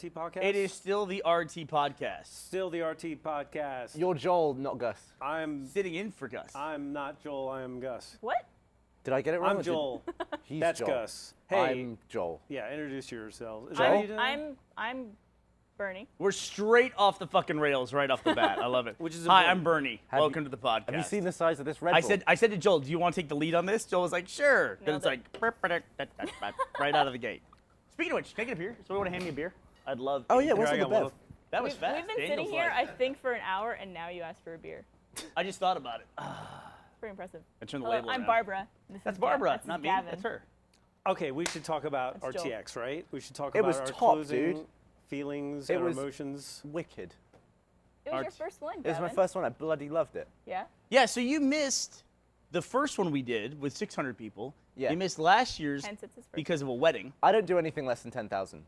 RT podcast? It is still the RT podcast. Still the RT podcast. You're Joel, not Gus. I'm Sitting in for Gus. I'm not Joel, I am Gus. What? Did I get it wrong? I'm Joel. He's That's Joel. Gus. Hey. I'm Joel. Yeah, introduce yourselves. Is that how you do it? I'm Burnie. We're straight off the fucking rails right off the bat. I love it. Which is Hi, important. I'm Bernie. Have Welcome to the podcast. Have you seen the size of this Red Bull? I said to Joel, do you want to take the lead on this? Joel was like, sure. Then Nailed it's like, right out of the gate. Speaking of which, can I get a beer? So you want to hand me a beer? I'd love Oh to. yeah, what's Here, in I the got bev? one. That was fast. We've been Daniel's sitting here, like, I think, for an hour, and now you asked for a beer. I just thought about it. Pretty impressive. I turned the Hello, label I'm around. Barbara. This That's is Barbara, This is not me. Gavin. That's her. Okay, we should talk about That's Joel. RTX, right? We should talk It about was our top, closing dude. feelings It and our was- emotions. Wicked. It was your Art- first one, It was Gavin. my first one. I bloody loved it. Yeah? Yeah, so you missed the first one we did with 600 people. Yeah. You missed last year's Hence it's his first. because of a wedding. I don't do anything less than 10,000.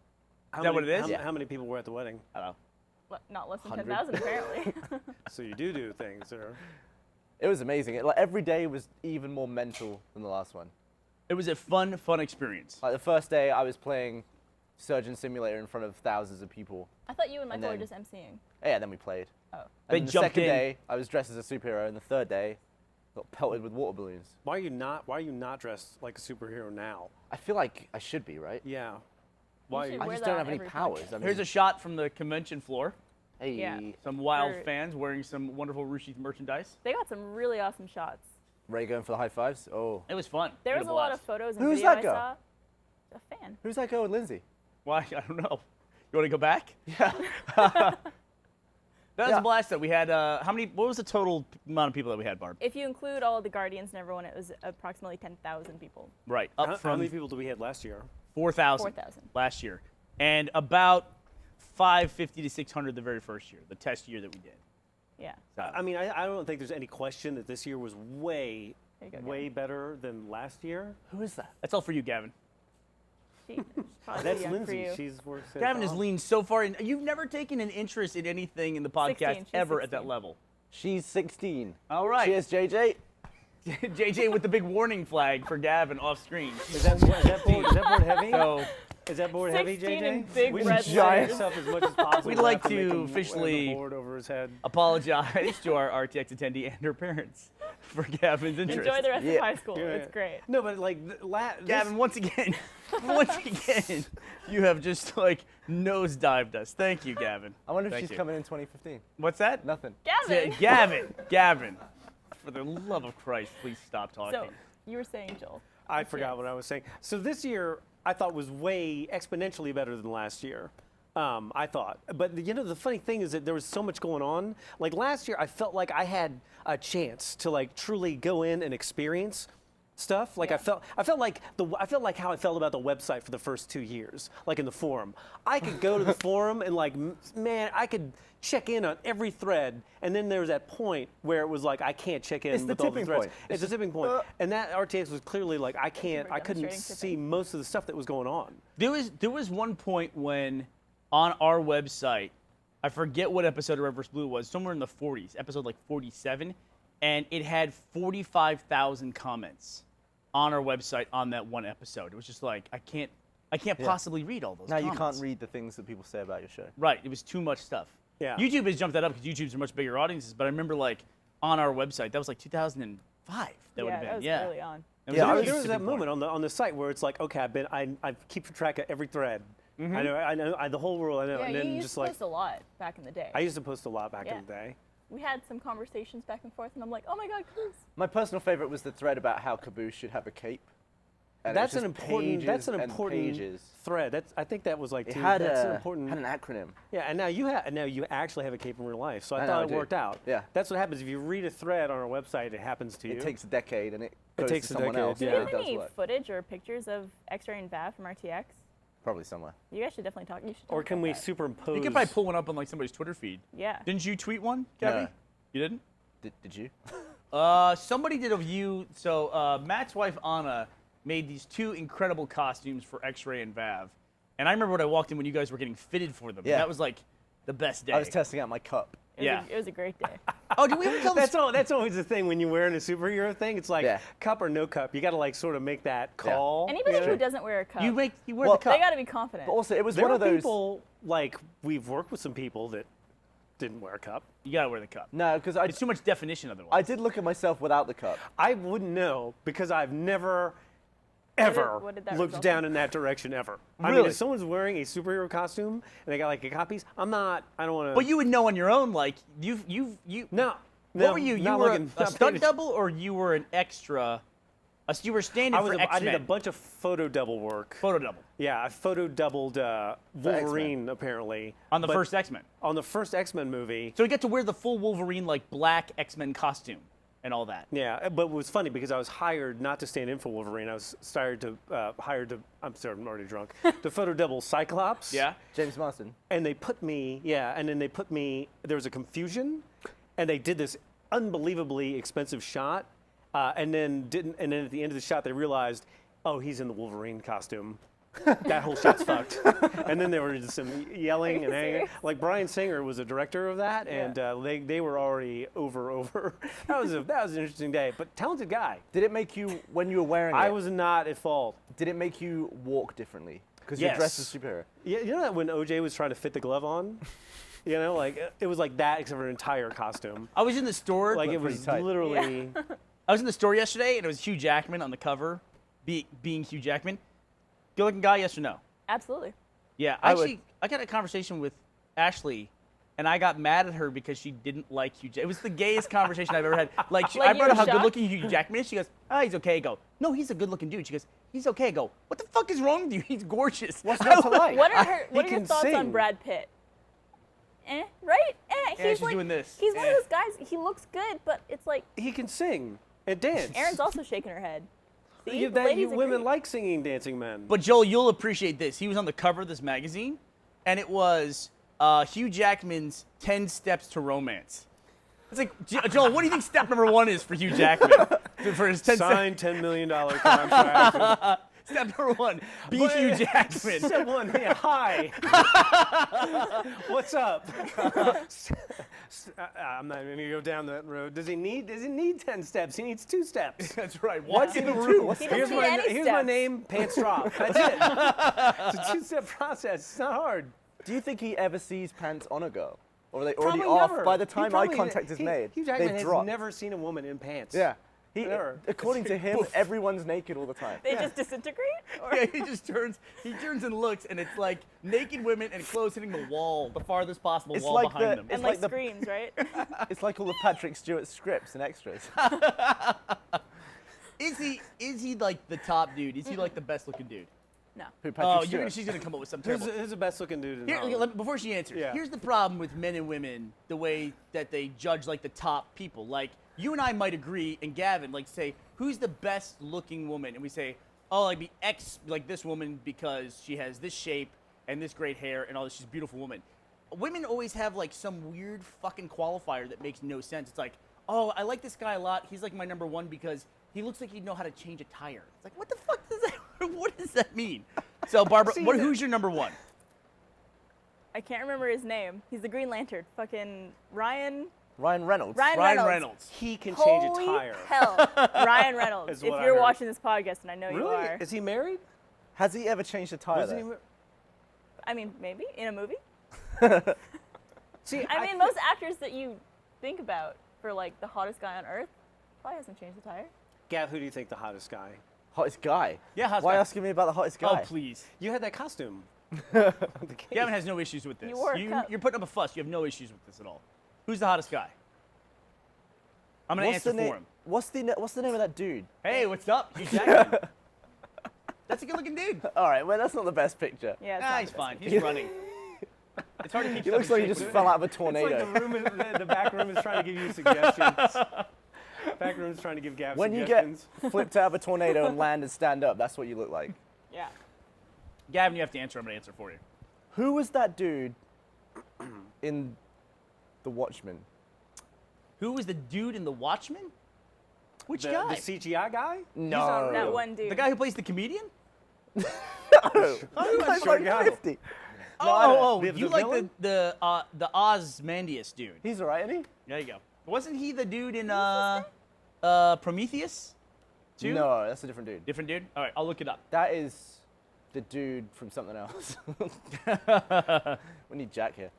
How that many, what it is? How, Yeah. how many people were at the wedding? I don't know. Not less than 100. 10,000, apparently. So you do things that are... It was amazing. Like every day was even more mental than the last one. It was a fun experience. Like the first day, I was playing Surgeon Simulator in front of thousands of people. I thought you and Michael were then- just emceeing. Yeah, then we played. Oh. They And the jumped second in. day, I was dressed as a superhero, and the third day, got pelted with water balloons. Why are you not dressed like a superhero now? I feel like I should be, right? Yeah. Why? should I wear just that don't on have any every powers. podcast. I mean, Here's a shot from the convention floor. hey. Yeah. Some wild For- fans wearing some wonderful Rooster Teeth merchandise. They got some really awesome shots. Ray going for the high fives. Oh, It was fun. There We was had a lot of blast. photos and Who's video that I girl? saw. A fan. who's that girl with Lindsay? Why? I don't know. You want to go back? Yeah. That was Yeah. a blast. Though we had how many? What was the total amount of people that we had, Barb? If you include all of the Guardians and everyone, it was approximately 10,000 people. Right, up How from many people did we have last year? 4,000 4,000. last year, and about 550 to 600 the very first year, the test year that we did. Yeah. I mean, I don't think there's any question that this year was way There you go, way better than last year. Who is that? That's all for you, Gavin. She's probably That's too young for Lindsay. you. She's works at Gavin has Dom. leaned so far in. You've never taken an interest in anything in the podcast 16, she's ever at that 16. level. She's 16. All right. Cheers, JJ. JJ with the big warning flag for Gavin off screen. Is that board heavy? So Is that board heavy, 16 JJ? in big we red should giant letters. stuff as much as possible. We'd like not make to him wear officially- the board over his head. apologize to our RTX attendee and her parents for Gavin's interest. Enjoy the rest Yeah. of high school. Yeah. It's great. No, but like Gavin, once again, you have just like nosedived us. Thank you, Gavin. I wonder if Thank she's you. coming in 2015. What's that? Nothing. Gavin! Gavin. For the love of Christ, please stop talking. So, you were saying, Joel. I forgot what I was saying. So this year, I thought was way exponentially better than last year. I thought, but you know, the funny thing is that there was so much going on. Like last year, I felt like I had a chance to like truly go in and experience stuff. Like Yeah. I felt like how I felt about the website for the first 2 years, like in the forum. I could go to the forum and like, man, I could check in on every thread, and then there was that point where it was like I can't check in It's the with all the tipping threads. point. It's a tipping point, and that RTX was clearly like I couldn't demonstrating see tipping. most of the stuff that was going on. There was one point when on our website, I forget what episode of Red vs. Blue it was, somewhere in the 40s, episode like 47, and it had 45,000 comments on our website on that one episode. It was just like I can't possibly read all those. Now you comments. can't read the things that people say about your show. Right, it was too much stuff. Yeah. YouTube has jumped that up because YouTube's are much bigger audiences. But I remember like on our website, that was like 2005. That would have been that was yeah. early on. It was Yeah, a I huge was- There was that tipping point. moment on the site where it's like, okay, I keep track of every thread. I know the whole world. I know, Yeah, and you then used just to like post a lot back in the day. I used to post a lot back Yeah. in the day. We had some conversations back and forth, and I'm like, oh my God, Cruz. My personal favorite was the thread about how Caboose should have a cape. And it was That's an just important. That's an pages and important pages. thread. I think that was like. It two- had that's an a important. had an acronym. Yeah, and now you actually have a cape in real life, so I I thought know, I it do. worked out. Yeah. That's what happens if you read a thread on our website. It happens to you. It takes a decade and it goes takes to a someone decade, else. Do yeah. we and have it does any work. footage or pictures of X-Ray and Vav from RTX? Probably somewhere. You guys should definitely talk. You should talk Or can about we that. superimpose? You could probably pull one up on like somebody's Twitter feed. Yeah. Didn't you tweet one, Gabby? No. You didn't? Did you? Somebody did a view. So Matt's wife Anna made these two incredible costumes for X-Ray and Vav, and I remember when I walked in when you guys were getting fitted for them. Yeah. That was like the best day. I was testing out my cup. Yeah. It was a great day. Oh, did we ever tell this? That's always the thing when you're wearing a superhero thing. It's like Yeah. cup or no cup. You got to like sort of make that call. Anybody you know? who doesn't wear a cup, You wear Well, the cup. they got to be confident. But also, it was There one are of those. people like we've worked with some people that didn't wear a cup. You gotta wear the cup. No, because It's too much definition otherwise. I did look at myself without the cup. I wouldn't know because I've never, ever what did that looked result down in? in that direction ever. I mean, Really? if someone's wearing a superhero costume and they got like a coppies, I don't want to. But you would know on your own, like you. No. What were you? You not were looking, a not stunt paying double, or you were an extra? You were standing for I X-Men. did a bunch of photo double work. Photo double Yeah, I photo doubled Wolverine apparently. on the but first X-Men. On the first X-Men movie. So you get to wear the full Wolverine, like black X-Men costume and all that. Yeah, but it was funny because I was hired not to stand in for Wolverine. I was hired to I'm sorry, I'm already drunk. To photo double Cyclops. Yeah. James Marsden. And they put me, and then they put me, there was a confusion, and they did this unbelievably expensive shot, and then at the end of the shot, they realized, oh, he's in the Wolverine costume. That whole shot's fucked. And then there were just some yelling and hanging. serious? Like Bryan Singer was a director of that, and they were already over. That was an interesting day, but talented guy. Did it make you, when you were wearing it, I was not at fault. did it make you walk differently? Because Yes. you're dressed as a superhero. Yeah, you know that when OJ was trying to fit the glove on? You know, like it was like that except for an entire costume. I was in the store. Like it pretty was tight. literally. I was in the store yesterday, and it was Hugh Jackman on the cover, being Hugh Jackman. Good-looking guy, yes or no? Absolutely. Yeah, I would- actually, I got a conversation with Ashley, and I got mad at her because she didn't like Hugh Jackman. It was the gayest conversation I've ever had. Like, Like I you brought were up how shocked? good-looking Hugh Jackman is. She goes, he's okay. I go, no, he's a good-looking dude. She goes, he's okay. I go, what the fuck is wrong with you? He's gorgeous. What's not to like? What are your can thoughts on sing. Brad Pitt? Right? Yeah, He's she's doing this. He's one Eh. of those guys. He looks good, but it's like He can sing and dance. Erin's also shaking her head. See, You, the that, ladies you women agree. like singing dancing men. But Joel, you'll appreciate this. He was on the cover of this magazine, and it was Hugh Jackman's 10 Steps to Romance. It's like, Joel, what do you think step number 1 is for Hugh Jackman? For his 10 steps. Sign $10 million contract. Step number 1, be But- Hugh Jackman. Step one, yeah, hi. What's up? I'm not even gonna go down that road. Does he need 10 steps? He needs 2 steps. That's right. What's in the room? He Here's doesn't need my, any here's my steps. name, pants drop. That's it. It's a 2-step process. It's not hard. Do you think he ever sees pants on a girl? Or are they Probably already off never. by the He time eye probably- contact is he- made? Hugh Jackman They've has dropped. never seen a woman in pants. Yeah. Never. According to him, everyone's naked all the time. They just disintegrate? Or Yeah, he turns and looks, and it's like naked women and clothes hitting the wall, the farthest possible It's wall like behind the- them. it's and like like the- screams, right? It's like all the Patrick Stewart scripts and extras. Is he like the top dude? Is he like the best looking dude? No. Who Patrick Stewart? She's gonna come up with some Who's, terrible. who's the best looking dude in Here, Hollywood? before she answers, Yeah. here's the problem with men and women, the way that they judge like the top people. Like you and I might agree, and Gavin, like say, who's the best looking woman? And we say, oh, like be X, like this woman because she has this shape and this great hair and all this. She's a beautiful woman. Women always have like some weird fucking qualifier that makes no sense. It's like, oh, I like this guy a lot. He's like my number 1 because he looks like he'd know how to change a tire. It's like, what the fuck does that? What does that mean? So, Barbara, See, who's your number 1? I can't remember his name. He's the Green Lantern. Fucking Ryan Ryan Reynolds. Ryan Reynolds. He can change Holy a tire. hell. Ryan Reynolds. Is If what I you're heard. watching this podcast, and I know you Really? are. Is he married? Has he ever changed a tire? Was he though? mar- I mean, maybe in a movie. See, I mean, most actors that you think about for like the hottest guy on earth probably hasn't changed the tire. Gav, who do you think the hottest guy? Hottest guy. Yeah, hottest Why guy. asking me about the hottest Oh, guy? please. You had that costume. Gavin has no issues with this. You wore a cup. You're putting up a fuss. You have no issues with this at all. Who's the hottest guy? I'm going to answer for him. What's the name of that dude? Hey, what's up? Hugh Jackman. That's a good-looking dude. All right, well that's not the best picture. Yeah, it's not He's the best fine. picture. He's running. It's hard to keep He looks like he just fell out of a It's tornado. like the room is, the back room is trying to give you suggestions. Back room is trying to give Gav When you get suggestions. flipped out of a tornado and land and stand up, that's what you look like. Yeah. Gavin, you have to answer. I'm going to answer for you. Who was that dude in The Watchmen? Who was the dude in The Watchmen? Which the, guy? the CGI guy? No. He's not That real. one dude. The guy who plays the comedian? Oh, He's a he's short like guy. 50. Oh, The you like villain? the Ozymandias dude. He's alright, isn't he? There you go. Wasn't he the dude in Prometheus? Too? No, that's a different dude. Different dude? All right, I'll look it up. That is the dude from something else. We need Jack here.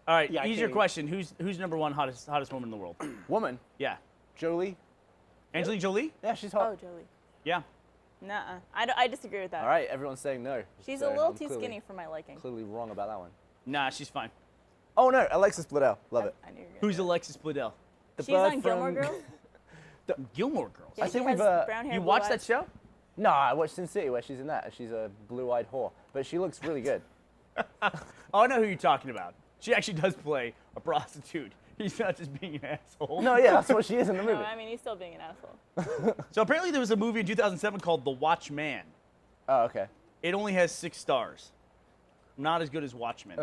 All right, Yeah, I easier can't- question. Who's number one hottest woman in the world? Woman, Yeah. Jolie. Angelina Jolie? Yeah, she's Oh, hot. Jolie. Yeah. Nuh-uh. I disagree with that. All right, everyone's saying no. She's So a little I'm too clearly- skinny for my liking. Clearly wrong about that one. Nah, she's fine. Oh no, Alexis Bledel. Love it. I knew you were gonna Who's say Alexis Bledel? The that. She's bird on Gilmore from- Girls. Gilmore Girls. Yeah, I she think has we've, brown hair. You blue watched that eyes. show? No, I watched Sin City where she's in that. She's a blue-eyed whore, but she looks really good. Oh, I know who you're talking about. She actually does play a prostitute. He's not just being an asshole. No, yeah, that's what she is in the No, movie. I mean he's still being an asshole. So apparently there was a movie in 2007 called The Watchman. Oh, okay. It only has 6 stars. Not as good as Watchmen.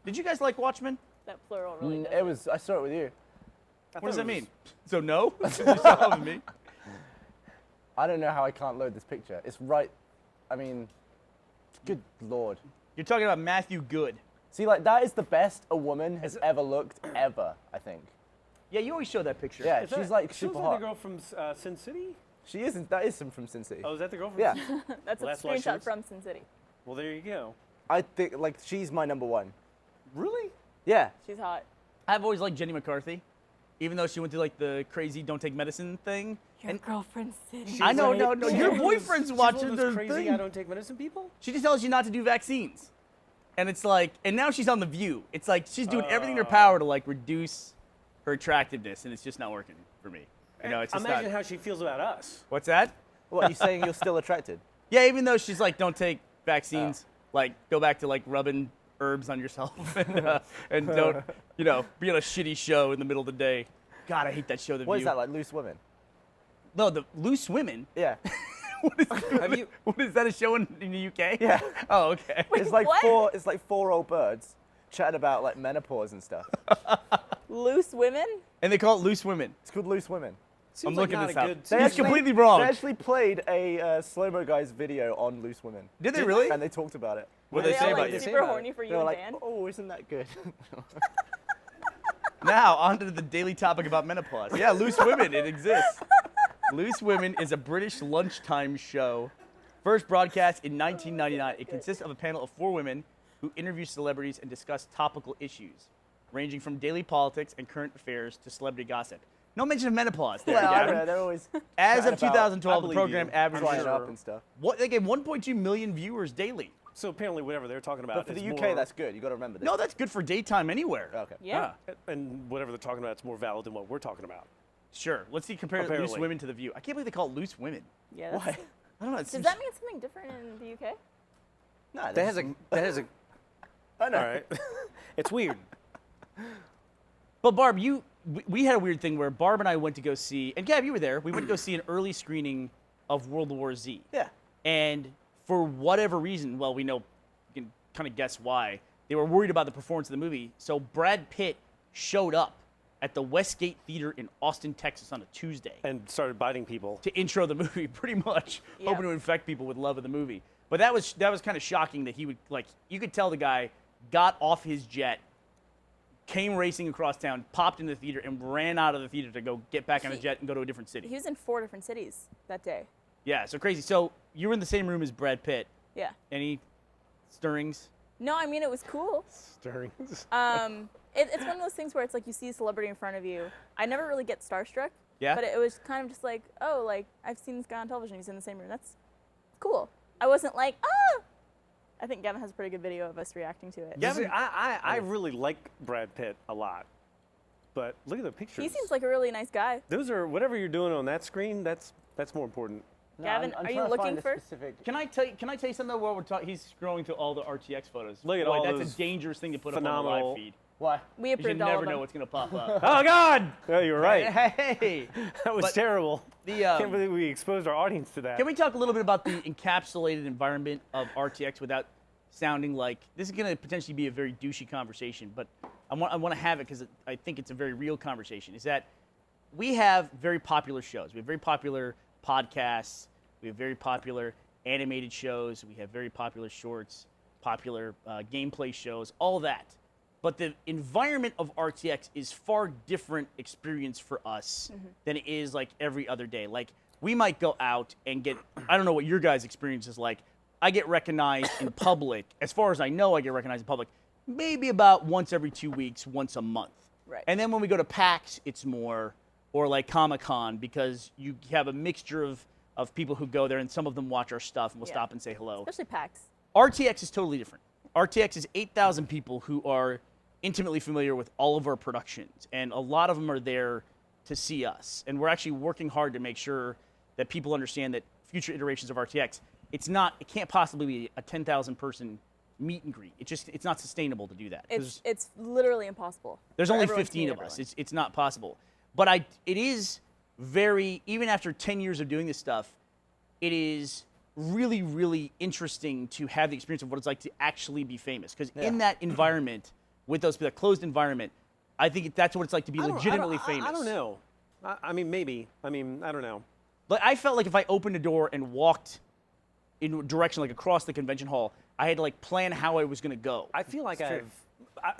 Did you guys like Watchmen? That plural really does. It was. I saw it with you. What does that mean? So no? You saw it with me? I don't know how I can't load this picture. It's right. I mean, good lord. You're talking about Matthew Good. See, like that is the best a woman has ever looked ever. I think. Yeah, you always show that picture. Yeah, Is she's that- like she was super like hot. the girl from Sin City? She isn't. That is some from Sin City. Oh, is that the girl from Yeah, That's Well, a that's why she screenshot was- from Sin City. Well, there you go. I think like she's my number one. Really? Yeah. She's hot. I've always liked Jenny McCarthy, even though she went through like the crazy don't take medicine thing. Your girlfriend City. I know, She's no. Your boyfriend's she's one of watching those the crazy thing. I don't take medicine people? She just tells you not to do vaccines. And it's like, and now she's on The View. It's like she's doing everything in her power to like reduce her attractiveness, and it's just not working for me. You know, it's just Imagine not. how she feels about us. What's that? What you saying? You're still attracted? Yeah, even though she's like, don't take vaccines, like go back to like rubbing herbs on yourself and don't, you know, be on a shitty show in the middle of the day. God, I hate that show, The What View. is that like? Loose women? No, the Loose Women. Yeah. Have you? What is that, a show in the UK? Yeah. Oh, okay. It's like What? It's like 4 old birds chatting about like menopause and stuff. Loose women? And they call it Loose Women. It's called Loose Women. Seems I'm like looking not this a up. good- That's completely wrong. They actually played a slow-mo guys video on Loose Women. Did they really? And they talked about it. What Are did they they say all, about like, you? super horny for They you were and like, Dan? oh, isn't that good? Now, on to the daily topic about menopause. Yeah, Loose Women, it exists. Loose Women is a British lunchtime show. First broadcast in 1999. It consists of a panel of 4 women who interview celebrities and discuss topical issues, ranging from daily politics and current affairs to celebrity gossip. No mention of menopause there, Well, I don't Gavin. know. They're always As of chatting about 2012, the believe program you. averaged drying sure. up and stuff. what they get 1.2 million viewers daily. So apparently, whatever they're talking about But for is the UK, more, that's good. You got to remember this. No, that's good for daytime anywhere. Okay. Yeah. and whatever they're talking about, it's more valid than what we're talking about. Sure. Let's see. Compare Loose Apparently. Women to The View. I can't believe they call it Loose Women. Yeah. That's, Why? I don't know. It Does seems- that mean something different in the UK? No, That has a. I know. All right. It's weird. But Barb, we had a weird thing where Barb and I went to go see, and Gab, you were there. We went to go see an early screening of World War Z. Yeah. And for whatever reason, well, we know, you can kind of guess why, they were worried about the performance of the movie. So Brad Pitt showed up at the Westgate Theater in Austin, Texas on a Tuesday And started biting people. to intro the movie, pretty much, Yeah. hoping to infect people with love of the movie. But that was kind of shocking that he would, like, you could tell the guy got off his jet, came racing across town, popped into the theater, and ran out of the theater to go get back on a jet and go to a different city. He was in 4 different cities that day. Yeah, so crazy. So you were in the same room as Brad Pitt. Yeah. Any stirrings? No, I mean it was cool. Stirrings. It's one of those things where it's like you see a celebrity in front of you. I never really get starstruck. Yeah? But it was kind of just like, oh, like I've seen this guy on television. He's in the same room. That's cool. I wasn't like, ah. I think Gavin has a pretty good video of us reacting to it. Gavin, I really like Brad Pitt a lot, but look at the pictures. He seems like a really nice guy. Those are whatever you're doing on that screen. That's more important. No, Gavin, I'm are you trying to looking find a for- specific- Can I tell you something though while we're talking? He's scrolling through all the RTX photos. Look at Boy, all that's those a dangerous thing to put up on the phenomenal- live feed. Why? We You approved should all never of them. know what's going to pop up. Oh God! Oh, you're right. Hey! That was But terrible. the, Can't believe we exposed our audience to that. Can we talk a little bit about the encapsulated environment of RTX without sounding like this is going to potentially be a very douchey conversation, but I want to have it because I think it's a very real conversation. Is that we have very popular shows. We have very popular podcasts. We have very popular animated shows. We have very popular shorts, popular gameplay shows, all that. But the environment of RTX is far different experience for us than it is like every other day. Like we might go out and get, I don't know what your guys' experience is like. I get recognized in public. As far as I know, I get recognized in public maybe about once every 2 weeks, once a month. Right. And then when we go to PAX, it's more, or like Comic-Con, because you have a mixture of people who go there and some of them watch our stuff and will stop and say hello. Especially PAX. RTX is totally different. RTX is 8,000 people who are intimately familiar with all of our productions, and a lot of them are there to see us. And we're actually working hard to make sure that people understand that future iterations of RTX, it can't possibly be a 10,000 person meet and greet. It's not sustainable to do that. It's literally impossible. There's for only everyone to 15 meet of us. everyone. It's not possible. But it is very, even after 10 years of doing this stuff, it is really, really interesting to have the experience of what it's like to actually be famous. Because in that environment, with that closed environment, I think that's what it's like to be legitimately famous. I don't know. I mean, maybe. I mean, I don't know. But I felt like if I opened a door and walked in a direction like across the convention hall, I had to like plan how I was going to go. I feel like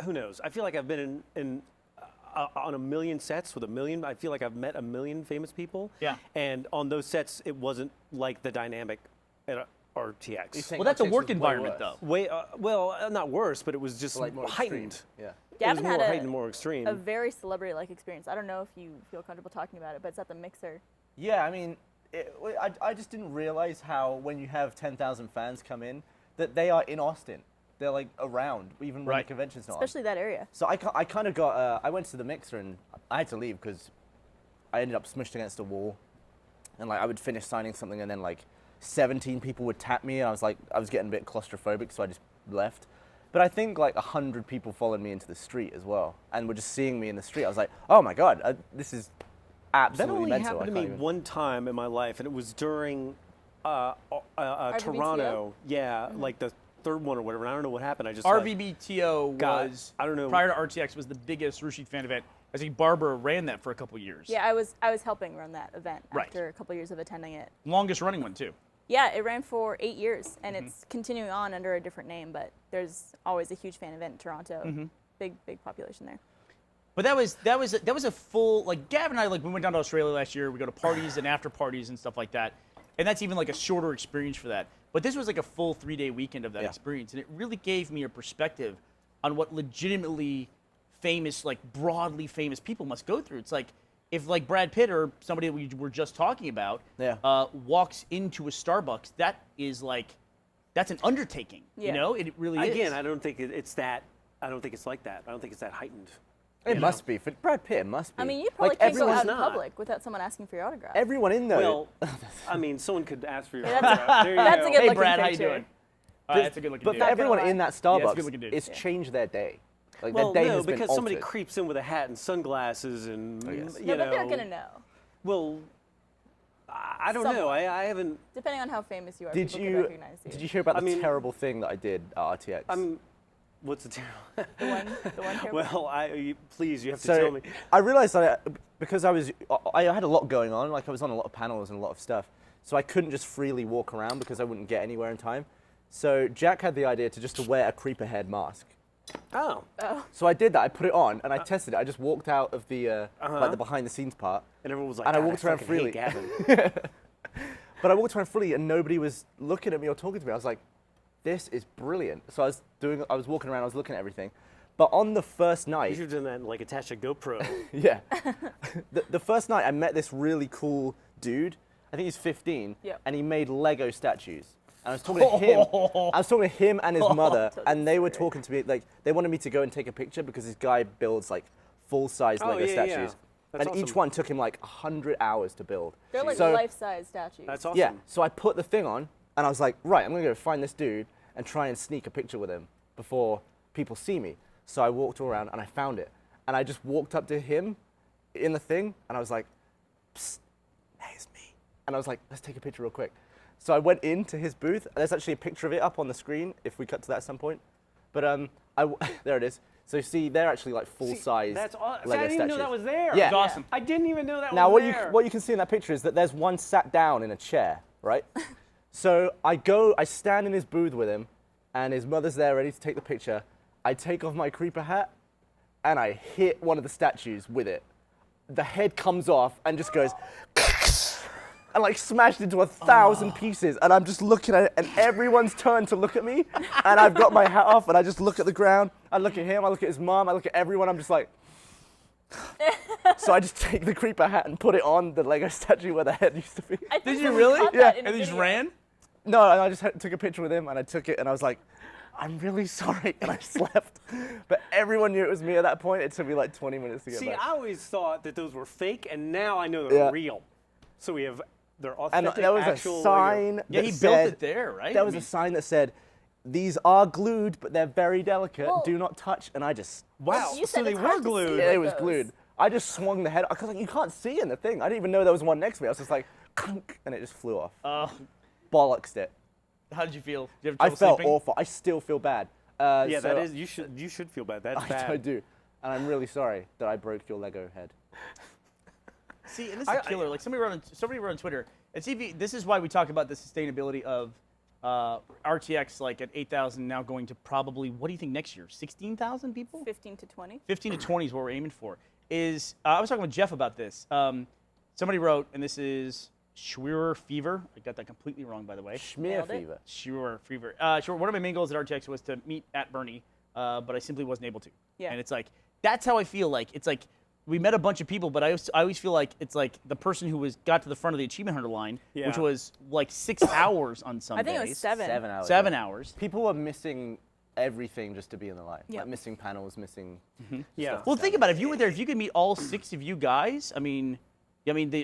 who knows? I feel like I've been on a million sets with a million. I feel like I've met a million famous people. Yeah. And on those sets, it wasn't like the dynamic at RTX. Well, that's a RTX work was way environment, worse. though. Way, not worse, but it was just Like more heightened. extreme. Yeah. It was Gavin more had heightened, more extreme. a very celebrity-like experience. I don't know if you feel comfortable talking about it, but it's at the Mixer. Yeah, I mean, I just didn't realize how when you have 10,000 fans come in, that they are in Austin. They're like around, even when the convention's not on. Especially that area. So I kind of got, I went to the Mixer and I had to leave because I ended up smushed against a wall. And like I would finish signing something and then like 17 people would tap me. And I was getting a bit claustrophobic, so I just left. But I think like 100 people followed me into the street as well and were just seeing me in the street. I was like, oh my God, this is That absolutely only mental. happened to me one time in my life, and it was during Toronto. Yeah, like the third one or whatever. And I don't know what happened. I just RBBTO God, was, I don't know. prior to RTX, was the biggest Rooster Teeth fan event. I think Barbara ran that for a couple years. Yeah, I was helping run that event after a couple years of attending it. Longest running one, too. Yeah, it ran for 8 years, and it's continuing on under a different name, but there's always a huge fan event in Toronto. Big population there. But that was a full, like Gavin and I, like we went down to Australia last year. We go to parties and after parties and stuff like that. And that's even like a shorter experience for that. But this was like a full 3-day weekend of that experience. And it really gave me a perspective on what legitimately famous, like broadly famous people must go through. It's like, if like Brad Pitt or somebody that we were just talking about walks into a Starbucks, that is like, that's an undertaking. You know, it really is. Again, I don't think it's that. I don't think it's like that. I don't think it's that heightened. It must be. For Brad Pitt, it must be. I mean, you probably like, can't go everyone's out in not. public without someone asking for your autograph. Everyone in there. Well, I mean, someone could ask for your that's autograph. There you that's go. a good Hey, looking Brad, how you picture. doing? That's a good looking but dude. for everyone in that Yeah, it's a Starbucks, good-looking dude. it's changed their day. Like Well, their day no, has been because somebody altered. creeps in with a hat and sunglasses and yes. you No, know. but they're gonna know. Well, I don't know. Somewhat. I haven't. Depending on how famous you are, Did people you can recognize you. did you hear about I the mean- terrible thing that I did at RTX? What's the terrible? The one here. Well, please, you have to tell me. I realized that because I had a lot going on, like I was on a lot of panels and a lot of stuff, so I couldn't just freely walk around because I wouldn't get anywhere in time. So Jack had the idea to wear a creeper head mask. Oh. So I did that. I put it on and I tested it. I just walked out of the like the behind the scenes part. And everyone was like, And I "God, walked around fucking hate freely." Gavin. But I walked around freely and nobody was looking at me or talking to me. I was like, this is brilliant. So I was walking around, I was looking at everything. But on the first You night, should have done that and like attach a GoPro. yeah, the first night I met this really cool dude. I think he's 15, Yep. and he made Lego statues. And I was talking to him. I was talking to him and his mother, and they were talking to me like they wanted me to go and take a picture because this guy builds like full-size Lego yeah, yeah. statues, That's and each awesome. one took him like 100 hours to build. They're like So- life-size statues. That's awesome. Yeah, so I put the thing on, and I was like, right, I'm gonna go find this dude and try and sneak a picture with him before people see me. So I walked all around and I found it, and I just walked up to him in the thing, and I was like, psst, hey, it's me. And I was like, let's take a picture real quick. So I went into his booth. There's actually a picture of it up on the screen if we cut to that at some point. But there it is. So you see, they're actually like full-size That's awesome. Lego I didn't even know statues. that was there. Yeah. It's awesome. I didn't even know that Now, was there. what you can see in that picture is that there's one sat down in a chair, right? So I stand in his booth with him, and his mother's there ready to take the picture. I take off my creeper hat, and I hit one of the statues with it. The head comes off and just goes, and like smashed into 1,000 pieces. And I'm just looking at it, and everyone's turned to look at me, and I've got my hat off, and I just look at the ground. I look at him, I look at his mom, I look at everyone. I'm just like. So I just take the creeper hat and put it on the Lego statue where the head used to be. Did you really? Yeah. And they just ran? No, and I just took a picture with him, and I took it, and I was like, I'm really sorry, and I just left. But everyone knew it was me at that point. It took me like 20 minutes to get See, back. I always thought that those were fake, and now I know they're Yeah. real. So we have they're And authentic, there was actual a sign Lego. Yeah, that he said, built it there, right? There I was mean- a sign that said, these are glued, but they're very delicate. Well- Do not touch. And I just, Wow, You so said they it's were hard to see glued. it with was those. glued. I just swung the head, because like, you can't see in the thing. I didn't even know there was one next to me. I was just like, clunk, and it just flew off. Bollocksed it. How did you feel? Did you have I trouble felt sleeping? awful. I still feel bad. Yeah, so that is. You should feel bad. That's bad. I do. And I'm really sorry that I broke your Lego head. See, and this is a killer. Like somebody wrote on Twitter. And see, this is why we talk about the sustainability of RTX, like at 8,000 now going to probably, what do you think next year? 16,000 people? 15 to 20. 15 to 20 is what we're aiming for. I was talking with Jeff about this. Somebody wrote, and this is Schwerer Fever. I got that completely wrong, by the way. Schmear Nailed it. fever. Schwerer Fever. Sure. One of my main goals at RTX was to meet at Burnie, but I simply wasn't able to. Yeah. And it's like, that's how I feel like. It's like, we met a bunch of people, but I always feel like it's like the person who got to the front of the Achievement Hunter line, Yeah. which was like 6 hours on some I think it days. was 7. 7 hours. 7 hours. People were missing everything just to be in the line. Yeah. Like missing panels, missing. Yeah. stuff. Well, think about it. If you were there, if you could meet all 6 of you guys, I mean,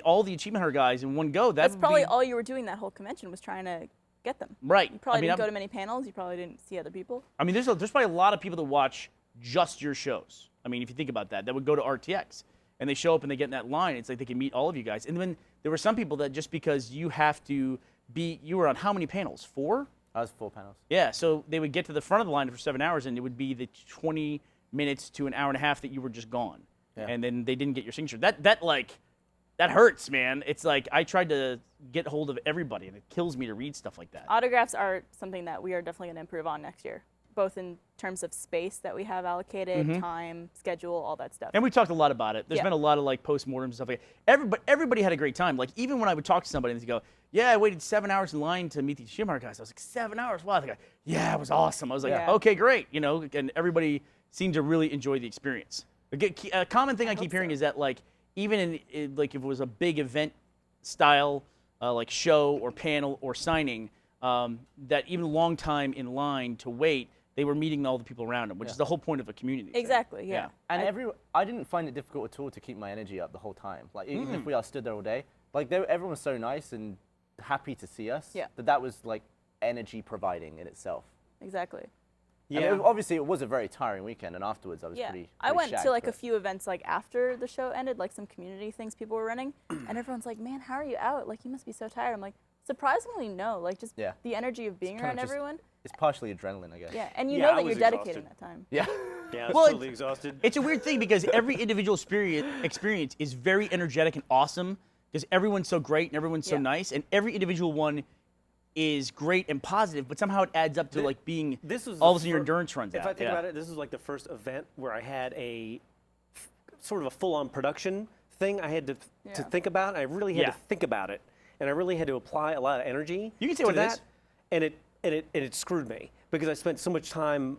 all the Achievement Hunter guys in one go, that That's would probably be, all you were doing that whole convention was trying to get them. right. You probably I mean, didn't go to many panels. You probably didn't see other people. I mean, there's probably a lot of people that watch just your shows. I mean, if you think about that, that would go to RTX. And they show up and they get in that line. It's like they can meet all of you guys. And then there were some people that just because you have to be, you were on how many panels? 4? I was 4 panels. Yeah, so they would get to the front of the line for 7 hours, and it would be the 20 minutes to an hour and a half that you were just gone. Yeah. And then they didn't get your signature. That hurts, man. It's like I tried to get hold of everybody, and it kills me to read stuff like that. Autographs are something that we are definitely going to improve on next year, both in terms of space that we have allocated, time, schedule, all that stuff. And we talked a lot about it. There's Yeah. been a lot of like post-mortems and stuff like that. Everybody had a great time. Like even when I would talk to somebody and they go, yeah, I waited 7 hours in line to meet these Shimmer guys. I was like, 7 hours? Wow. They go, yeah, it was awesome. I was like, Yeah. okay, great. You know, and everybody seemed to really enjoy the experience. A common thing I keep hearing so. is that like even like if it was a big event style like show or panel or signing, that even a long time in line to wait, they were meeting all the people around them, which is the whole point of a community. thing. Exactly, yeah. And I didn't find it difficult at all to keep my energy up the whole time. Like even if we all stood there all day, like everyone was so nice and happy to see us. Yeah. That was like energy providing in itself. Exactly. And obviously it was a very tiring weekend, and afterwards I was Yeah. pretty. I went shagged, to like a but- few events like after the show ended, like some community things people were running, and everyone's like, "Man, how are you out? Like you must be so tired." I'm like, surprisingly no, like just Yeah. the energy of being kind of around just- everyone. It's partially adrenaline, I guess. Yeah, and you Yeah, know I that you're was dedicating exhausted. that time. Yeah. Yeah, I was Well, totally exhausted. It's a weird thing because every individual experience is very energetic and awesome because everyone's so great and everyone's so Yeah. nice, and every individual one is great and positive, but somehow it adds up to like being This was all the of a sudden your fir- endurance runs If out. I think about it, this is like the first event where I had sort of a full-on production thing I had to Yeah. think about. I really had Yeah. to think about it, and I really had to apply a lot of energy. You can say to what it that, is. and it screwed me because I spent so much time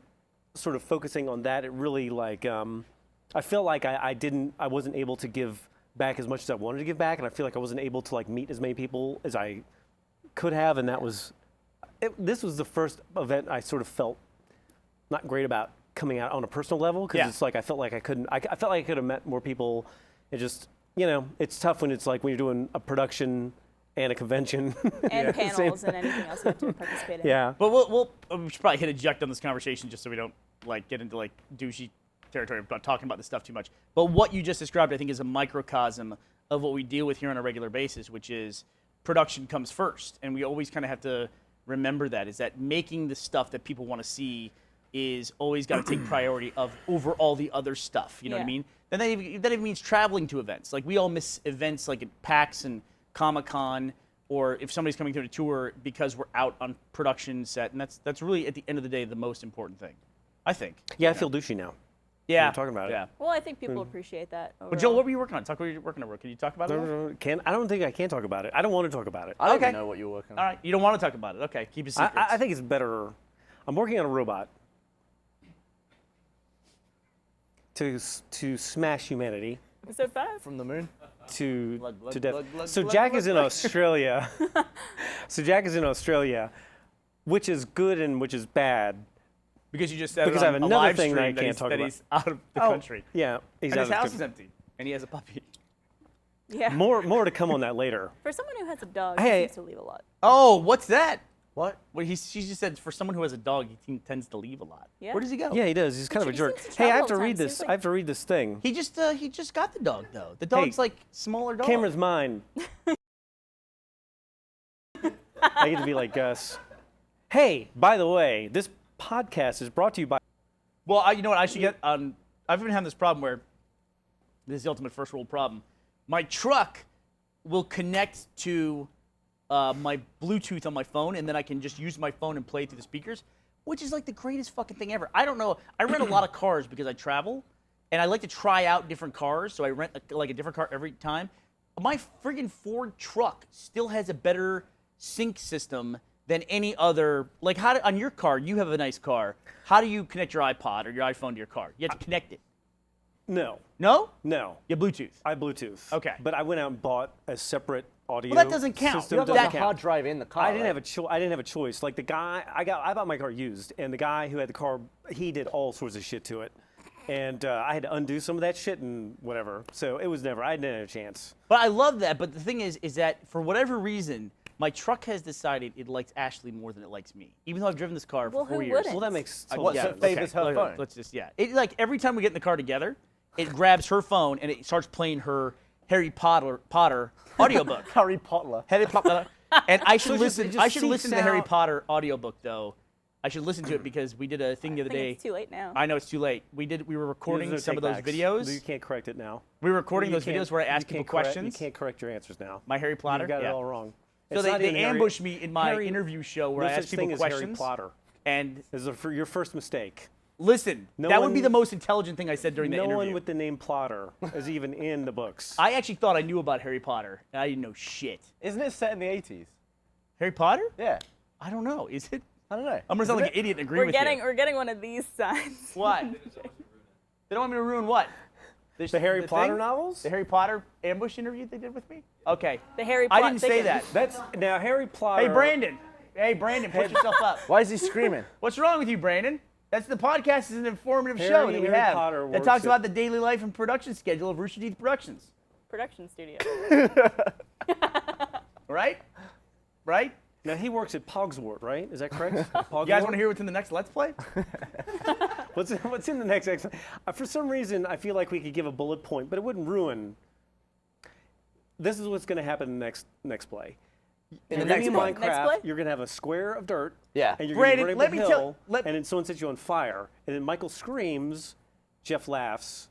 sort of focusing on that. It really like I felt like I wasn't able to give back as much as I wanted to give back, and I feel like I wasn't able to like meet as many people as I could have, and that was. This was the first event I sort of felt not great about coming out on a personal level because Yeah. it's like I felt like I couldn't. I felt like I could have met more people. It just it's tough when it's like when you're doing a production and a convention And Same panels and anything else you have to participate in. Yeah. But we should probably hit eject on this conversation just so we don't like get into like douchey territory about talking about this stuff too much. But what you just described, I think, is a microcosm of what we deal with here on a regular basis, which is production comes first, and we always kind of have to remember that is that making the stuff that people want to see is always got to take priority over all the other stuff. You know what I Yeah. mean? Then that even means traveling to events. Like we all miss events like at PAX and Comic-Con or if somebody's coming to a tour because we're out on production set, and that's really at the end of the day the most important thing, I think. Yeah, I feel douchey now. Yeah, We're talking about it. Yeah. Well, I think people appreciate that. Well, Joel, what were you working on? Talk what you're working on. Can you talk about it? I don't think I can talk about it. I don't want to talk about it. I don't Okay. even know what you're working on. All right, you don't want to talk about it. Okay, keep it secret. I think it's better. I'm working on a robot to smash humanity Episode 5? From the moon? to Glug, glug, to death. glug, glug, So glug, Jack glug, is in glug. Australia. So Jack is in Australia, which is good and which is bad. Because you just said Because it I on have a another live thing that I stream can't he's, talk that about. he's out of the Oh, country. Yeah, he's And out his of house the is empty. And he has a puppy. Yeah. More to come on that later. For someone who has a dog, Hey. he seems to leave a lot. Oh, what's that? What? Well, she just said for someone who has a dog, he tends to leave a lot. Yeah. Where does he go? Yeah, he does. He's kind of a He jerk. seems to Hey, I travel have to all the read time. this. Seems like- I have to read this thing. He just got the dog though. The dog's like smaller dog. Camera's mine. I get to be like Gus. Hey, by the way, this podcast is brought to you by. Well, you know what? I should get on. I've been having this problem where this is the ultimate first world problem. My truck will connect to my Bluetooth on my phone, and then I can just use my phone and play through the speakers, which is like the greatest fucking thing ever. I don't know. I rent a lot of cars because I travel, and I like to try out different cars, so I rent a different car every time. My friggin' Ford truck still has a better sync system than any other. Like, on your car, you have a nice car. How do you connect your iPod or your iPhone to your car? You have to connect it. No, No? no. You have Bluetooth. I Bluetooth. Okay. But I went out and bought a separate audio. Well, that doesn't count. System You have You doesn't have a count. hard drive in the car. I didn't right? have I didn't have a choice. Like the guy, I bought my car used, and the guy who had the car, he did all sorts of shit to it, and I had to undo some of that shit and whatever. So it was never. I didn't have a chance. But I love that. But the thing is that for whatever reason, my truck has decided it likes Ashley more than it likes me. Even though I've driven this car Well, for 4 who years. wouldn't? Well, that makes total What, so sense. it favors her Let's- phone? Let's just, yeah. It, like, every time we get in the car together, it grabs her phone and it starts playing her Harry Potter audiobook. Harry Potter. Harry Potter. And I should So it listen. just I should listen to the seeks Harry out- Potter audiobook though. I should listen to it because we did a thing the I other think day. it's too late now. I know it's too late. We were recording There's no some of those takebacks. videos. You can't correct it now. We were recording You those can't- videos where I you asked people can't correct- questions. You can't correct your answers now. My Harry Potter. You got yeah. it all wrong. So It's not they even Harry- ambushed me in my Harry- interview show where no I such asked people thing as questions. Harry Potter. And This is your first mistake. listen, No that would be one- the most intelligent thing I said during the No interview. one with the name Plotter is even in the books. I actually thought I knew about Harry Potter, and I didn't know shit. Isn't it set in the 80s? Harry Potter? Yeah. I don't know. Is it? I don't know. I'm gonna sound like an idiot and agree with you. We're getting one of these signs. What? They don't want me to ruin what? The Harry Potter thing? novels? The Harry Potter ambush interview they did with me? Okay. The Harry I Potter. didn't say that. That's now Harry Potter. Hey, Brandon. Hey, Brandon, push yourself up. Why is he screaming? What's wrong with you, Brandon? That's the podcast is an informative Harry- show that we Harry have Potter that works talks at- about the daily life and production schedule of Rooster Teeth Productions. Production studio. Right? Right? Now he works at Pogswort, right? Is that correct? You guys want to hear what's in the next Let's Play? What's in the next X? For some reason, I feel like we could give a bullet point, but it wouldn't ruin. This is what's going to happen in the next play. In the You're next in play? Next Minecraft, play? you're going to have a square of dirt. Yeah. And you're Brandon, going to let run me up a tell- hill, let- and then someone sets you on fire, and then Michael screams, Jeff laughs.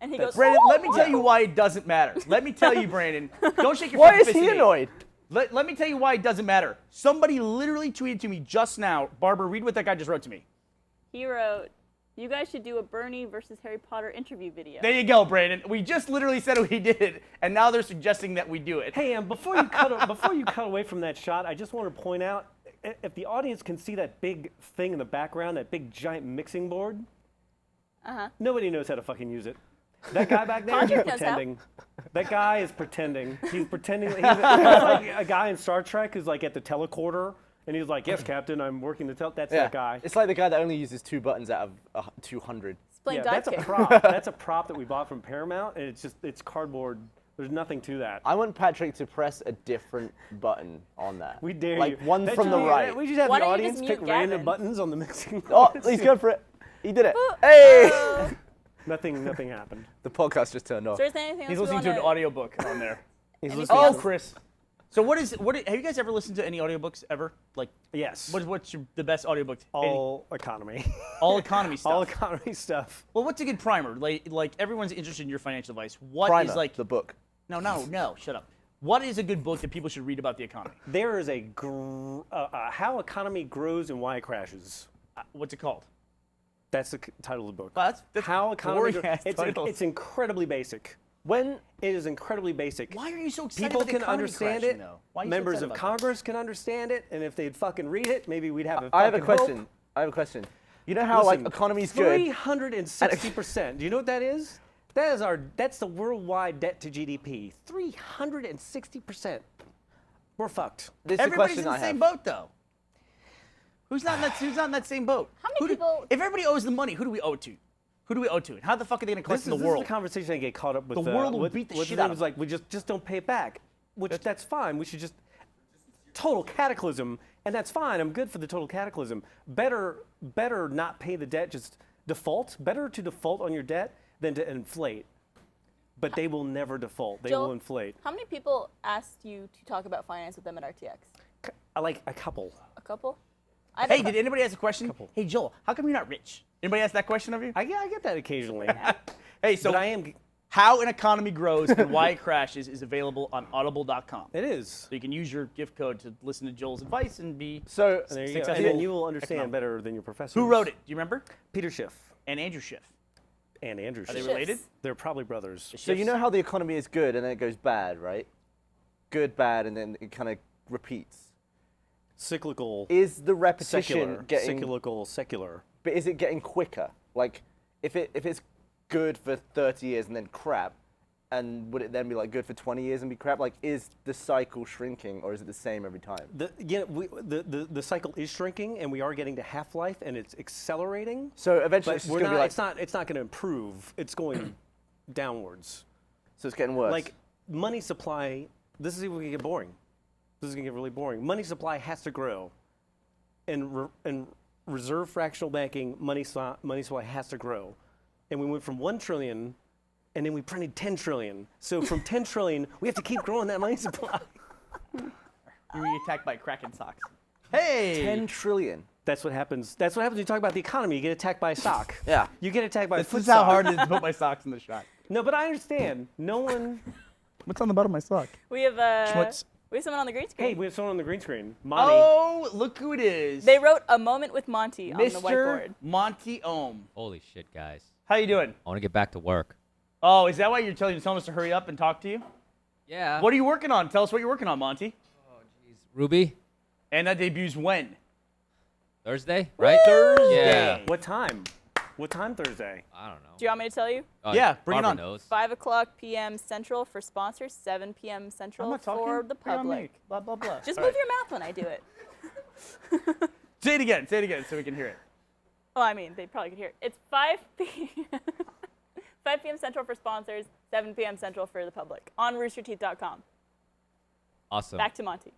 And he goes, Brandon, "Oh, let me tell you wow." why it doesn't matter. Let me tell you, Brandon. Don't shake your Why fucking is fist he at me. annoyed? Let me tell you why it doesn't matter. Somebody literally tweeted to me just now. Barbara, read what that guy just wrote to me. He wrote, "You guys should do a Burnie versus Harry Potter interview video." There you go, Brandon. We just literally said we did, and now they're suggesting that we do it. Hey, before you cut away from that shot, I just want to point out, if the audience can see that big thing in the background, that big giant mixing board, nobody knows how to fucking use it. That guy back there, he's Patrick knows how. pretending. That guy is pretending. He's pretending. He's like a guy in Star Trek who's like at the telecorder, and he's like, "Yes, Captain, I'm working the That's Yeah. that guy. It's like the guy that only uses 2 buttons out of 200. He's playing Yeah, dive that's a kick. prop. That's a prop that we bought from Paramount, and it's cardboard. There's nothing to that. I want Patrick to press a different button on that. We dare like you. one That from should the be- right. We just have Why the don't you audience just pick mute random Gavin? buttons on the mixing Oh, board. he's going for it. He did it. Oh. Hey! Oh. Nothing happened. The podcast just turned off. So is there anything else He's we listening to an wanna- audiobook on there. He's Anything listening. Oh, else? Chris. So what have you guys ever listened to any audiobooks ever? Like, Yes. what's the best audiobook? All economy. All economy stuff. All economy stuff. Well, what's a good primer? Like everyone's interested in your financial advice. What is Primer, like the book. No, shut up. What is a good book that people should read about the economy? There is a How Economy Grows and Why It Crashes. What's it called? That's the title of the book. Well, that's How Economy Grows. boring-ass titles. It's incredibly basic. It is incredibly basic. Why are you so excited People about the can economy understand crashing, it. though? Why are you so Members excited of about Congress can understand it, and if they'd fucking read it, maybe we'd have a I have a fucking question. hope. I have a question. You know how like Listen, economy's good? 360%. Do you know what that is? That's the worldwide debt to GDP. 360%. We're fucked. This is the Everybody's question in I the same have. boat, though. Who's not in that same boat? How many people? If everybody owes the money, who do we owe it to? Who do we owe it to? And how the fuck are they going to collect This from is the world? the conversation I get caught up with. The world will with, beat the with shit them. out of It's like we just don't pay it back, which that's fine. We should just total cataclysm, and that's fine. I'm good for the total cataclysm. Better not pay the debt. Just default. Better to default on your debt than to inflate. But they will never default. They Joel, will inflate. How many people asked you to talk about finance with them at RTX? I like a couple. A couple? I Hey, did anybody ask a question? Couple. Hey, Joel, how come you're not rich? Anybody ask that question of you? I get that occasionally. Hey, so but I am. How an Economy Grows and Why It Crashes is available on audible.com. It is. So you can use your gift code to listen to Joel's advice and be So There you go. successful. And then you will understand economic. better than your professor. Who wrote it? Do you remember? Peter Schiff And Andrew Schiff. and Andrew Are Schiff. they Schiffs. related? They're probably brothers. So you know how the economy is good and then it goes bad, right? Good, bad, and then it kind of repeats. Cyclical. Is the repetition Secular. getting? Secular. But is it getting quicker? Like, if it's good for 30 years and then crap, and would it then be like good for 20 years and be crap? Like, is the cycle shrinking or is it the same every time? The cycle is shrinking, and we are getting to half-life, and it's accelerating. So eventually But it's just we're going to not. be like, It's not going to improve. It's going downwards. so it's getting worse. Like money supply. This is going to get boring. This is going to get really boring. Money supply has to grow, and reserve fractional banking money supply has to grow, and we went from 1 trillion. And then we printed 10 trillion. So from 10 trillion, we have to keep growing that money supply. You were attacked by Kraken socks. Hey! 10 trillion. That's what happens. That's what happens when you talk about the economy. You get attacked by a sock. Yeah. You get attacked by a This foot is how sock. hard it is to put my socks in the shot. No, but I understand. No one. What's on the bottom of my sock? We have Schmutz. we have someone on the green screen. Hey, we have someone on the green screen. Monty. Oh, look who it is. They wrote a moment with Monty on the Mr. whiteboard. Monty Oum. Holy shit, guys. How you doing? I want to get back to work. Oh, is that why you're telling us to hurry up and talk to you? Yeah. What are you working on? Tell us what you're working on, Monty. RWBY? And that debuts when? Thursday, right? Thursday. Yeah. What time? What time Thursday? I don't know. Do you want me to tell you? Yeah, bring it Barbara on. Knows. 5 o'clock p.m. Central for sponsors, 7 p.m. I'm Central not talking. for the Bring it on me. public. Blah, blah, blah. Just All move right. your mouth when I do it. Say it again so we can hear it. Oh, I mean, they probably could hear it. It's 5 p.m. 5 p.m. Central for sponsors, 7 p.m. Central for the public on roosterteeth.com. Awesome. Back to Monty.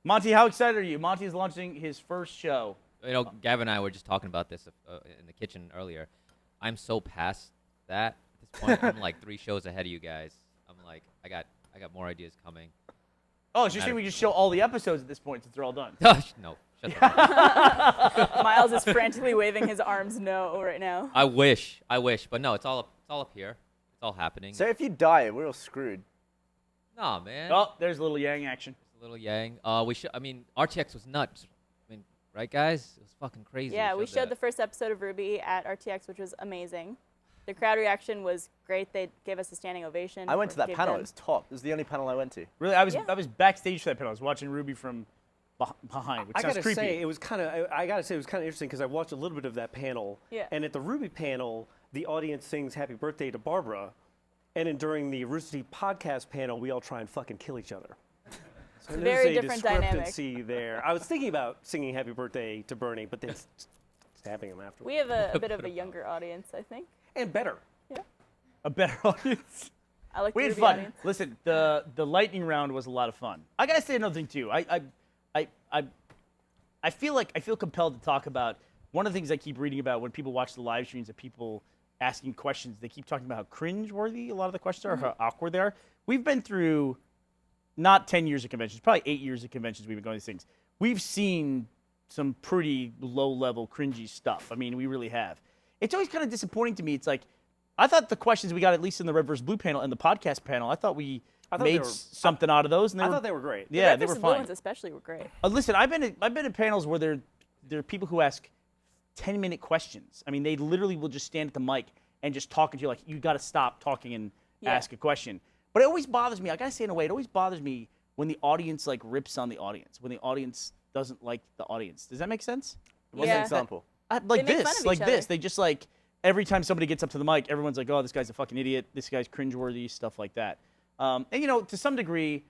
Monty, how excited are you? Monty is launching his first show. You know, Gavin and I were just talking about this in the kitchen earlier. I'm so past that at this point. I'm like 3 shows ahead of you guys. I'm like, I got more ideas coming. Oh, so you're saying we just show all the episodes at this point since they're all done? No, shut the fuck up. Miles is frantically waving his arms no right now. I wish, but no, it's all up here. It's all happening. So if you die, we're all screwed. Nah, man. Oh, there's a little Yang action. It's a little yang. RTX was nuts. I mean, right, guys? It was fucking crazy. Yeah, we showed that. the first episode of RWBY at RTX, which was amazing. The crowd reaction was great. They gave us a standing ovation. I went to that Gave panel. them- It was top. It was the only panel I went to. Really, I was Yeah. backstage for that panel. I was watching RWBY from behind, which I sounds gotta creepy. say, it was kind of. I gotta say, it was kind of interesting because I watched a little bit of that panel. Yeah. And at the RWBY panel, the audience sings "Happy Birthday" to Barbara, and then during the Rooster Teeth podcast panel, we all try and fucking kill each other. So there's very a different dynamic. discrepancy there. I was thinking about singing "Happy Birthday" to Burnie, but then stabbing him afterwards. We have a bit of a younger audience, I think. And better. A better audience. I like We the had RWBY fun. audience. Listen, the lightning round was a lot of fun. I gotta say another thing too. I feel compelled to talk about one of the things I keep reading about when people watch the live streams of people asking questions. They keep talking about how cringe-worthy a lot of the questions are, how awkward they are. We've been through not 10 years of conventions, probably 8 years of conventions. We've been going to these things. We've seen some pretty low-level cringy stuff. I mean, we really have. It's always kind of disappointing to me. It's like I thought the questions we got, at least in the Red vs. Blue panel and the podcast panel, I thought we I thought made they were- something out of those. And I thought they were great. Yeah, Red they were versus Blue fine. ones especially were great. Listen, I've been in panels where there are people who ask 10-minute questions. I mean, they literally will just stand at the mic and just talk to you like, you got to stop talking and ask a question. But it always bothers me. I gotta say, in a way, it always bothers me when the audience like rips on the audience, when the audience doesn't like the audience. Does that make sense? What's Yeah. an example? Like They make fun this, of like each this. other. They just like every time somebody gets up to the mic, everyone's like, "Oh, this guy's a fucking idiot. This guy's cringeworthy," stuff like that. And you know, to some degree,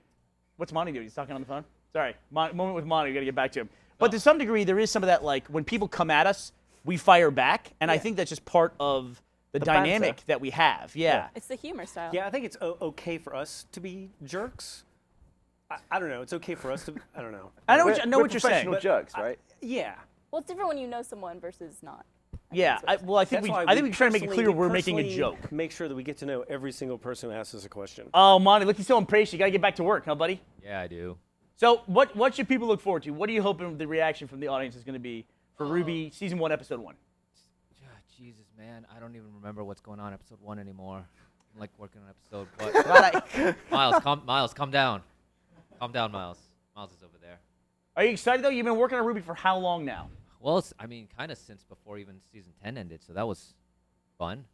what's Monty doing? He's talking on the phone. Sorry, moment with Monty. We gotta get back to him. But to some degree, there is some of that. Like when people come at us, we fire back, and I think that's just part of the dynamic banter. that we have. Yeah. It's the humor style. Yeah, I think it's okay for us to be jerks. I don't know. It's okay for us to. I don't know. I know We're what you're saying. professional jerks, right? Yeah. Well, it's different when you know someone versus not. Yeah. I think That's we why can try to make it clear we're making a personally joke. Make sure that we get to know every single person who asks us a question. Oh, Monty, look, he's so impatient. You gotta get back to work, huh, buddy? Yeah, I do. So, what should people look forward to? What are you hoping the reaction from the audience is going to be for RWBY season 1, episode 1? Jesus, man, I don't even remember what's going on episode 1 anymore. I'm like working on episode, but Miles, calm down. Calm down, Miles. Miles is over there. Are you excited though? You've been working on RWBY for how long now? Well, I mean, kind of since before even season 10 ended, so that was fun,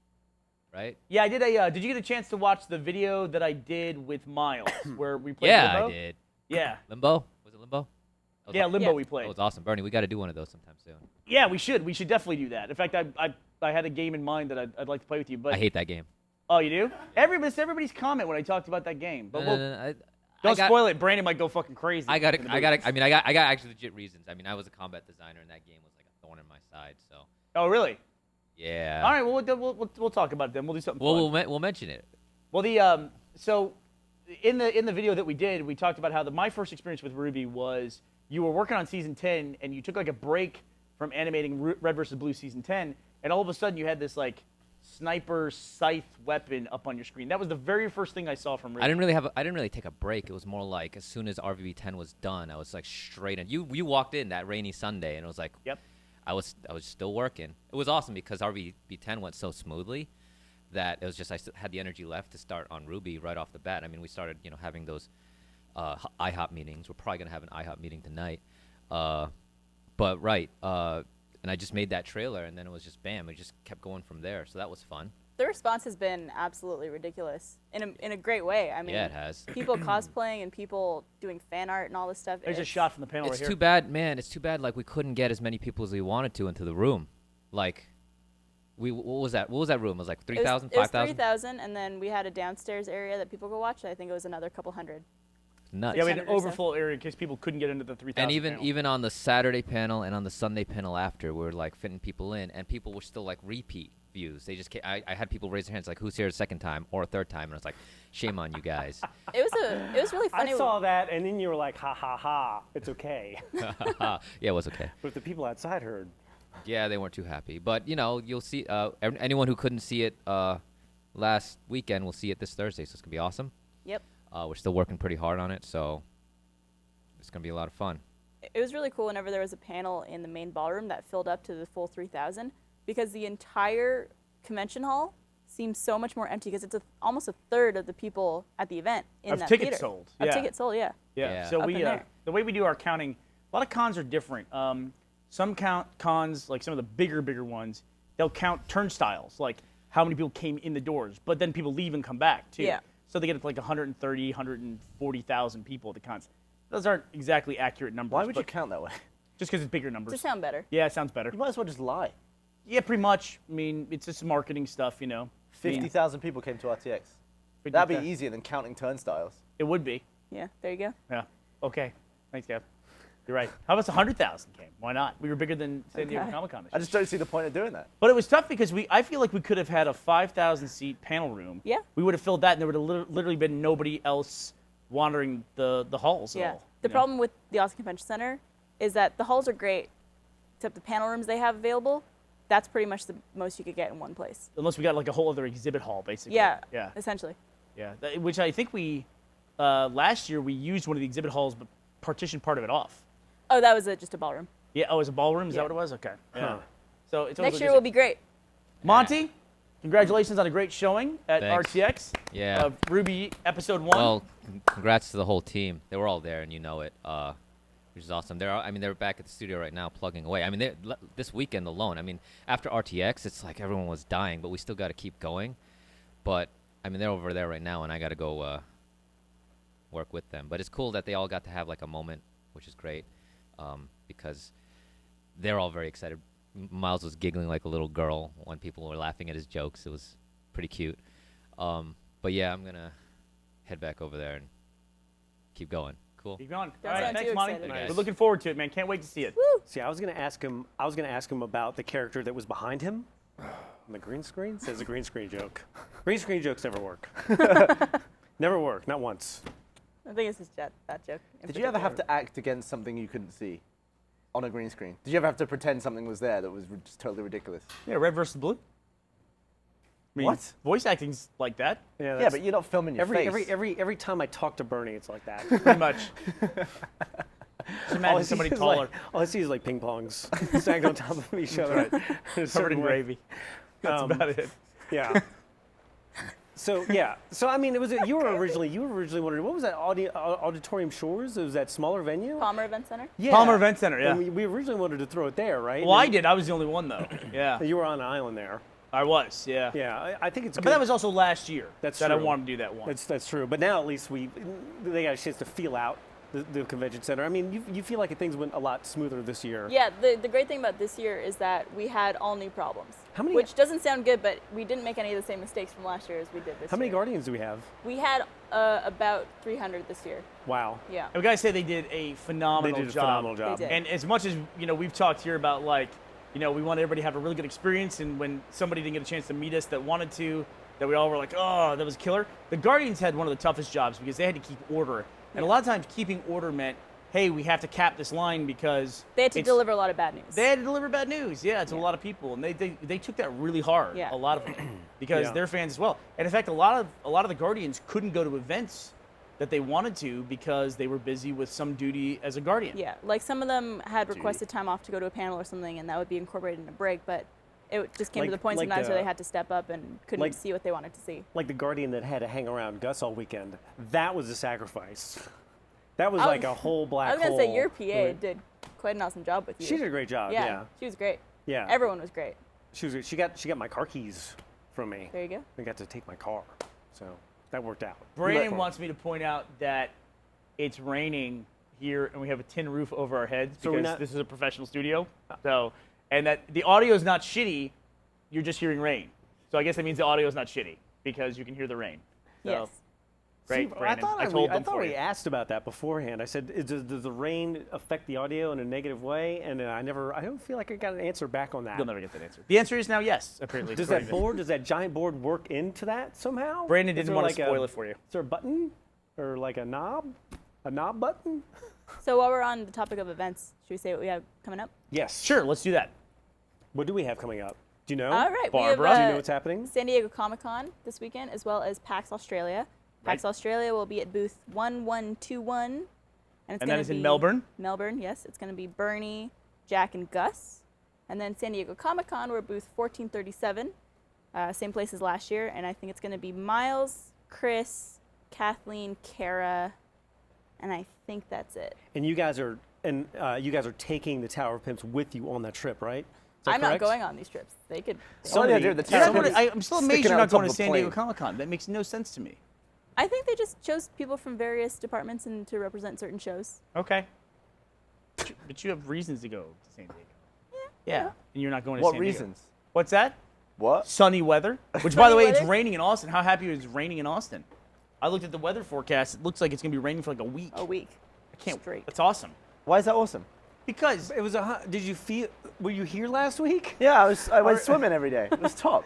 right? Yeah, I did did you get a chance to watch the video that I did with Miles where we played Yeah, Limbo? I did. Yeah. Limbo? Was it Limbo? That was Yeah, aw- Limbo Yeah. we That played. was awesome. Burnie, we got to do one of those sometime soon. Yeah, we should. We should definitely do that. In fact, I had a game in mind that I'd like to play with you, but I hate that game. Oh, you do? Everybody's comment when I talked about that game. But we'll, I don't got- spoil it. Brandon might go fucking crazy. I got in the I got booth. I mean, I got actually legit reasons. I mean, I was a combat designer, and that game was like a thorn in my side. So Oh, really? yeah. All right. Well, we'll talk about it then. We'll do something. Well, fun. we'll mention it. Well, the so in the video that we did, we talked about how my first experience with RWBY was you were working on season 10 and you took like a break from animating Red versus Blue season 10, and all of a sudden you had this like sniper scythe weapon up on your screen. That was the very first thing I saw from RWBY. I didn't really take a break. It was more like as soon as RWBY 10 was done, I was like straight in. You walked in that rainy Sunday, and it was like, Yep. I was still working. It was awesome because RWBY 10 went so smoothly that it was just I still had the energy left to start on RWBY right off the bat. I mean, we started having those IHOP meetings. We're probably gonna have an IHOP meeting tonight. But right, and I just made that trailer, and then it was just bam. It just kept going from there. So that was fun. The response has been absolutely ridiculous in a great way. I mean, Yeah, it has. people cosplaying and people doing fan art and all this stuff. There's a it's- shot from the panel It's right too here. bad, man. It's too bad. Like we couldn't get as many people as we wanted to into the room. Like, what was that? What was that room? It was like 3,000, It was 5,000. 3,000, and then we had a downstairs area that people could watch. I think it was another couple hundred. Nuts. Yeah, we had an 600 or so. overfull area in case people couldn't get into the 3,000. And even panel. even on the Saturday panel and on the Sunday panel after, we were like fitting people in, and people were still like repeat views. They just I had people raise their hands like, "Who's here a second time or a third time?" And I was like, "Shame on you guys." It was really funny. I saw that, and then you were like, ha ha ha, it's okay. Yeah, it was okay. But if the people outside heard, Yeah, they weren't too happy, but you'll see. Anyone who couldn't see it last weekend will see it this Thursday, so it's gonna be awesome. Yep. We're still working pretty hard on it, so it's gonna be a lot of fun. It was really cool whenever there was a panel in the main ballroom that filled up to the full 3,000 because the entire convention hall seems so much more empty because it's almost a third of the people at the event in Of that tickets theater. sold, Of yeah. tickets sold, yeah. Yeah. Yeah. So Up we in there. the way we do our counting, a lot of cons are different. Some cons, like some of the bigger ones, they'll count turnstiles, like how many people came in the doors, but then people leave and come back too. Yeah. So they get like 130, 140,000 people at the cons. Those aren't exactly accurate numbers. Why would you but count that way? Just because it's bigger numbers. To sound better. Yeah, it sounds better. You might as well just lie. Yeah, pretty much. I mean, it's just marketing stuff, I mean, 50,000 people came to RTX. 50,000. That'd be easier than counting turnstiles. It would be. Yeah, there you go. Yeah. Okay. Thanks, Gav. You're right. How about 100,000 came? Why not? We were bigger than San Diego Okay. Comic-Con this I year. just don't see the point of doing that. But it was tough because I feel like we could have had a 5,000 seat panel room. Yeah. We would have filled that, and there would have literally been nobody else wandering the halls at Yeah. all. The you know? problem with the Austin Convention Center is that the halls are great, except the panel rooms they have available, that's pretty much the most you could get in one place. Unless we got like a whole other exhibit hall, basically. Yeah. Yeah. Essentially. Yeah. Which I think we last year we used one of the exhibit halls, but partitioned part of it off. Oh, that was just a ballroom. Yeah. Oh, it was a ballroom. Is that Yeah. what it was? Okay. Yeah. Huh. So it's Next year will be great. Monty, congratulations on a great showing at Thanks. RTX. Yeah. Of RWBY episode 1. Well, congrats to the whole team. They were all there, and you know it, which is awesome. They're back at the studio right now plugging away. I mean, this weekend alone. I mean, after RTX, it's like everyone was dying, but we still got to keep going. But I mean, they're over there right now, and I got to go work with them. But it's cool that they all got to have like a moment, which is great, because they're all very excited. Miles was giggling like a little girl when people were laughing at his jokes. It was pretty cute. But yeah, I'm gonna head back over there and keep going. Cool. Keep going. Don't All right, sound thanks, too Monty. excited. Nice. We're looking forward to it, man. Can't wait to see it. See, I was gonna ask him about the character that was behind him on the green screen. Says a green screen joke. Green screen jokes never work. Never work, not once. I think it's just that joke. in Did you ever have particular. to act against something you couldn't see on a green screen? Did you ever have to pretend something was there that was just totally ridiculous? Yeah, red versus blue. I mean, What? Voice acting's like that, Yeah, that's- but you're not filming your face. every time I talk to Burnie, it's like that. pretty much. Just All I imagine see somebody is taller, like, all I see is like ping pongs stacked on top of each other. in a covered certain in way. gravy. That's Um, about it. Yeah. So I mean, you were originally wondering what was that Auditorium Shores? It was that smaller venue. Palmer Event Center? Yeah. Palmer Event Center, yeah. And we originally wanted to throw it there, right? Well, I And did. I was the only one, though. Yeah, You were on an island there. I was, yeah. Yeah, I think it's But good. that was also last year That's that I true. wanted to do that one. That's true. But now at least they got a chance to feel out the convention center. I mean, you feel like things went a lot smoother this year. Yeah, the great thing about this year is that we had all new problems. How many- Which doesn't sound good, but we didn't make any of the same mistakes from last year as we did this year. How many Guardians do we have? We had about 300 this year. Wow. Yeah. We gotta say they did a phenomenal They did a job. phenomenal job. They did. And as much as we've talked here about like, we want everybody to have a really good experience, and when somebody didn't get a chance to meet us that wanted to, that we all were like, oh, that was killer. The Guardians had one of the toughest jobs because they had to keep order, and a lot of times keeping order meant, hey, we have to cap this line because They had to it's- deliver a lot of bad news. They had to deliver bad news, to a lot of people, and they took that really hard. Yeah. A lot of them, because Yeah. they're fans as well. And in fact, a lot of the Guardians couldn't go to events that they wanted to because they were busy with some duty as a Guardian. Yeah, like some of them had requested time off to go to a panel or something, and that would be incorporated in a break, but it just came to the point sometimes where they had to step up and couldn't see what they wanted to see. Like the Guardian that had to hang around Gus all weekend. That was a sacrifice. That was I like was- a whole black I was hole. gonna say your PA did quite an awesome job with you. She did a great job. Yeah. She was great. Yeah. Everyone was great. She got my car keys from me. There you go. I got to take my car, so that worked out. Brandon wants me to point out that it's raining here, and we have a tin roof over our heads So we're because not- this is a professional studio. So, and that the audio is not shitty. You're just hearing rain. So I guess that means the audio is not shitty because you can hear the rain. So, Yes. Great, See, Brandon. I told them thought for we you. asked about that beforehand. I said, does the rain affect the audio in a negative way? And I don't feel like I got an answer back on that. You'll never get that answer. The answer is now yes, apparently. Does according that to- board, does that giant board work into that somehow? Brandon Is didn't there want to like spoil it for you. Is there a button or like a knob button? So while we're on the topic of events, should we say what we have coming up? Yes. Sure, let's do that. What do we have coming up? Do you know? All right, Barbara? we have Do you know what's happening? San Diego Comic-Con this weekend, as well as PAX Australia. PAX Right. Australia will be at booth 1121. And it's And gonna that is in be Melbourne? Melbourne, yes. It's going to be Burnie, Jack, and Gus. And then San Diego Comic-Con, we're booth 1437. Same place as last year. And I think it's going to be Miles, Chris, Kathleen, Kara, and I think that's it. And you guys are taking the Tower of Pimps with you on that trip, right? Is that I'm not correct? going on these trips. They could. So the idea of the You're not tower going is to, I'm still amazed sticking you're out not going top to of the San Diego plane. Comic-Con. That makes no sense to me. I think they just chose people from various departments and to represent certain shows. Okay. But you have reasons to go to San Diego. Yeah. And you're not going to What San Diego. reasons? What's that? What? Sunny weather. Which, by the way, it's weather? raining in Austin. How happy is raining in Austin? I looked at the weather forecast. It looks like it's going to be raining for like a week. A week. I can't. straight. That's awesome. Why is that awesome? Because It was did you feel? Were you here last week? Yeah, I went swimming every day. It was top.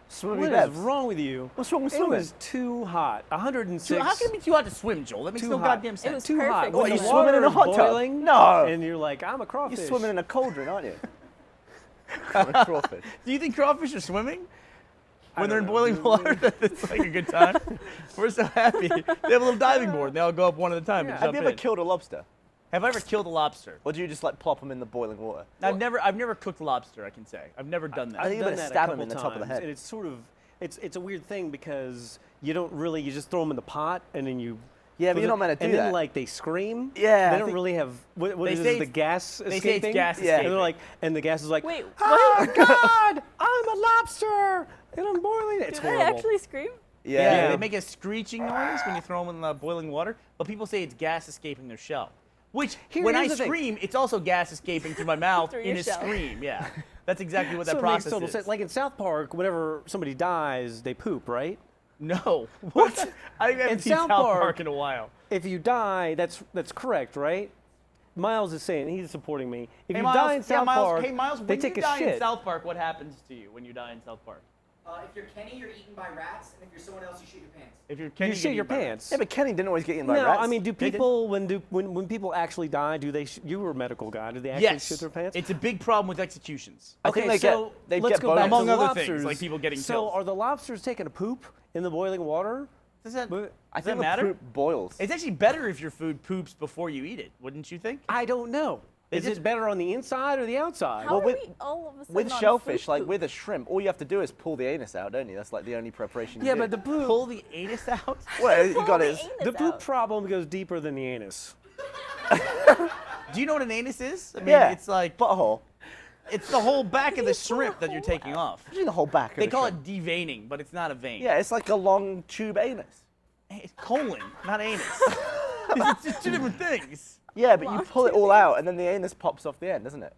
Swimming What with is Bevs. wrong with you? What's wrong with It swimming? was too hot. 106. how can it be too hot to swim, Joel? That makes Too no hot. goddamn It sense. was too perfect. hot? What, When you the swimming in water a is hot tub? boiling, No. And you're like, I'm a crawfish. You're swimming in a cauldron, aren't you? I'm a crawfish. Do you think crawfish are swimming? When they're in don't boiling know. water, it's like a good time. We're so happy. They have a little diving board. And they all go up one at a time and Yeah. jump Have you ever in. killed a lobster? Have I ever killed a lobster? Or do you just like plop them in the boiling water? I've never cooked lobster. I can say I've never done that. I think you Done better that a stab him couple in the top of the times, head. And it's sort of, it's a weird thing because you don't really, you just throw them in the pot and then you. Yeah, but you're not meant to do And then that. like they scream. Yeah, They I don't think- really have, what They is say it, the it's- gas they say it's escaping? gas Yeah. And they're like, and the gas is like, Wait, oh God, I'm a lobster and I'm boiling. It's Do they horrible. actually scream? Yeah, Yeah. they make a screeching noise when you throw them in the boiling water, but people say it's gas escaping their shell. Which, when I here's the thing. scream, it's also gas escaping through my mouth Through in your a shell. scream. Yeah, that's exactly what So that it makes process total is. sense. Like in South Park, whenever somebody dies, they poop, right? No, what? I haven't In seen South South Park- Park in a while. If you die, that's correct, right? Miles is saying, he's supporting me. If Hey, you Miles, die in South Miles, Park, hey, Miles, they when take you a die shit. in South Park, what happens to you when you die in South Park? If you're Kenny, you're eaten by rats, and if you're someone else, you shit your pants. If you're You Kenny, shit get your eaten by pants. Yeah, but Kenny didn't always get eaten by No, rats. I mean, do They did. people when people actually die, do they? You were a medical guy. Do they actually Yes, shit their pants? it's a big problem with executions. I think Okay, they let's get go boned. back Among to other lobsters. things, like people getting So killed. are the lobsters taking a poop in the boiling water? Does that, But- I does think that matter? the poop boils. It's actually better if your food poops before you eat it, wouldn't you think? I don't know. Is just- it better on the inside or the outside? How Well, are with- we all of a sudden With on shellfish, food like poop? with a shrimp, all you have to do is pull the anus out, don't you? That's like the only preparation you Yeah, do. but the poop, Pull the anus out? Well, you Pull got the it. anus the poop out. problem goes deeper than the anus. Do you know what an anus is? I mean, Yeah, it's like, butthole. it's the whole back of the You pull shrimp the that you're hole taking out. off. What do you mean the whole back of They the call shrimp? it deveining, but it's not a vein. Yeah, it's like a long tube anus. It's colon, not anus. It's just two different things. Yeah, but you Long pull it tube all out, and then the anus pops off the end, doesn't it?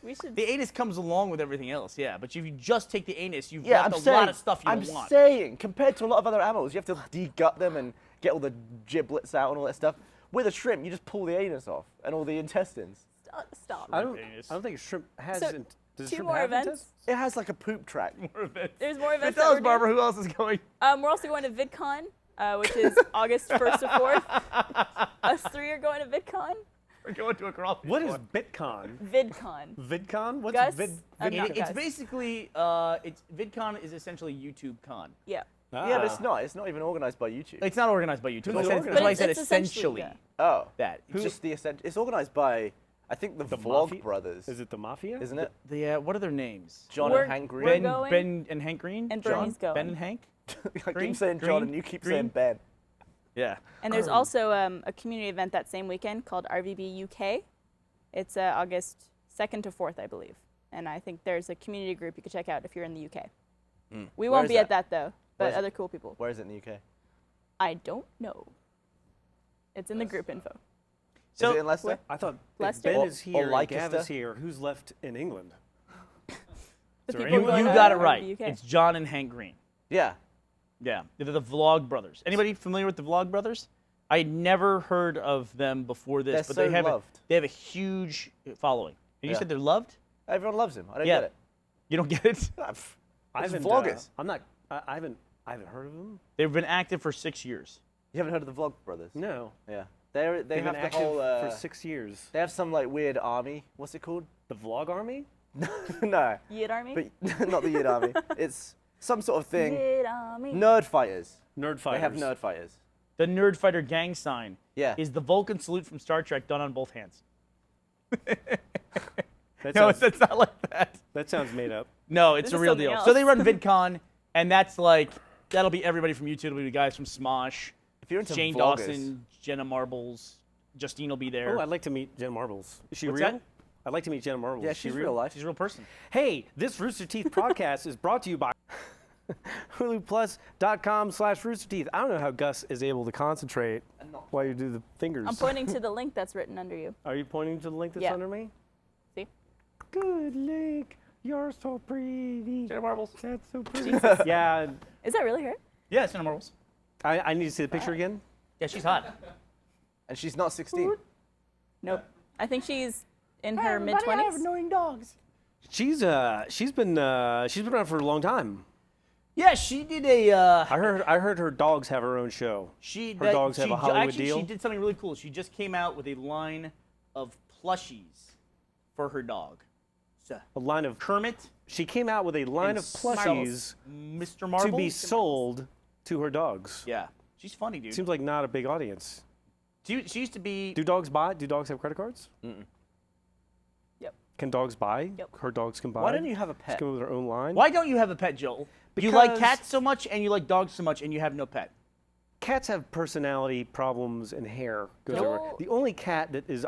We should. The anus comes along with everything else, yeah. But if you just take the anus, you've Yeah, left I'm a saying. lot of stuff you I'm don't want. saying, compared to a lot of other animals, you have to de-gut them and get all the giblets out and all that stuff. With a shrimp, you just pull the anus off and all the intestines. Stop. I don't Anus. think shrimp has. So, does two shrimp more have events. intestines? It has like a poop track. There's more events. Tell that us, we're Barbara, doing. who else is going? We're also going to VidCon, which is August 1st to 4th. Us three are going to VidCon. We're going to a crawl. What is Bitcon? VidCon. VidCon? What's Gus? vid? I'm not VidCon? It's Gus. basically, VidCon is essentially YouTube Con. Yeah. Yeah, but Ah. it's not. It's not even organized by YouTube. It's not organized by YouTube. Who's That's organized? why I said It's essentially, essentially Oh, that. it's just the essential. It's organized by, I think, the Vlog Mafia? Brothers, Is it the mafia? isn't it? What are their names? John We're- and Hank Green. we're Ben, going- Ben and Hank Green? And John? Bernie's going. Ben and Hank? I Green? keep saying John, Green? and you keep Green? saying Ben. Yeah. And there's also a community event that same weekend called RWBY UK. It's August 2nd to 4th, I believe. And I think there's a community group you could check out if you're in the UK. We Where won't is be at that? that though, Where but is it? other cool people. Where is it in the UK? I don't know. It's in the group info. So is it in Leicester? I thought if Leicester? Ben Or- is or here and Leicester? Gav is here. Who's left in England? The there people you, going you to got it RWBY right. UK. It's John and Hank Green. Yeah. Yeah. They're the Vlog Brothers. Anybody familiar with the Vlog Brothers? I had never heard of them before this, They're but they so have loved. they have a huge following. And you Yeah. said they're loved? Everyone loves him. I don't Yeah. get it. You don't get it? I It's haven't. vloggers. I'm not. I haven't heard of them. They've been active for 6 years. You haven't heard of the Vlog Brothers? No. Yeah. They They've have been the active whole. for 6 years. They have some like weird army. What's it called? The Vlog Army? No, Yid Army? but not the Yid Army. It's some sort of thing. Yid Army. Nerd fighters. Nerd fighters. They have nerd fighters. The Nerd Fighter gang sign Yeah. is the Vulcan salute from Star Trek done on both hands. That No, sounds, that's not like that. that sounds made up. No, it's This a is real something deal. else. So they run VidCon, and that's like, that'll be everybody from YouTube. It'll be the guys from Smosh, If you're into Shane vloggers, Dawson, Jenna Marbles, Justine will be there. Oh, I'd like to meet Jenna Marbles. Is she What's real? that? I'd like to meet Jenna Marbles. yeah, Is she she's real life. She's a real person. Hey, this Rooster Teeth podcast is brought to you by HuluPlus.com/Rooster Teeth. I don't know how Gus is able to concentrate while you do the fingers. I'm pointing to the link that's written under you. Are you pointing to the link that's Yeah. under me? See? Good link. You're so pretty. Jenna Marbles. That's so pretty. Yeah, Is that really her? Yeah, it's Jenna Marbles. I need to see the picture again. Yeah, she's hot. And she's not 16. Nope. I think she's in her mid 20s. annoying dogs. She's been around for a long time. Yeah, she did a. I heard her dogs have her own show. Her dogs have a Hollywood actually, deal. She did something really cool. She just came out with a line of plushies for her dog. So, A line of Kermit, She came out with a line and of plushies Mr. Marbles. to be sold to her dogs. Yeah, she's funny, dude. Seems like not a big audience. She used to be. Do dogs buy? Do dogs have credit cards? Yep. Can dogs buy? Yep. Her dogs can buy. Why don't you have a Just pet? go with their own line. Why don't you have a pet, Joel? You like Because- cats so much and you like dogs so much and you have no pet. Cats have personality problems and hair goes over. Joel- The only cat that is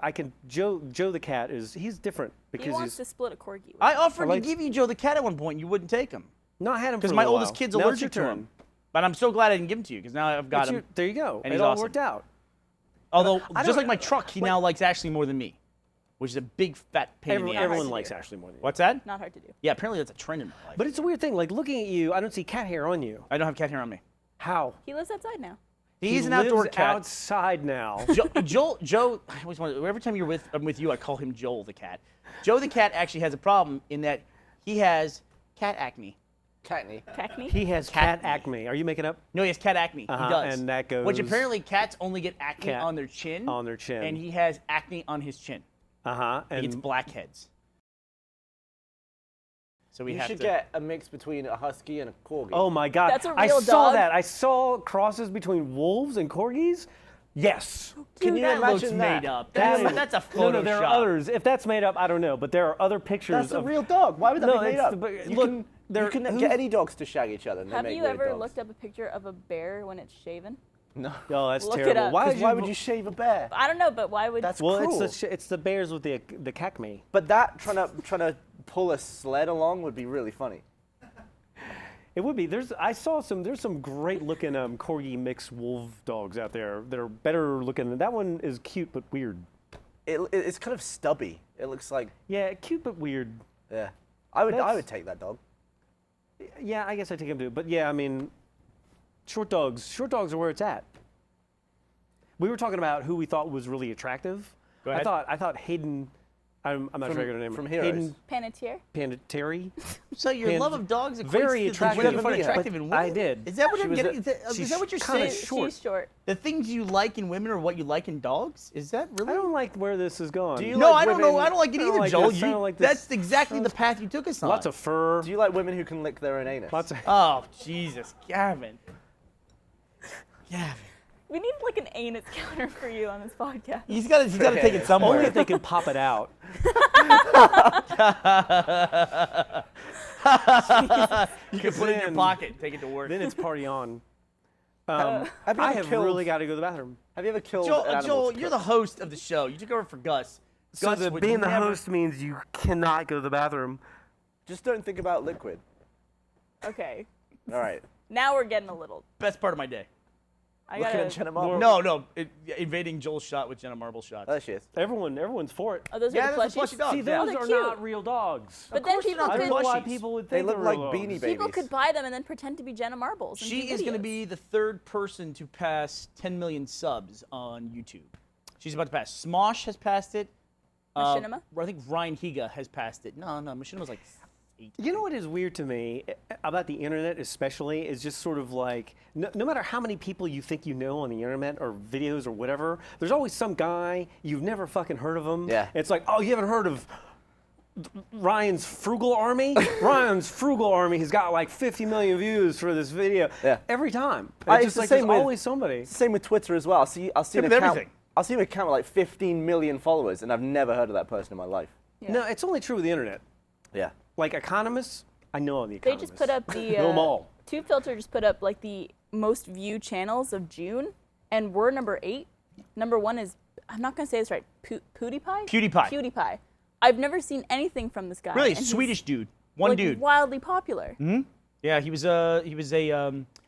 Joe the cat he's different He because wants he's to split a corgi. With I him. offered like- to give you Joe the cat at one point. You wouldn't take him not had him because for a my little oldest while. kid's Now it's allergic your to turn. him. But I'm so glad I didn't give him to you because now I've got But him. there you go. And It he's all awesome. worked out. Although, I just don't- like my truck, he now likes Ashley more than me, which is a big fat pain in the ass. Everyone to likes do. Ashley more than you. What's that? Not hard to do. Yeah, apparently that's a trend in my life. But it's a weird thing. Like looking at you, I don't see cat hair on you. I don't have cat hair on me. How? He lives outside now. He's an lives outdoor cat. outside now. Joe, I always want. Every time I'm with you, I call him Joel the cat. Joe the cat actually has a problem in that he has cat acne. Catney. Cackney? He has cat acne. Are you making up? No, he has cat acne. Uh-huh, He does. and that Which goes- apparently cats only get acne Cat- on their chin. on their chin. And he has acne on his chin. Uh-huh. He gets And blackheads. So we You have should to get a mix between a husky and a corgi. oh my God. That's a I real saw dog? that. I saw crosses between wolves and corgis. Yes. Can Dude, you that looks imagine made that? up. That That's a is- Photoshop. No, there are others. If that's made up, I don't know. But there are other pictures That's a of real dog. Why would that No, be made it's up? the- but you look, can, they're- you can who's- get any dogs to shag each other. And they Have make you weird ever dogs. looked up a picture of a bear when it's shaven? No. Oh, that's Look it terrible. up. Why would you shave a bear? I don't know, but why would? That's Well, cruel. it's the bears with the cacme. But that trying to pull a sled along would be really funny. It would be. There's some great looking corgi mixed wolf dogs out there that are better looking. That one is cute but weird. It's kind of stubby. It looks like Yeah, cute but weird. yeah. I That's- would take that dog. Yeah, I guess I take him too. But yeah, I mean, short dogs are where it's at. We were talking about who we thought was really attractive. Go ahead. I thought Hayden. I'm not sure I got her name. from Heroes. Hayden Panettiere? Panettiere. So your Pan- love of dogs equates very to attractive. what you find Yeah. attractive in women? I did. Is that what She I'm was getting? a- Is that what you're kinda saying? short. She's short. The things you like in women are what you like in dogs? Is that really? I don't like where this is going. Do you No, like I don't know. women- I don't like it I don't either, like Joel. this. I don't like this. That's exactly the path you took us on. Lots of fur. Do you like women who can lick their own anus? Lots of. Oh, Jesus, Gavin. Gavin. We need like an anus counter for you on this podcast. He's got to take it somewhere. Only if they can pop it out. you can put it in your then- pocket and take it to work. Then it's party on. Have you I ever have killed- really got to go to the bathroom. Have you ever killed an animal Joel, to you're cook? the host of the show. You took over for Gus. So Gus the, would being the never- host means you cannot go to the bathroom. Just don't think about liquid. Okay. All right. Now we're getting a little. Best part of my day. I Looking gotta. at Jenna Marbles. No, invading Joel's shot with Jenna Marble shots. There she is. Everyone's for it. Oh, those Yeah, are the those are plushies. plushy dogs. See, yeah. those they're are cute. not real dogs. But then people I they're don't know why plushies. people would They think look they're like real Beanie dogs. Babies. People could buy them and then pretend to be Jenna Marbles. And She do is going to videos. be the third person to pass 10 million subs on YouTube. She's about to pass. Smosh has passed it. Machinima? I think Ryan Higa has passed it. No, Machinima's like 8. You know what is weird to me about the internet, especially, is just sort of like no matter how many people you think you know on the internet or videos or whatever, there's always some guy you've never fucking heard of him. Yeah. It's like, oh, you haven't heard of Ryan's Frugal Army? Ryan's Frugal Army has got like 50 million views for this video. Yeah. Every time. It's It's just the like same there's with- always somebody. It's the same with Twitter as well. I'll see an Same with account. everything. I'll see an account with like 15 million followers, and I've never heard of that person in my life. Yeah. No, it's only true with the internet. Yeah. Like economists, I know on the They economists. just put up the. Know 'em all. Two Filter just put up like the most viewed channels of June, and we're number 8. Number 1 is, I'm not gonna say this right, PewDiePie. PewDiePie. PewDiePie. I've never seen anything from this guy. Really, and he's, Swedish dude. One like, dude. Wildly popular. Yeah, he was a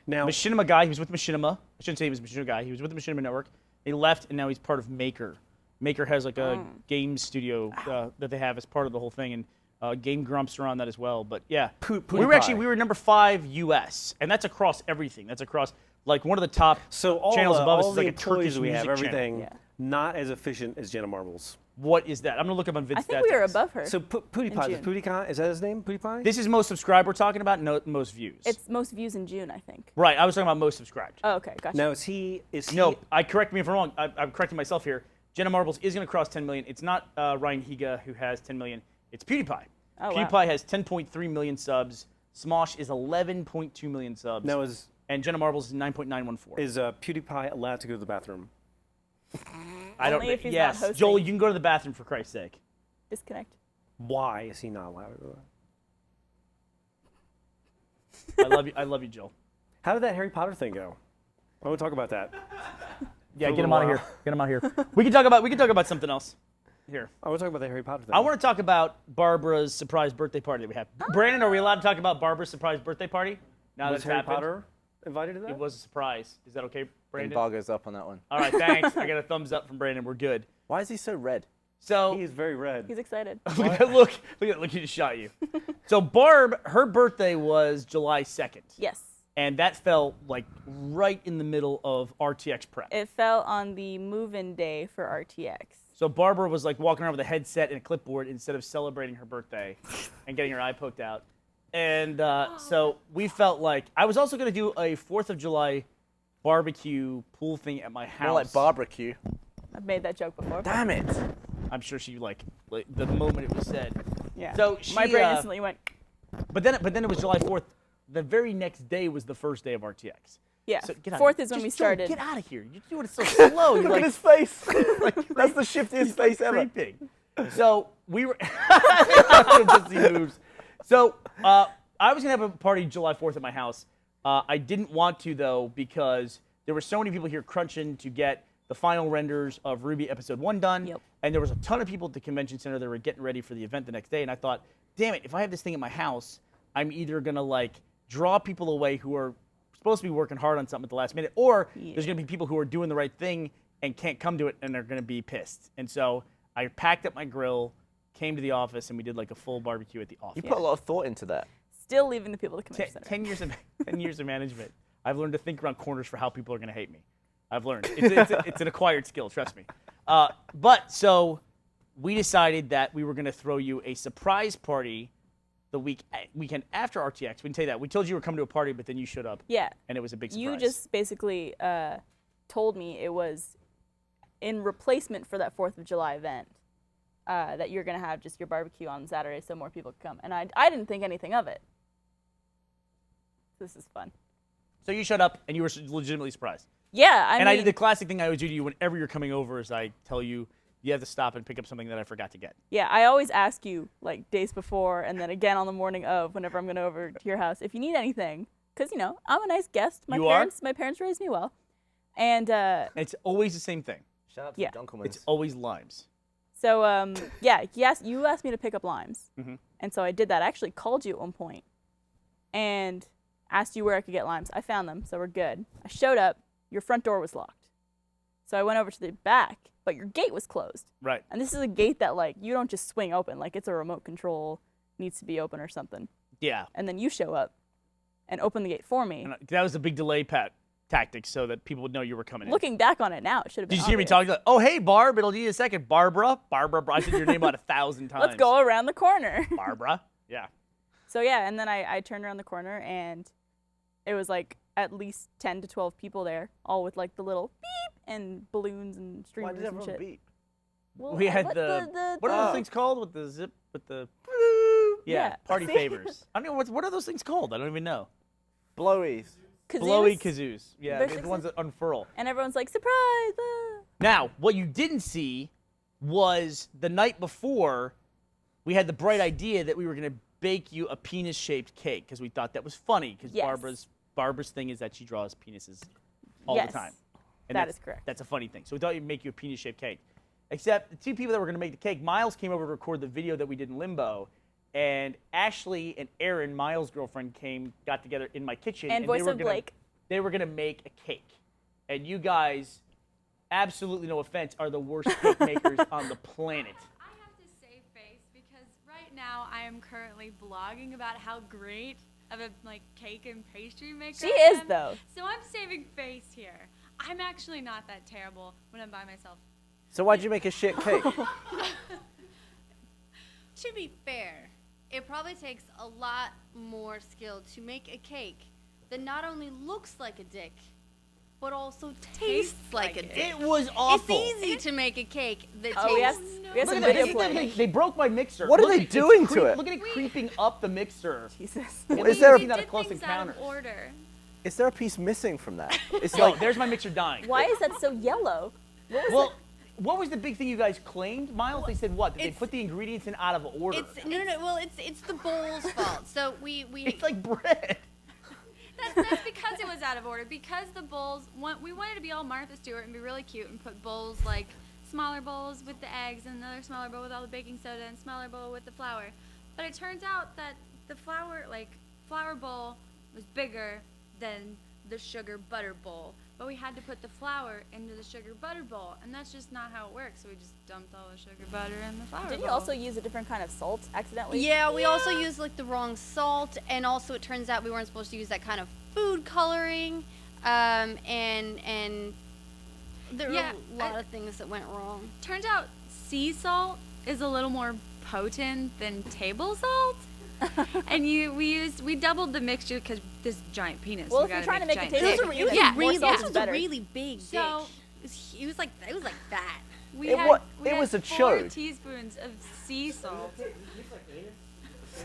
Now- Machinima guy. He was with Machinima. I shouldn't say he was a Machinima guy. He was with the Machinima Network. He left, and now he's part of Maker. Maker has like a game studio that they have as part of the whole thing, and Game Grumps are on that as well. But yeah, PewDiePie. we were number 5 U.S. and that's across everything. That's across like one of the top So all channels the, above us all is the like a employees Turkish we have, music channel. everything, Yeah. not as efficient as Jenna Marbles. What is that? I'm gonna look up on Vince. I think we were Stats. above her. So PewDiePie, June. PewDiePie, is that his name? PewDiePie? This is most subscribed. We're talking about most views. It's most views in June, I think. right. I was talking about most subscribed. Oh, okay, gotcha. Now is he? No, correct me if I'm wrong. I'm correcting myself here. Jenna Marbles is going to cross 10 million. It's not Ryan Higa who has 10 million. It's PewDiePie. Oh, wow. PewDiePie has 10.3 million subs. Smosh is 11.2 million subs. Now and Jenna Marbles is 9.914. is PewDiePie allowed to go to the bathroom? I don't. Only if he's not yes, hosting. Joel, you can go to the bathroom for Christ's sake. Disconnect. Why is he not allowed to do that? I love you, Joel. How did that Harry Potter thing go? I want to talk about that. Yeah, For a get him little out of here. while. Get him out of here. We can talk about something else. Here. I want to talk about the Harry Potter thing. I want to talk about Barbara's surprise birthday party that we had. Brandon, are we allowed to talk about Barbara's surprise birthday party? Now Was that's Harry happened. Potter invited to that? It was a surprise. Is that okay, Brandon? Embargo's up on that one. All right, thanks. I got a thumbs up from Brandon. We're good. Why is he so red? So He is very red. He's excited. look at that look. Look, he just shot you. So Barb, her birthday was July 2nd. Yes. And that fell like right in the middle of RTX prep. It fell on the move-in day for RTX. So Barbara was like walking around with a headset and a clipboard instead of celebrating her birthday and getting her eye poked out. And so we felt like I was also going to do a 4th of July barbecue pool thing at my house. More like barbecue. I've made that joke before. Damn it. I'm sure she like the moment it was said. Yeah. So my she, brain instantly went. But then it was July 4th. The very next day was the first day of RTX. Yeah. So get out 4th of here. is when we Just Joel, started. Get out of here. You're doing it so slow. You're Look like, at his face. That's the shiftiest face ever. creeping. So we were just he moves. So I was gonna have a party July 4th at my house. I didn't want to though because there were so many people here crunching to get the final renders of RWBY episode 1 done. Yep. And there was a ton of people at the convention center that were getting ready for the event the next day. And I thought, damn it, if I have this thing at my house, I'm either gonna like draw people away who are supposed to be working hard on something at the last minute, or there's gonna be people who are doing the right thing and can't come to it and they're gonna be pissed. And so I packed up my grill, came to the office, and we did like a full barbecue at the office. You put a lot of thought into that. Still leaving the people to come 10 years of management. I've learned to think around corners for how people are going to hate me. I've learned. It's an acquired skill, trust me. But so we decided that we were going to throw you a surprise party the weekend after RTX. We didn't tell you that. We told you were coming to a party, but then you showed up. Yeah. And it was a big surprise. You just basically told me it was in replacement for that 4th of July event that you're going to have just your barbecue on Saturday so more people could come. And I didn't think anything of it. This is fun. So you showed up and you were legitimately surprised. Yeah, I mean, I did the classic thing I always do to you whenever you're coming over is I tell you you have to stop and pick up something that I forgot to get. yeah, I always ask you like days before and then again on the morning of whenever I'm going over to your house if you need anything, because you know I'm a nice guest. My parents raised me well, and It's always the same thing. Shout out to Yeah. Dunkelman. It's always limes. so yeah, you asked me to pick up limes, Mhm. and so I did that. I actually called you at one point and asked you where I could get limes. I found them, so we're good. I showed up. Your front door was locked, so I went over to the back, but your gate was closed. Right. And this is a gate that like you don't just swing open, like it's a remote control, needs to be open or something. Yeah. And then you show up and open the gate for me. And that was a big delay tactic so that people would know you were coming in. Looking back on it now, it should have been Did you hear me obvious. talking like, oh, hey, Barb, it'll need a second. Barbara. I said your name about 1,000 times. Let's go around the corner. Barbara. Yeah. So yeah, and then I turned around the corner and it was like at least 10 to 12 people there, all with like the little beep and balloons and Why streamers did and everyone shit. beep? Well, We had what what are those things called with the zip, with the, Yeah. party See? favors. I don't know, what are those things called? I don't even know. Blowies. Blowy kazoos? kazoos. Yeah, They're the ones that unfurl. And everyone's like, surprise! Ah. Now, what you didn't see was the night before, we had the bright idea that we were going to bake you a penis-shaped cake because we thought that was funny because Yes. Barbara's thing is that she draws penises all Yes, the time. that is correct. That's a funny thing. So we thought we'd make you a penis-shaped cake. Except the two people that were going to make the cake, Miles came over to record the video that we did in Limbo, and Ashley and Erin, Miles' girlfriend, got together in my kitchen. And voice of Blake. They were going to make a cake. And you guys, absolutely no offense, are the worst cake makers on the planet. I have to save face because right now I am currently blogging about how great of a cake and pastry maker She I is, am. though. So I'm saving face here. I'm actually not that terrible when I'm by myself. So why'd you make a shit cake? To be fair, it probably takes a lot more skill to make a cake that not only looks like a dick, but also tastes like a dick. It was awful. It's easy to make a cake that Oh, we have tastes. some Look at video this. play. They broke my mixer. What are Look they at it's doing to it? Look at it creeping up the mixer. Jesus. Is there We a, not a did close things encounter. out of order. is there a piece missing from that? It's Oh, like there's my mixer dying. Why is that so yellow? Well, what was the big thing you guys claimed, Miles? They said what? That they put the ingredients in out of order. No. Well, it's the bowl's fault. So we. It's like bread. That's because it was out of order. Because the bowls, we wanted to be all Martha Stewart and be really cute and put bowls like smaller bowls with the eggs and another smaller bowl with all the baking soda and smaller bowl with the flour. But it turns out that the flour bowl was bigger than the sugar butter bowl. But we had to put the flour into the sugar butter bowl, and that's just not how it works. So we just dumped all the sugar butter in the flour bowl. Did you also use a different kind of salt accidentally? Yeah, we also used like the wrong salt, and also it turns out we weren't supposed to use that kind of food coloring, and there were a lot of things that went wrong. Turns out sea salt is a little more potent than table salt. And we doubled the mixture because this giant penis. Well, we if you're gotta trying to make a giant table, dick. you Yeah, more this salt is was a better. really big dish. So- It was like that. We It had, wa- we it had was a 4 chode. teaspoons of sea salt.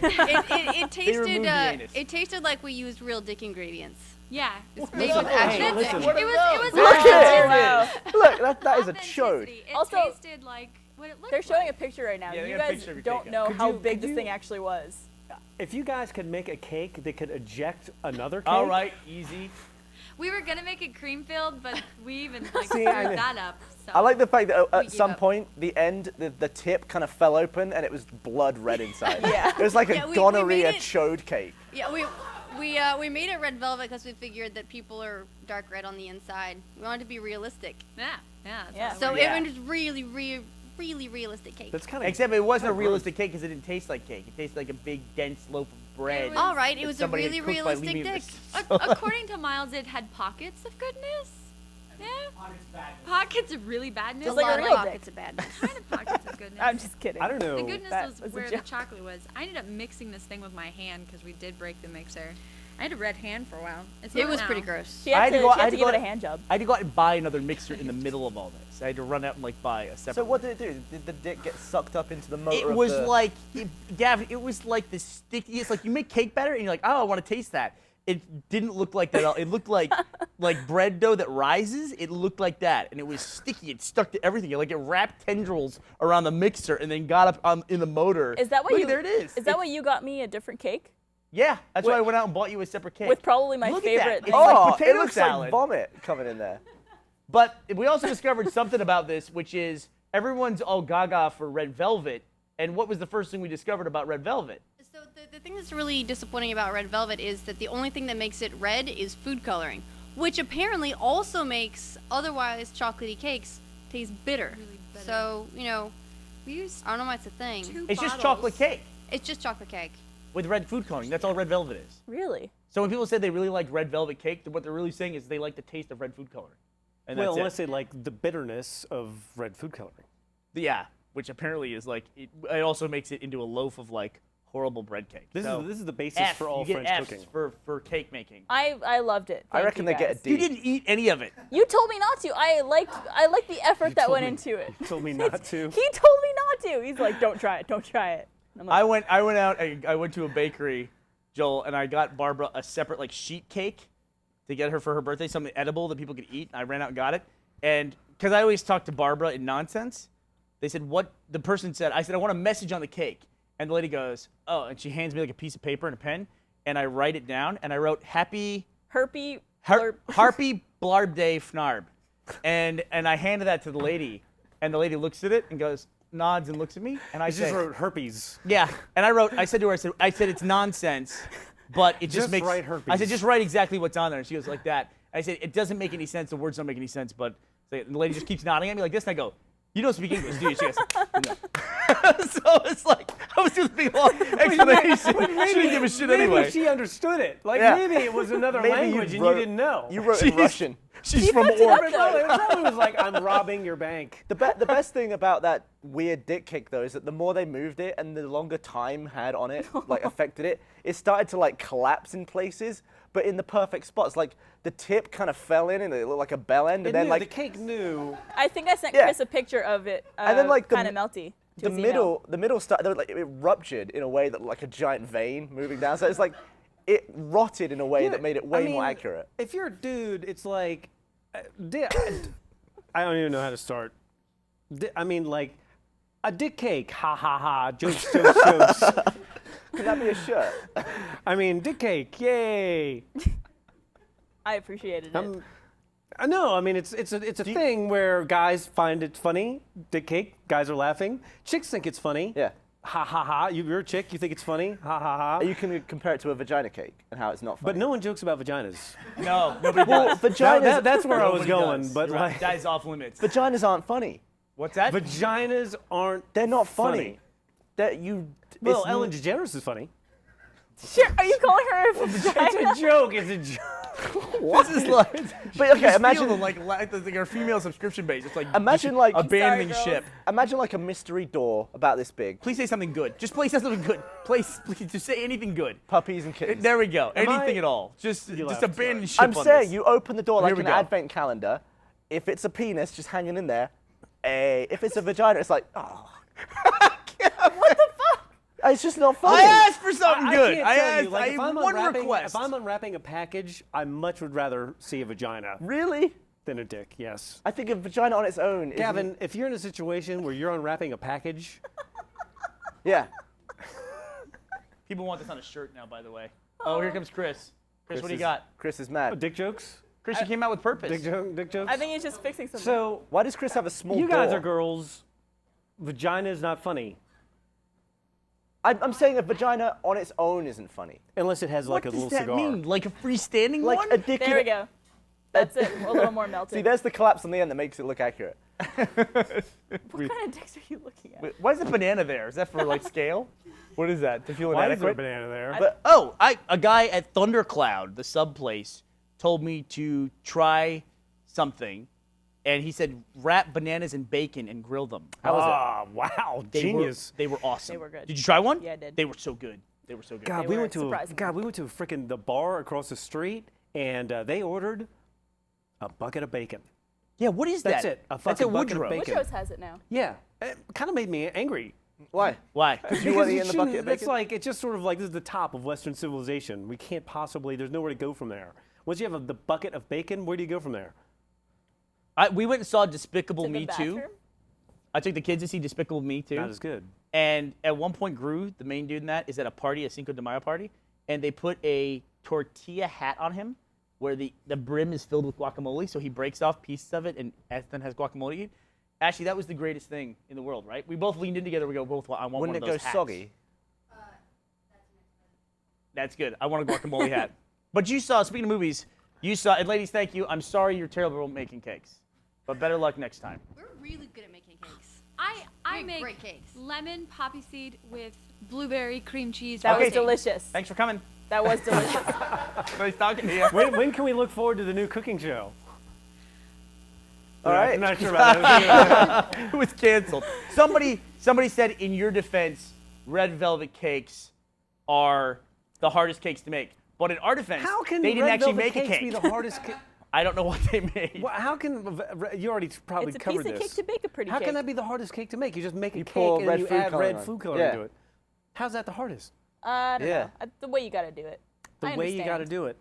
It tasted removed the anus. it tasted like we used real dick ingredients. Yeah, it's Made with actual dick. listen. It was Look at Wow. it! Look, that is a chode. authenticity. It Also, tasted like what it looked They're showing like. a picture right now. Yeah, they You got a guys picture of your don't cake know up. how Could big you- this thing actually was. If you guys could make a cake that could eject another cake. All right, easy. We were gonna make it cream filled, but we even See, screwed I- that up. So. I like the fact that We at gave some up. point, the end, the tip kind of fell open and it was blood red inside. Yeah. It was like Yeah, a we gonorrhea made it- chode cake. Yeah, we made it red velvet because we figured that people are dark red on the inside. We wanted to be realistic. Yeah. That's Yeah. how it So worked. it was really realistic cake. That's kind of. Except it wasn't a realistic cake because it didn't taste like cake. It tasted like a big, dense loaf of bread. was- All right, it that was a somebody had really cooked by realistic leaving dick. it- According to Miles, it had pockets of goodness. Yeah. Pockets of really badness. Just A like a lot real of dick. pockets of badness. Kind of pockets of goodness. I'm just kidding. I don't know. The goodness That was was a where the joke. chocolate was. I ended up mixing this thing with my hand because we did break the mixer. I had a red hand for a while. It's It not was now. pretty gross. She had to, go- she had to go give it a out- hand job. I had to go out and buy another mixer in the middle of all this. I had to run out and like buy a separate. So what did it do? Did the dick get sucked up into the motor It of was the... like, Gavin, it was like the stickiest. Like you make cake batter and you're like, oh, I want to taste that. It didn't look like that at all. It looked like bread dough that rises. It looked like that, and it was sticky. It stuck to everything. Like it wrapped tendrils around the mixer and then got up in the motor. Is that what Look, you? there it is. Is that why you got me a different cake Yeah, that's why I went out and bought you a separate cake. with probably my Look at that. favorite? It's thing? like Oh, potato it looks salad. like vomit coming in there. But we also discovered something about this, which is everyone's all gaga for red velvet. And what was the first thing we discovered about red velvet? So the thing that's really disappointing about red velvet is that the only thing that makes it red is food coloring, which apparently also makes otherwise chocolatey cakes taste bitter. Really bitter. So, We used I don't know why it's a thing. 2 It's just bottles. chocolate cake It's just chocolate cake. with red food coloring. That's all red velvet is. Really? So when people say they really like red velvet cake, what they're really saying is they like the taste of red food coloring. And Well, that's unless it. they like the bitterness of red food coloring. Yeah, which apparently is like, it also makes it into a loaf of like horrible bread cake. This So is the basis F, for all you get French F's cooking. for cake making. I loved it. I Thank reckon you they get a guys. D. You didn't eat any of it. You told me not to. I liked the effort that told went me- into it. You told me not to. He told me not to. He's like, don't try it. Don't try it. And I'm like, I went out. I went to a bakery, Joel, and I got Barbara a separate like sheet cake to get her for her birthday, something edible that people could eat. I ran out and got it, and because I always talk to Barbara in nonsense, they said what the person said. I said I want a message on the cake, and the lady goes, oh, and she hands me like a piece of paper and a pen, and I write it down, and I wrote happy Herpy. Harpy Blarb Day Fnarb, and I handed that to the lady, and the lady looks at it and goes, nods and looks at me, and I I say, just wrote herpes. yeah, and I said to her, I said it's nonsense, but it just Just makes. write herpes. I said just write exactly what's on there, and she goes like that. I said it doesn't make any sense. The words don't make any sense, but and the lady just keeps nodding at me like this, and I go, you don't speak English, do you? She goes, no. So it's like I was doing a big long explanation. She didn't give a shit Maybe anyway. she understood it. Like Yeah. maybe it was another Maybe you language and wrote- you didn't know. You wrote in Russian. She's from It Oregon. probably was like, I'm robbing your bank. The best thing about that weird dick cake though is that the more they moved it and the longer time had on it like affected it, it started to like collapse in places, but in the perfect spots. Like the tip kind of fell in and it looked like a bell end, It and then knew, like the cake knew. I think I sent Yeah. Chris a picture of it. And then, like, the- kind of melty. to the his email. middle started like it ruptured in a way that like a giant vein moving down. So it's like it rotted in a way that made it way more accurate. If you're a dude, it's like, I don't even know how to start. I mean, like, a dick cake. Ha ha ha. Jokes, jokes, jokes. Could that be a shirt? I mean, dick cake. Yay. I appreciated it. No, I mean it's a thing where guys find it funny. Dick cake. Guys are laughing. Chicks think it's funny. Yeah. Ha ha ha. You're a chick. You think it's funny. Ha ha ha. You can compare it to a vagina cake and how it's not funny. But no one jokes about vaginas. No, nobody Well, does. vaginas, That's where I was Nobody going. does. But You're right. like, That is off limits. vaginas aren't funny. What's that? vaginas aren't. They're not funny. Funny. That you. Well, it's Ellen DeGeneres is funny. Sure. Are you calling her a vagina? It's a joke. It's a joke. This is like. But okay, imagine like our female subscription base. It's like Imagine, just like- abandoning Sorry, ship. imagine like a mystery door about this big. Please say something good. Just please say something good. Please just say anything good. Puppies and kittens. There we go. Anything I- at all. Just laughed, abandon sorry. ship I'm on saying this. you open the door Here like we an go. advent calendar. If it's a penis just hanging in there, if it's a vagina, it's like, oh. What the fuck? It's just not funny. I asked for something good. can't I tell asked. you, like, I if I'm one unwrapping, request. If I'm unwrapping a package, I much would rather see a vagina Really? than a dick. Yes. I think a vagina on its own. Gavin, if you're in a situation where you're unwrapping a package, Yeah. People want this on a shirt now, by the way. Oh, here comes Chris. Chris, what do you got? Chris is mad. dick jokes, Chris, you came out with purpose. dick jokes. I think he's just fixing something. So Why does Chris have a small you guys door? are girls. Vagina is not funny I'm saying a vagina on its own isn't funny. unless it has like what a does little that cigar. mean? Like a freestanding Like one? a dick there we go. That's it. A little more melted. See, there's the collapse on the end that makes it look accurate. What kind of dicks are you looking at? Wait, why is the banana there? Is that for like scale? What is that? To feel Why is there a inadequate? banana there? But a guy at Thundercloud, the sub place, told me to try something, and he said wrap bananas in bacon and grill them. How was it? Wow, They genius. Were, they were awesome. They were good. Did you try one? Yeah, I did. They were so good. They were so good. God, They we were went to surprising. a freaking the bar across the street, and they ordered a bucket of bacon. Yeah, what is That's that? it. A That's fucking at bucket of Woodrow. bacon. Woodrow's has it now. Yeah, it kind of made me angry. Why? Why? You want to eat in the shouldn't- bucket of It's bacon? like it's just sort of like this is the top of Western civilization. We can't possibly. There's nowhere to go from there. Once you have the bucket of bacon, where do you go from there? We went and saw Despicable To the Me 2. bathroom? I took the kids to see Despicable Me 2. Not as good. And at one point, Gru, the main dude in that, is at a party, a Cinco de Mayo party, and they put a tortilla hat on him where the brim is filled with guacamole, so he breaks off pieces of it and then has guacamole to eat. Actually, that was the greatest thing in the world, right? We both leaned in together. We go, both, I want Wouldn't one it of go those hats. soggy? That's good. I want a guacamole hat. But you saw, speaking of movies, you saw, and ladies, thank you. I'm sorry you're terrible at making cakes, but better luck next time. We're really good at making cakes. I Make make great cakes. lemon poppy seed with blueberry cream cheese. That was frosting. delicious. Thanks for coming. That was delicious. Nice talking to you. When can we look forward to the new cooking show? All right. I'm not sure about that. It was canceled. Somebody said in your defense, red velvet cakes are the hardest cakes to make. But in our defense, How can they didn't red actually velvet make a cakes cake. be the hardest? I don't know what they made. Well, how can you already probably It's a covered piece of this? cake to bake a pretty How cake. can that be the hardest cake to make? You just make a You cake pour and red you food add coloring red on. food coloring Yeah. to it. How's that the hardest? I don't Yeah. know. The way you got to do it. The I way you got to understand. do it.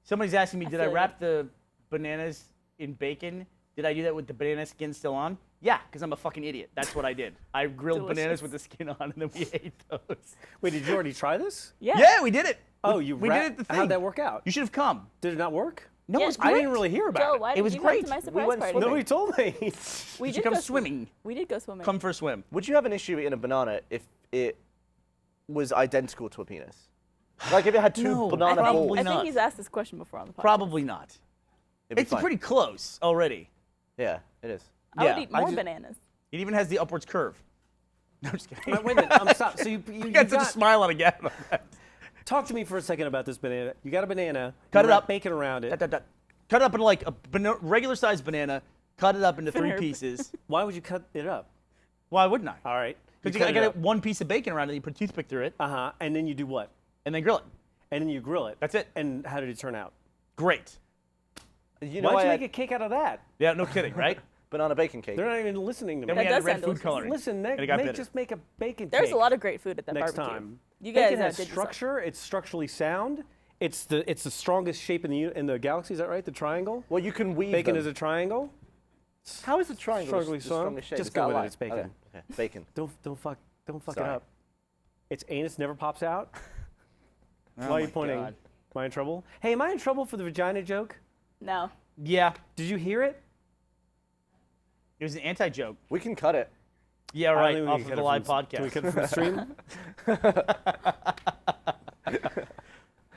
Somebody's asking me, did I feel wrap the bananas in bacon? Did I do that with the banana skin still on? Yeah, because I'm a fucking idiot. That's what I did. I grilled bananas Delicious. with the skin on, and then we ate those. Wait, did you already try this? Yeah. Yeah, we did it. Oh, we you we wrap- did it the thing. How'd that work out? You should have come. Did it not work? No, Yeah, it was I great. didn't really hear about Joe, it. why It did was you great. come to my We surprise went party? swimming. Nobody told me. We You did should come go swimming. We did go swimming. Come for a swim. Would you have an issue eating a banana if it was identical to a penis? Like if it had two No, banana probably balls. I not. think he's asked this question before on the podcast. Probably not. It'd be It's fine. pretty close already. Yeah, it is. I Yeah, would eat I more just- bananas. It even has the upwards curve. No, I'm just kidding. Wait a minute. Stop. So you got such a smile on a Gavin on that. talk to me for a second about this banana. You got a banana. Cut you it wrap up. bacon around it. Cut it up into like a regular sized banana. Cut it up into 3 Fair. pieces. Why would you cut it up? Why wouldn't I? All right. Because cut I it got up. one piece of bacon around it. You put a toothpick through it, And then you do what? and then grill it. And then you grill it. That's it. And how did it turn out? Great. You know Why'd why you I make a cake out of that? Yeah, no kidding, right? banana bacon cake? They're not even listening to me. Then we That added does red sound food delicious. coloring. Listen, and it got bitter. just make a bacon There's cake a lot of great food at that next barbecue. time. You guys Bacon has did yourself. structure. It's structurally sound. It's the strongest shape in the galaxy. Is that right? The triangle. Well, you can weave Bacon them. is a triangle. How is the triangle the Strongly strongest shape? Just Is that go a with it. lie? It's bacon. Okay. Bacon. Don't fuck it Sorry. up. Its anus never pops out. Oh Why are you my pointing? God. Am I in trouble? Hey, am I in trouble for the vagina joke? No. Yeah, Did you hear it? it was an anti-joke. We can cut it. Yeah, I don't right, think we off can of cut the it live from- Can we podcast. cut it from the stream?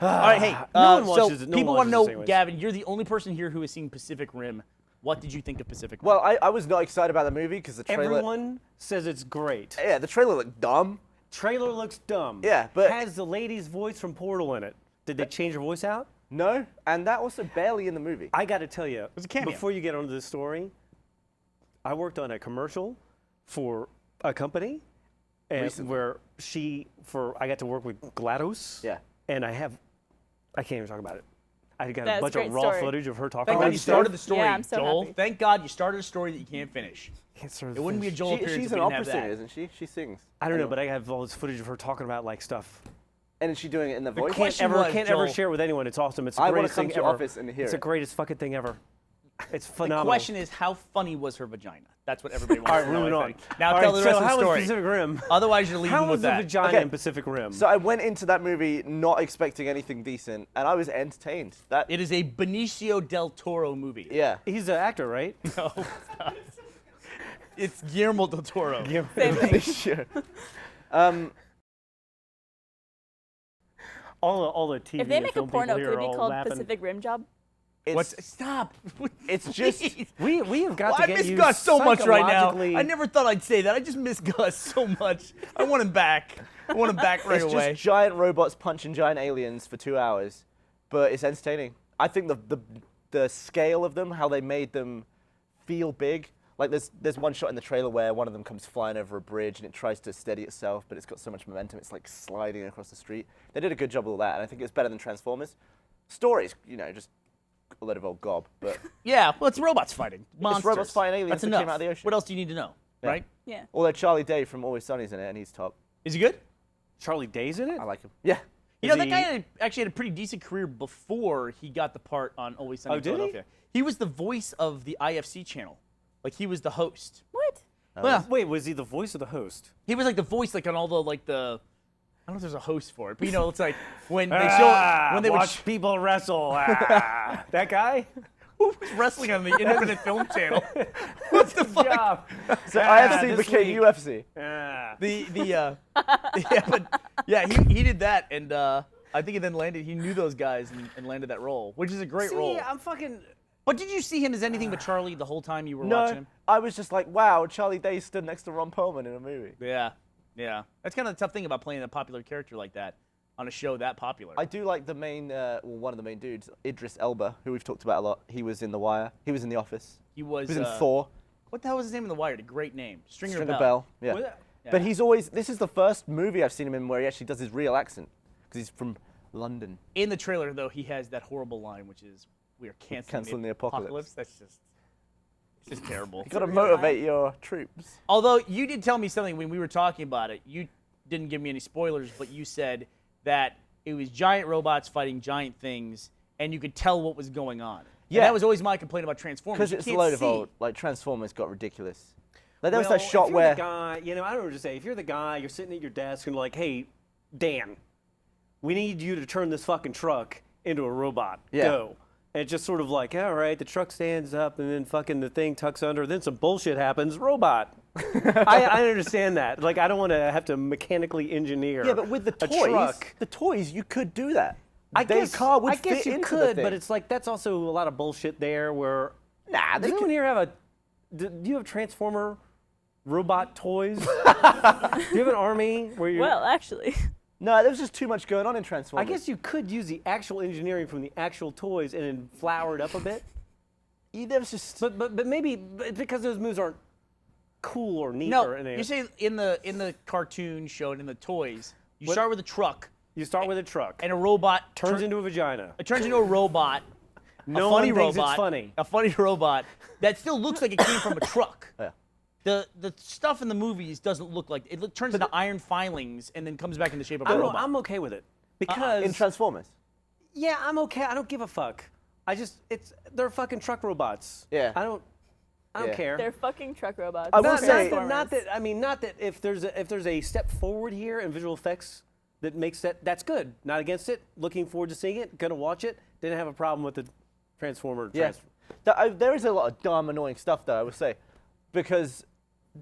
All right, hey, No one so watches it. No one people want to watches know, it anyways. Gavin, you're the only person here who has seen Pacific Rim. What did you think of Pacific Rim? Well, I was not excited about the movie because the trailer. Everyone says it's great. Yeah, the trailer looked dumb. Trailer looks dumb. Yeah, but- has the lady's voice from Portal in it. Did they change her voice out? No, and that also barely in the movie. I got to tell you, was a cameo. before you get onto this story, I worked on a commercial for a company, and Recently. where I got to work with GLaDOS. Yeah. And I can't even talk about it. I got That's a bunch a great of raw story. footage of her talking Thank about God you stuff. started the story, Yeah, I'm so Joel. happy. Thank God you started a story that you can't finish. Can't start It the wouldn't be a finish. Joel appearance She's if an we didn't opera have singer, that. isn't she? She sings. I don't know, but I have all this footage of her talking about like stuff. And is she doing it in the voice? question Can't was, ever Joel, share it with anyone. It's awesome. It's the I wanna greatest come thing to your ever. office and hear it's the it. greatest fucking thing ever. It's The phenomenal. question is, how funny was her vagina? That's what everybody wants All right, to know. moving I on. think. Now All tell right, the rest so of how the story. was Pacific Rim? Otherwise, you're leaving How with was the that. vagina Okay. in Pacific Rim? So I went into that movie not expecting anything decent, and I was entertained. That It is a Benicio del Toro movie. yeah. He's an actor, right? No, it's Guillermo del Toro. Same thing. Sure. all the TV If they and make a film people porno, here could it are be all called laughing. Pacific Rim Job? What's stop? It's just Please. We have got Well, to I get miss you Gus so much right now. psychologically- I never thought I'd say that. I just miss Gus so much. I want him back. I want him back right it's away. just giant robots punching giant aliens for 2 hours, but it's entertaining. I think the scale of them, how they made them feel big. Like there's one shot in the trailer where one of them comes flying over a bridge and it tries to steady itself, but it's got so much momentum it's like sliding across the street. They did a good job with all that, and I think it's better than Transformers. Stories, just a load of old gob, but Yeah, well, it's robots fighting monsters. robots fighting aliens That's that enough. came out of the ocean. What else do you need to know? Yeah. Right? Yeah. although Charlie Day from Always Sunny's in it, and he's top. Is he good? Charlie Day's in it. I like him. Yeah. You know, Is that he- guy actually had a pretty decent career before he got the part on Always Sunny Oh, in did he? Philadelphia. He was the voice of the IFC channel. Like, he was the host. What? Well, Wait, was he the voice of the host? he was like the voice, like on all the I don't know if there's a host for it, but it's like when they show when they would watch people wrestle. That guy. who was wrestling on the Independent Film Channel. What the fuck? Job. So IFC this became week. UFC. He did that, and I think he then landed. He knew those guys and landed that role, which is a great role. See, I'm fucking. But did you see him as anything but Charlie the whole time you were watching No, him? I was just like, wow, Charlie Day stood next to Ron Perlman in a movie. Yeah. That's kind of the tough thing about playing a popular character like that on a show that popular. I do like the main, one of the main dudes, Idris Elba, who we've talked about a lot. He was in The Wire. He was in The Office. he was. He was in Thor. What the hell was his name in The Wire? A great name. Stringer Stringer Bell. Yeah. Was it- But he's always, this is the first movie I've seen him in where he actually does his real accent. Because he's from London. In the trailer, though, he has that horrible line, which is, "We are canceling the apocalypse." That's just, it's just terrible. You've got to motivate your troops. Although you did tell me something when we were talking about it. You didn't give me any spoilers, but you said that it was giant robots fighting giant things, and you could tell what was going on. And Yeah. that was always my complaint about Transformers. Because You it's a can't load of see. old, like Transformers got ridiculous. Like there was Well, that shot if you're where, the guy, I don't know what to say. If you're the guy, you're sitting at your desk and like, hey, Dan, we need you to turn this fucking truck into a robot. Yeah. Go. And it's just sort of like, all right, the truck stands up and then fucking the thing tucks under, then some bullshit happens, robot. I understand that. Like, I don't want to have to mechanically engineer yeah, but with the a toys, truck. you could do that. I Their guess, car would I guess fit you into could, the but thing. it's like that's also a lot of bullshit there where. Nah, Does anyone here have a? Do you have Transformer robot toys? Do you have an army where you? Well, actually. No, there was just too much going on in I Transformers. guess you could use the actual engineering from the actual toys and then flower it up a bit. There was just But maybe because those moves aren't cool or neat No, or anything. you say in the cartoon show and in the toys, you What- start with a truck You start with a truck, and a robot turns into a vagina. it turns into a robot. No a funny one thinks robot. it's funny. A funny robot that still looks like it came from a truck. Yeah. The stuff in the movies doesn't look like it. Turns into iron filings and then comes back in the shape of a robot. I'm okay with it because in Transformers. yeah, I'm okay. I don't give a fuck. They're fucking truck robots. Yeah. I don't. I don't Yeah. care. They're fucking truck robots. I will not, say- not that if there's a step forward here in visual effects that makes that's good. Not against it. Looking forward to seeing it. Gonna watch it. Didn't have a problem with the Transformer. Yeah. There is a lot of dumb, annoying stuff, though, I would say, because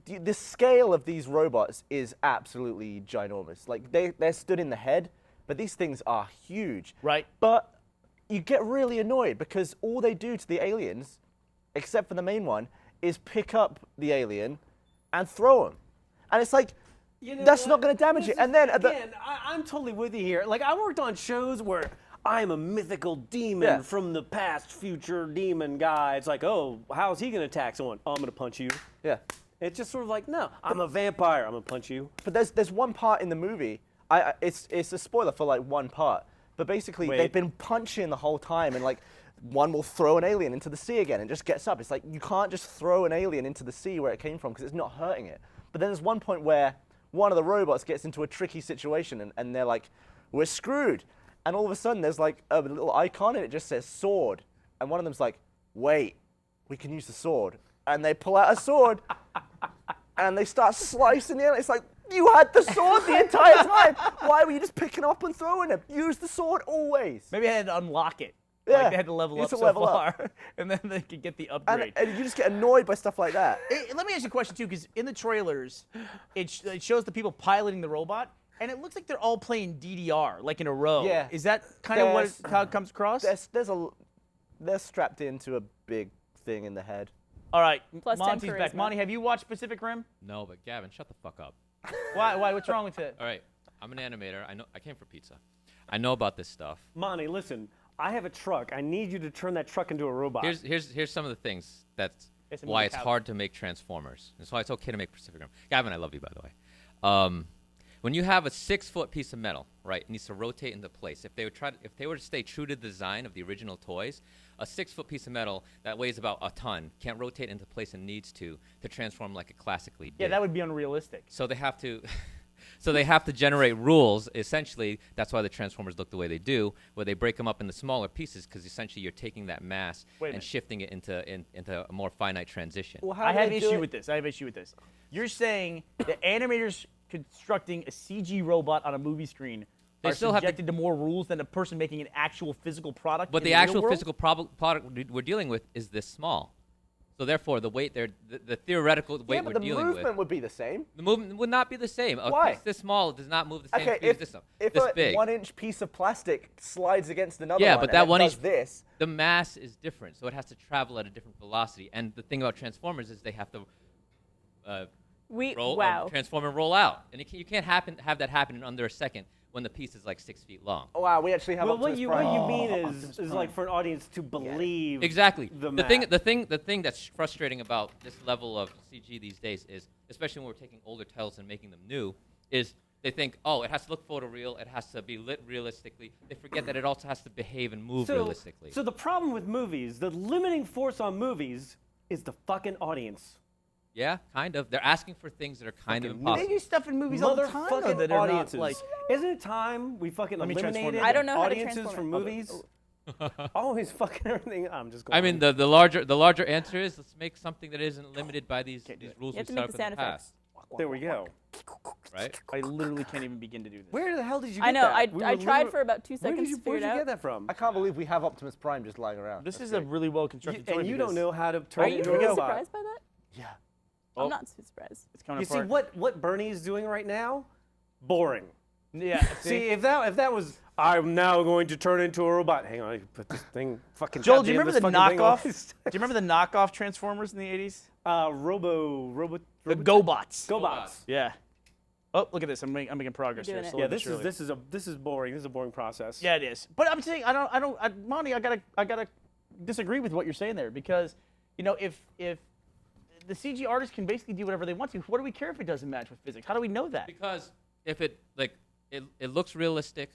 the scale of these robots is absolutely ginormous. Like, they're stood in the head, but these things are huge. Right. But you get really annoyed because all they do to the aliens, except for the main one, is pick up the alien and throw him. And it's like, that's not going to damage it. And then I'm totally with you here. Like, I worked on shows where I'm a mythical demon from the past, future demon guy. It's like, oh, how's he going to attack someone? Oh, I'm going to punch you. Yeah. It's just sort of like, no, I'm a vampire. I'm going to punch you. But there's one part in the movie, it's a spoiler for like one part, but basically they've been punching the whole time, and like one will throw an alien into the sea again and just gets up. It's like, you can't just throw an alien into the sea where it came from because it's not hurting it. But then there's one point where one of the robots gets into a tricky situation and they're like, we're screwed. And all of a sudden there's like a little icon and it just says sword. And one of them's like, wait, we can use the sword. And they pull out a sword and they start slicing the alien. It's like, you had the sword the entire time. Why were you just picking up and throwing it? Use the sword always. Maybe I had to unlock it. Yeah. Like they had to level up so far, and then they could get the upgrade. And you just get annoyed by stuff like that. Let me ask you a question too, because in the trailers, it shows the people piloting the robot, and it looks like they're all playing DDR, like in a row. Yeah. Is that kind of how it comes across? They're strapped into a big thing in the head. All right, Plus 10 Monty's back. charisma. Monty, have you watched Pacific Rim? No, but Gavin, shut the fuck up. Why? What's wrong with it? All right, I'm an animator. I came for pizza. I know about this stuff. Monty, listen, I have a truck. I need you to turn that truck into a robot. Here's some of the things that's It's a why movie it's couch. hard to make Transformers. That's why it's okay to make Pacific Rim. Gavin, I love you, by the way. When you have a 6-foot piece of metal, right, it needs to rotate into place. If they were to stay true to the design of the original toys, a 6-foot piece of metal that weighs about a ton can't rotate into place and needs to transform like it classically did. Yeah, that would be unrealistic. So they have to. So they have to generate rules. Essentially, that's why the Transformers look the way they do, where they break them up into smaller pieces, because essentially you're taking that mass and shifting it into a more finite transition. Well, how I do have they do issue it? with this. You're saying the animators constructing a CG robot on a movie screen They are still have to- subjected to more rules than a person making an actual physical product. But in the real actual world? physical product we're dealing with is this small. So therefore, the weight the theoretical weight Yeah, but we're the dealing movement with, would be the same. the movement would not be the same. A Why? piece this small does not move the same Okay, speed as this if this a big. 1-inch piece of plastic slides against another Yeah, one but that and one does inch- this, The mass is different, so it has to travel at a different velocity. And the thing about Transformers is they have to transform and roll out, and you can't have that happen in under a second when the piece is like 6 feet long. oh, wow, we actually have well, Optimus what you Prime. mean is like for an audience to believe Exactly. the thing that's frustrating about this level of CG these days is, especially when we're taking older titles and making them new, is they think, oh, it has to look photoreal, it has to be lit realistically. They forget that it also has to behave and move realistically. So the problem with movies, the limiting force on movies, is the fucking audience. Yeah, kind of. They're asking for things that are kind of They impossible. do stuff in movies all the time though, Motherfucking that are audiences. not like. Isn't it time we fucking Let me transform eliminated it. I don't know how to audiences transform from it. movies? Always fucking everything. I'm just going. I mean, the larger answer is let's make something that isn't limited by these rules You have to we make set the up in sound the past, there we go. right? I literally can't even begin to do this. Where the hell did you get I know. that? I tried for about 2 Where seconds did you, to figure where'd it you out. get that from? I can't believe we have Optimus Prime just lying around. This That's is a great. really well constructed toy. And you don't because know how to turn Are it you into a really robot. surprised by that? Yeah. Oh. I'm not too surprised. It's coming You see apart. what Burnie is doing right now? Boring. Yeah. See, if that was, I'm now going to turn into a robot. Hang on, I can put this thing fucking. Joel, do you goddamn remember the this fucking thing on. knockoff? Do you remember the knockoff Transformers in the 80s? The GoBots. GoBots. Yeah. Oh, look at this. I'm making progress You're here. doing it. slowly Yeah, but this surely. is boring. This is a boring process. Yeah, it is. But I'm saying Monty, I gotta disagree with what you're saying there because, if the CG artist can basically do whatever they want to, what do we care if it doesn't match with physics? How do we know that? Because if it looks realistic,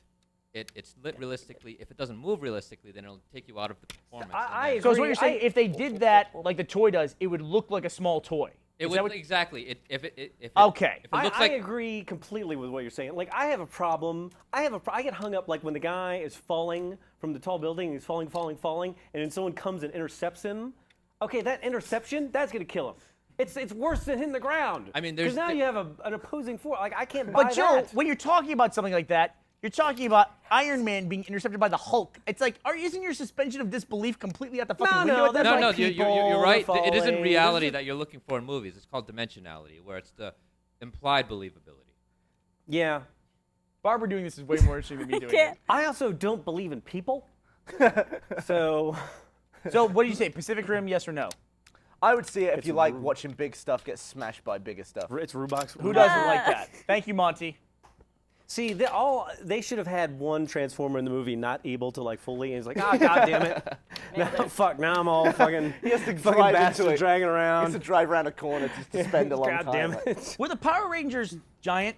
it's lit realistically. If it doesn't move realistically, then it'll take you out of the performance. I and then So is what agree. you're saying, if they did that like the toy does, it would look like a small toy. it Is would that what- exactly. If it Okay. If it looks I like agree completely with what you're saying. Like, I have a problem. I get hung up like when the guy is falling from the tall building, he's falling, and then someone comes and intercepts him. Okay, that interception, that's gonna kill him. It's worse than hitting the ground. I mean, because there's now the- you have an opposing force. Like I can't buy But Joe, that. when you're talking about something like that, you're talking about Iron Man being intercepted by the Hulk. It's like, isn't your suspension of disbelief completely at the fucking window? at that that's point? like you're people right. It falling. isn't reality There's that you're looking for in movies. It's called dimensionality, where it's the implied believability. Yeah. Barbara doing this is way more interesting than me doing Can't. I also don't believe in people. So. it. So what do you say? Pacific Rim, yes or no? I would see it if It's you like rude. watching big stuff get smashed by bigger stuff. It's Rubik's. Who doesn't like that? Thank you, Monty. See, they should have had one Transformer in the movie not able to like fully, and he's like, god damn it. Now I'm all fucking, He has to fucking drive into bastard it. dragging He has around. to drive around a corner to spend a long God time. damn like- it. Were the Power Rangers giant?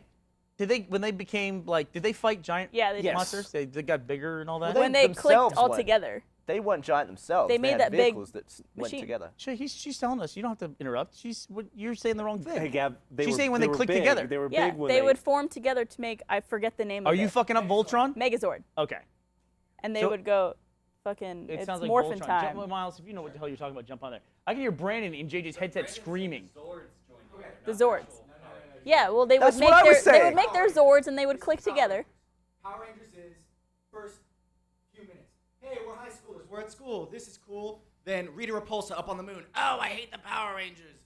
When they became like, did they fight giant Yeah, they did. monsters? They got bigger and all that? Well, When they clicked themselves all went. together. They weren't giant themselves. They made had that big vehicles that went machine. together. She's telling us. You don't have to interrupt. You're saying the wrong thing. Hey, Gab, She's saying when they were click big. together. They were Yeah, big when they would form together to make, I forget the name Are of it. you fucking up Voltron? Megazord. Okay. And they So- would go fucking, It it's sounds like morphin' Voltron. time. Jump, Miles, if you know what the hell you're talking about, jump on there. I can hear Brandon in JJ's headset screaming. The Zords. Yeah, well, That's what I was they saying. would make their Zords and they would click together. Power Rangers is first few minutes. Hey, we're high schoolers. We're at school. This is cool. Then Rita Repulsa up on the moon. Oh, I hate the Power Rangers.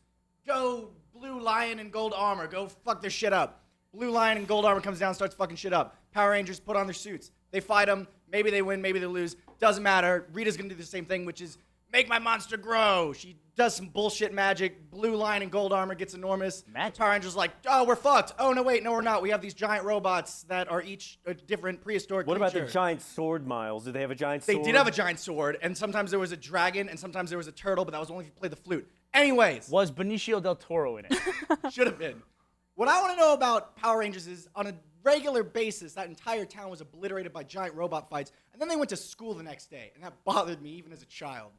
Go Blue Lion and Gold Armor. Go fuck their shit up. Blue Lion and Gold Armor comes down, starts fucking shit up. Power Rangers put on their suits. They fight them. Maybe they win, maybe they lose. Doesn't matter. Rita's gonna do the same thing, which is make my monster grow. She does some bullshit magic. Blue Lion and Gold Armor gets enormous. Magic. Power Rangers like, oh, we're fucked. Oh, no, wait, no, we're not. We have these giant robots that are each a different prehistoric What about creature. the giant sword, Miles? Did they have a giant They sword? did have a giant sword, and sometimes there was a dragon, and sometimes there was a turtle, but that was only if you played the flute. Anyways, Was Benicio del Toro in it? should have been. What I want to know about Power Rangers is, on a regular basis, that entire town was obliterated by giant robot fights, and then they went to school the next day, and that bothered me even as a child.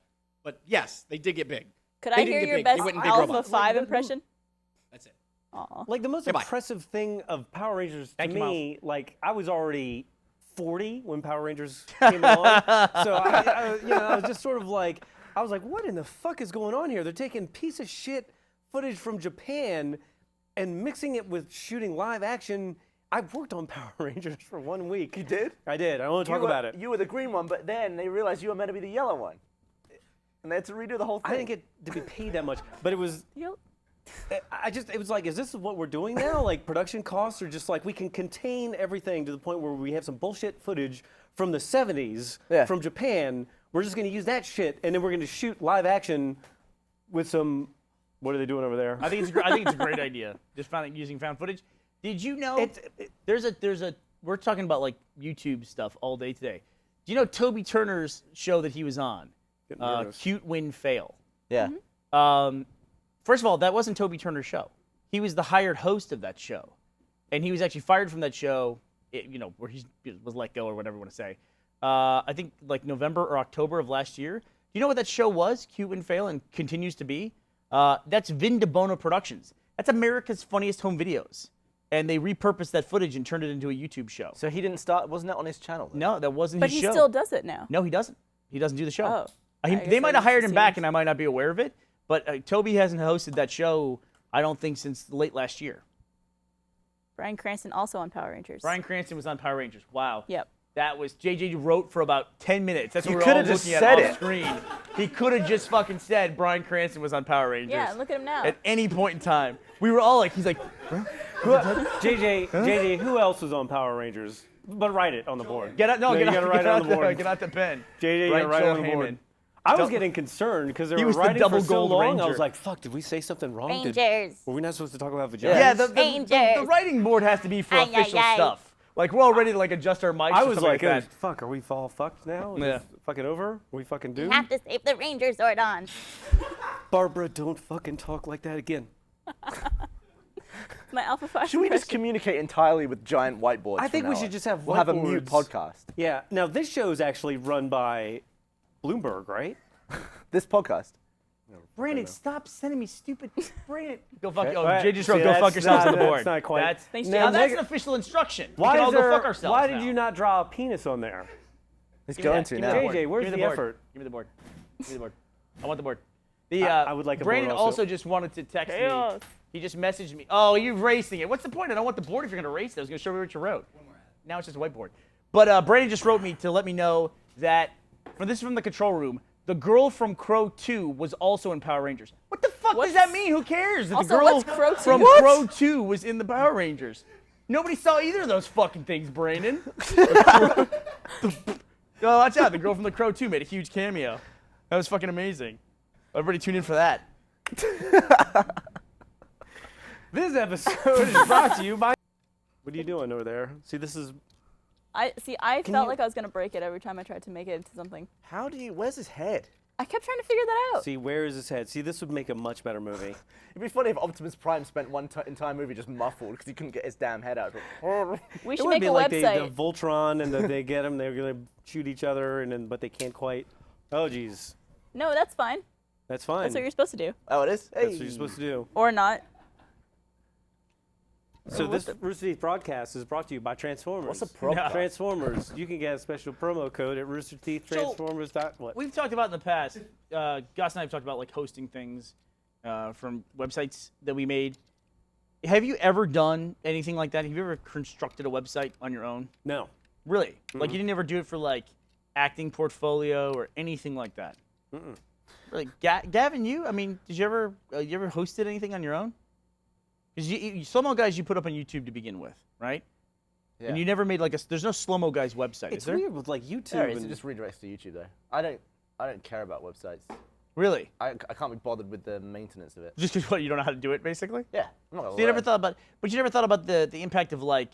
But yes, they did get big. Could They I didn't hear get your big. They best went in big Alpha robots. 5 impression? That's it. Aw. Like the most Goodbye. impressive thing of Power Rangers to Thank you, me, like I was already 40 when Power Rangers came along, so I was just sort of like, I was like, what in the fuck is going on here? They're taking piece of shit footage from Japan and mixing it with shooting live action. I worked on Power Rangers for 1 week. You did? I did. I want to talk You were- about it. You were the green one, but then they realized you were meant to be the yellow one. And they had to redo the whole thing. I didn't get to be paid that much, but it was. Yep. It was like, is this what we're doing now? Like production costs are just like we can contain everything to the point where we have some bullshit footage from the 70s Yeah. from Japan. We're just going to use that shit, and then we're going to shoot live action with some. What are they doing over there? I think it's a great idea. Just using found footage. Did you know there's a we're talking about like YouTube stuff all day today. Do you know Toby Turner's show that he was on? Getting nervous. Cute Win Fail. Yeah. First of all, that wasn't Toby Turner's show. He was the hired host of that show, and he was actually fired from that show. Where he was let go or whatever you want to say. I think like November or October of last year. Do you know what that show was? Cute Win Fail, and continues to be. That's Vin DeBono Productions. That's America's Funniest Home Videos, and they repurposed that footage and turned it into a YouTube show. So he didn't start, wasn't that on his channel? Then? No, that wasn't But his he show. still does it now. No, he doesn't. He doesn't do the show. Oh. I guess They I might have just hired him back, assumed. and I might not be aware of it. But Toby hasn't hosted that show, I don't think, since late last year. Bryan Cranston also on Power Rangers. Bryan Cranston was on Power Rangers. Wow. Yep. That was JJ wrote for about 10 minutes. That's what You we're all coulda just looking at said off it. screen. He could have just fucking said Bryan Cranston was on Power Rangers. Yeah, look at him now. At any point in time. We were all like, he's like, JJ, who else was on Power Rangers? But write it on the board. get out, no, you get out, gotta write get it on out the board. Get out the pen. JJ, you Right, gotta write it Joel on the board. Heyman. I was getting concerned because they He were was the writing double for so gold long. I ranger. was like, "Fuck! Did we say something wrong? Rangers. Were we not supposed to talk about vaginas?" Yeah, the Rangers. writing board has to be for Ay, ay, official ay. stuff. Like, we're all ready to like adjust our mics I or was something like, that. "Fuck! Are we all fucked now? Is Yeah. this fucking over? Are we fucking doomed?" Have to save the Ranger Zord on. Barbara, don't fucking talk like that again. My Alpha 5 Should we just impression. communicate entirely with giant whiteboards? I think from we now should on? just have We'll have a mute whiteboards. podcast. Yeah. Now this show is actually run by Bloomberg, right? This podcast. Brandon, stop sending me stupid. Brandon, go fuck. Okay. Oh, All right. JJ See, wrote, go that's fuck yourselves not- on the board. that's not quite- That's, Thanks, now JJ. that's an official instruction. We Why can all is go there? fuck ourselves. Why did now. you not draw a penis on there? He's Give me going that. to Give me now. the board. JJ, where's Give me the board. effort? Give me the board. Give me the board. I want the board. I would like a board Brandon also. also just wanted to text Chaos. me. He just messaged me. Oh, you're racing it. What's the point? I don't want the board if you're going to race it. I was going to show you what you wrote. Now it's just a whiteboard. But Brandon just wrote me to let me know that, this is from the control room, the girl from Crow 2 was also in Power Rangers. What the fuck does that mean? Who cares? That Also, the girl what's Crow 2? from What? Crow 2 was in the Power Rangers. Nobody saw either of those fucking things, Brandon. Oh, watch out. The girl from the Crow 2 made a huge cameo. That was fucking amazing. Everybody tune in for that. This episode is brought to you by. What are you doing over there? See, this is. I felt like I was gonna break it every time I tried to make it into something. Where's his head? I kept trying to figure that out. See, where is his head? See, this would make a much better movie. It'd be funny if Optimus Prime spent one entire movie just muffled because he couldn't get his damn head out. We It should would make be a like website. the Voltron, and they get him. They're gonna shoot each other, but they can't quite. Oh, geez, No, that's fine. that's fine. That's what you're supposed to do, Oh, it is? That's what you're supposed to do. or not. So this Rooster Teeth broadcast is brought to you by Transformers. What's the problem? Transformers. You can get a special promo code at Rooster Teeth Transformers. What? We've talked about in the past, Gus and I have talked about like hosting things from websites that we made. Have you ever done anything like that? Have you ever constructed a website on your own? No. Really? Like you didn't ever do it for like acting portfolio or anything like that? Really? Gavin, you? I mean, did you ever hosted anything on your own? Because slow-mo guys you put up on YouTube to begin with, right? Yeah. And you never made like there's no slow-mo guys website, It's is there? weird with like YouTube. There is. It and- just redirects to YouTube though. I don't care about websites. Really? I can't be bothered with the maintenance of it. Just because you don't know how to do it, basically? Yeah. I'm not gonna So you never lie. thought about, but you never thought about the impact of like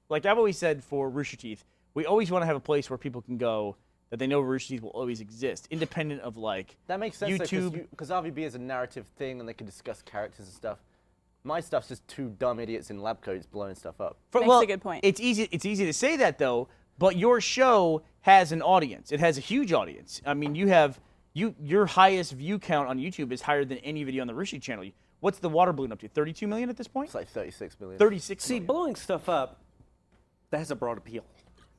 like I've always said for Rooster Teeth, we always want to have a place where people can go that they know Rooster Teeth will always exist, independent of like That makes sense YouTube. because RWBY is a narrative thing and they can discuss characters and stuff. My stuff's just two dumb idiots in lab coats blowing stuff up. Makes a good point. It's easy to say that though, but your show has an audience. It has a huge audience. I mean, your highest view count on YouTube is higher than any video on the Rooster Teeth channel. What's the water balloon up to? 32 million at this point? It's like 36 million. 36 See, million. blowing stuff up, that has a broad appeal.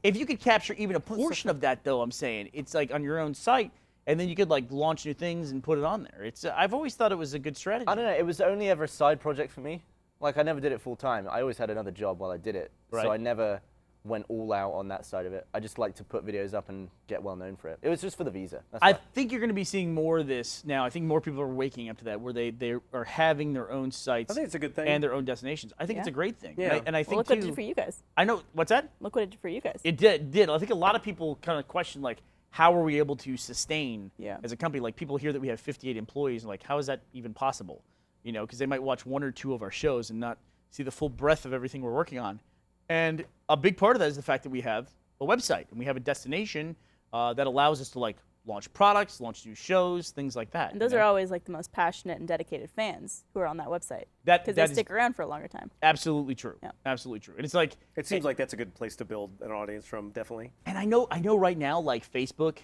If you could capture even a portion of that, though, I'm saying it's like on your own site, and then you could like launch new things and put it on there. It's I've always thought it was a good strategy. I don't know. It was only ever a side project for me. Like I never did it full time. I always had another job while I did it. Right. So I never went all out on that side of it. I just like to put videos up and get well known for it. It was just for the visa. That's I why. think you're going to be seeing more of this now. I think more people are waking up to that, where they are having their own sites. I think it's a good thing. And their oin destinations. I think it's Yeah. a great thing. Yeah. And I Well, think look what it too. did for you guys. I know what's that? Look what it did for you guys. It did. I think a lot of people kind of question like, how are we able to sustain as a company? Like people hear that we have 58 employees, and like, how is that even possible? You know, because they might watch one or two of our shows and not see the full breadth of everything we're working on. And a big part of that is the fact that we have a website and we have a destination that allows us to like launch products, launch new shows, things like that. And those you are know? always like the most passionate and dedicated fans who are on that website That- because that they is- stick around for a longer time. Absolutely true. Yeah. Absolutely true. And it's like, It seems like that's a good place to build an audience from, definitely. and I know right now, like Facebook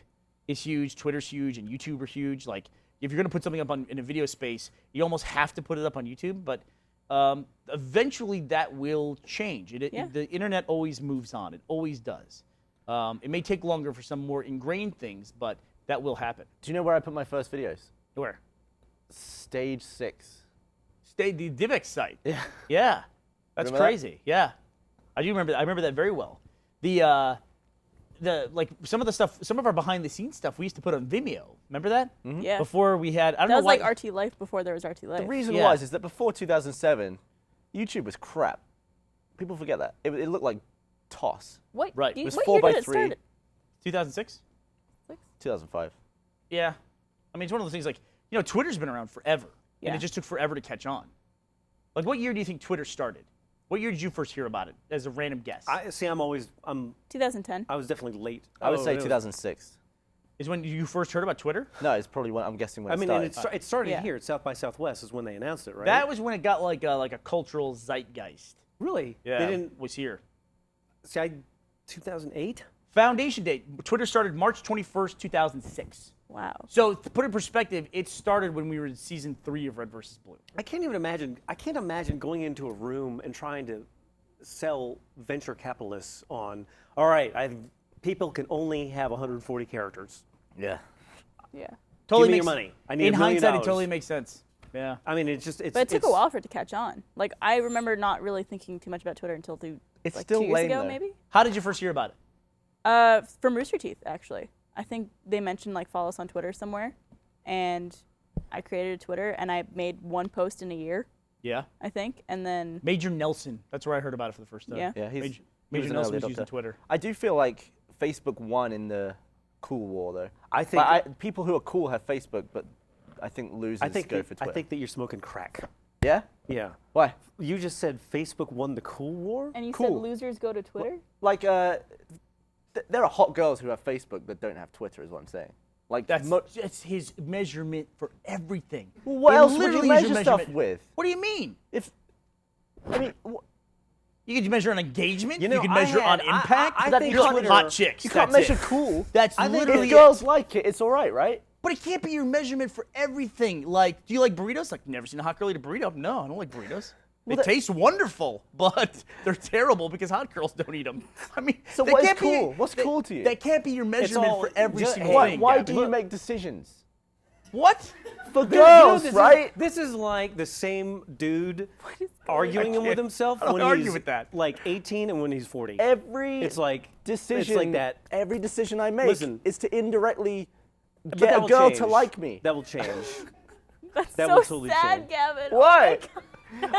is huge, Twitter's huge, and YouTube are huge. Like if you're gonna put something up in a video space, you almost have to put it up on YouTube. But eventually that will change. The internet always moves on. It always does. It may take longer for some more ingrained things, but that will happen. Do you know where I put my first videos? Where? Stage 6. The Divx site. Yeah. Yeah, that's Remember that? crazy. Yeah, I do remember that. I remember that very well. The like some of the stuff, some of our behind the scenes stuff, we used to put on Vimeo. Remember that? Yeah. Before we had, I don't That know was why. like RT Life before there was RT Life. The reason Yeah. was is that before 2007, YouTube was crap. People forget that. It looked like toss. What? Right. do It you- was what 4 year by did it 3. start? 2006. 2005. Yeah, I mean it's one of those things like Twitter's been around forever, and Yeah. it just took forever to catch on. Like, what year do you think Twitter started? What year did you first hear about it? As a random guess, I see. I'm 2010. I was definitely late. I would Oh, say it was- 2006. is when you first heard about Twitter. No, it's probably when I'm guessing when I mean, it and started. it started Yeah. here at South by Southwest is when they announced it, right? That was when it got like a cultural zeitgeist. really. Yeah, They didn't was here. see. 2008. Foundation date. Twitter started March 21st, 2006. Wow. So to put it in perspective, it started when we were in season 3 of Red vs. Blue. I can't even imagine. I can't imagine going into a room and trying to sell venture capitalists on. All right, people can only have 140 characters. Yeah. Yeah. Totally Give me makes, your money. I need in $1 million. hindsight, it totally makes sense. Yeah. I mean, it's just it's. But it took a it's- while for it to catch on. Like I remember not really thinking too much about Twitter until It's like still 2 years lame, ago, though. maybe. How did you first hear about it? From Rooster Teeth, actually. I think they mentioned like follow us on Twitter somewhere, and I created a Twitter and I made one post in a year, Yeah. I think, and then Major Nelson. That's where I heard about it for the first time. Yeah. Yeah, Major, he Major was an Nelson early was using adopter. Twitter. I do feel like Facebook won in the cool war, though. I think. People who are cool have Facebook, but I think losers I think go that, for Twitter. I think that you're smoking crack. Yeah? Yeah. Why? You just said Facebook won the cool war. and you said Cool. losers go to Twitter. Like, there are hot girls who have Facebook that don't have Twitter, is what I'm saying. Like, That's his measurement for everything. Well, what It else would you literally is your measure stuff measurement. with? What do you mean? I mean, You could measure on engagement. You know, could I measure had- on impact. I That think you're You're Twitter- hot chicks. you can't that's measure it. cool. That's I think literally If it. girls like it, it's all right, right? But it can't be your measurement for everything. Like, do you like burritos? Like, never seen a hot girl eat a burrito. No, I don't like burritos. They taste wonderful, but they're terrible because hot girls don't eat them. I mean, So they what is can't be- cool? What's they- cool to you? That can't be your measurement all for every just- single Why- thing. Why Gavin. do you make decisions? What? For You know, girls, this right? This is like the same dude arguing with can't- himself I don't when argue he's with that. like 18 and when he's 40. Every It's like decision, It's like that. Every decision I make Listen. is to indirectly But get that a will girl change. to like me. That will change. That's That so will totally sad, change. Gavin. Why?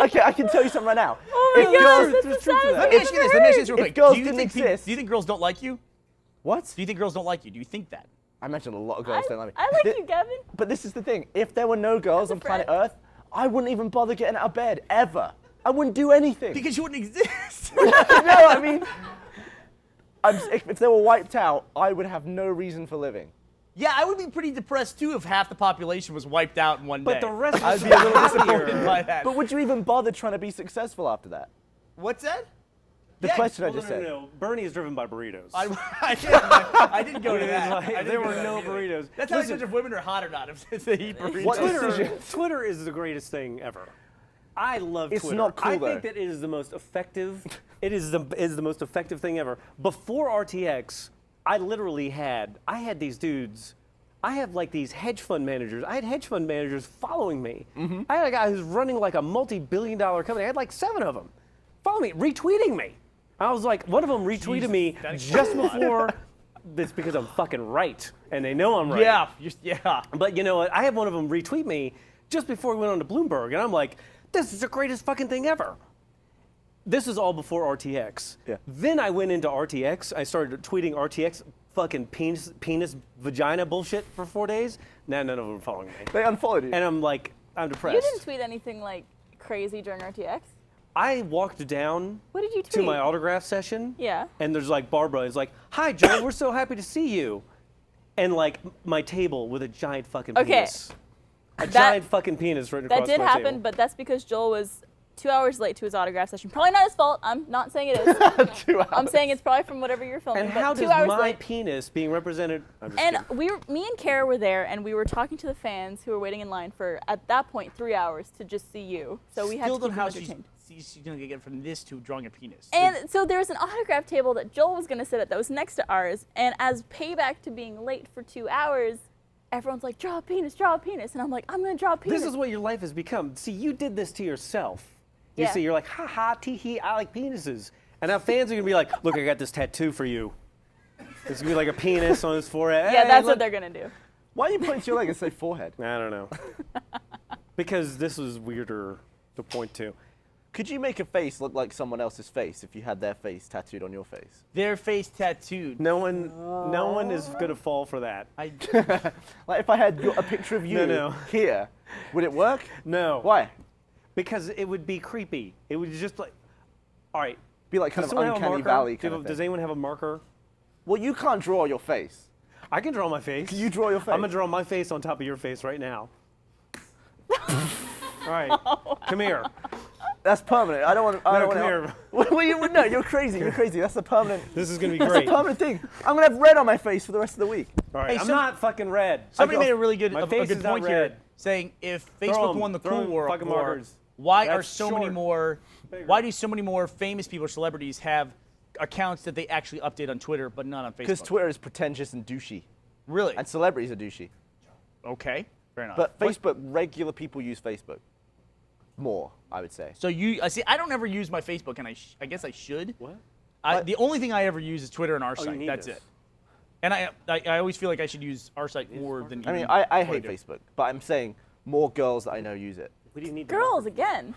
Okay, I can tell you something right now. Oh my If God, girls- that's there's the truth to saddest that. Let me thing ask I've you this. ever Let me ask you heard. this real quick. girls Do you didn't think exist- do you think girls don't like you? What? Do you think girls don't like you? Do you think that? I mentioned a lot of girls don't like me. I like you, Gavin. But this is the thing. If there were no girls on planet friend. Earth, I wouldn't even bother getting out of bed, ever. I wouldn't do anything. Because you wouldn't exist. no, I mean, if they were wiped out, I would have no reason for living. Yeah, I would be pretty depressed too if half the population was wiped out in one day. But the rest I'd of be a little disappointed by that. But would you even bother trying to be successful after that? What's that? The Yeah, question I Well, just no, said. no, no. Burnie is driven by burritos. I didn't go to It is that. like, I didn't there go were to that no either. burritos. That's how I Listen, judge if women are hot or not. If they eat burritos. What Twitter, decision? Twitter is the greatest thing ever. I love It's Twitter. not cool, I though. think that it is the most effective. It is the most effective thing ever. Before RTX, I had these dudes. I have like these hedge fund managers. I had hedge fund managers following me. I had a guy who's running like a multi-billion-dollar company. I had like 7 of them follow me, retweeting me. I was like, one of them retweeted me just before. That's because I'm fucking right, and they know I'm right. Yeah, yeah. But you know what? I had one of them retweet me just before we went on to Bloomberg, and I'm like, this is the greatest fucking thing ever. This is all before RTX. Yeah. Then I went into RTX. I started tweeting RTX fucking penis vagina bullshit for 4 days. Now none of them are following me. They unfollowed you. And I'm like, I'm depressed. You didn't tweet anything like crazy during RTX. I walked down What did you tweet? to my autograph session. Yeah. And there's like Barbara is like, hi Joel, we're so happy to see you. And like my table with a giant fucking Okay. penis. A giant fucking penis right across That did my happen, table. but that's because Joel was 2 hours late to his autograph session. Probably not his fault. I'm not saying it is. 2 hours. I'm saying it's probably from whatever you're filming. And but how 2 does hours my late. penis being represented? I'm just And kidding. me and Kara were there, and we were talking to the fans who were waiting in line for, at that point, 3 hours to just see you. So we had Still to don't keep know them how entertained. she's gonna get from this to drawing a penis. And so there was an autograph table that Joel was going to sit at that was next to ours. And as payback to being late for 2 hours, everyone's like, draw a penis, draw a penis. And I'm like, I'm going to draw a penis. This is what your life has become. See, you did this to yourself. You Yeah. see, you're like, ha ha, tee hee, I like penises. And now fans are gonna be like, look, I got this tattoo for you. It's gonna be like a penis on his forehead. Yeah, Hey, that's look. what they're going to do. Why are you pointing to your leg and say forehead? I don't know. Because this was weirder to point to. Could you make a face look like someone else's face if you had their face tattooed on your face? Their face tattooed. No one is gonna fall for that. I, Like if I had a picture of you No. here, would it work? No. Why? Because it would be creepy. It would just like, all right. Be like kind Does of someone have a uncanny marker? valley kind of thing. Does anyone have a marker? Well, you can't draw your face. I can draw my face. Can you draw your face? I'm gonna draw my face on top of your face right now. All right, come here. That's permanent. I don't want. I No, don't come want here. No, you're crazy. You're crazy. That's a permanent. This is gonna be That's great. a permanent thing. I'm gonna have red on my face for the rest of the week. All right, Hey, I'm some- not fucking red. somebody got- made a really good, my a face good is not point here, red. saying if Throw Facebook 'em, won the throw cool 'em, war, fucking war, markers. why are That's so many short. more? Bigger. Why do so many more famous people or celebrities have accounts that they actually update on Twitter but not on Facebook? Because Twitter is pretentious and douchey, Really? and celebrities are douchey. Okay, fair enough. But Facebook, regular people use Facebook more, I would say. So I see. I don't ever use my Facebook, and I guess I should. What? The only thing I ever use is Twitter and our you site. need That's this. it. And I always feel like I should use our site more than. I mean, even I what hate do. Facebook, but I'm saying more girls that I know use it. What do you need? Girls again.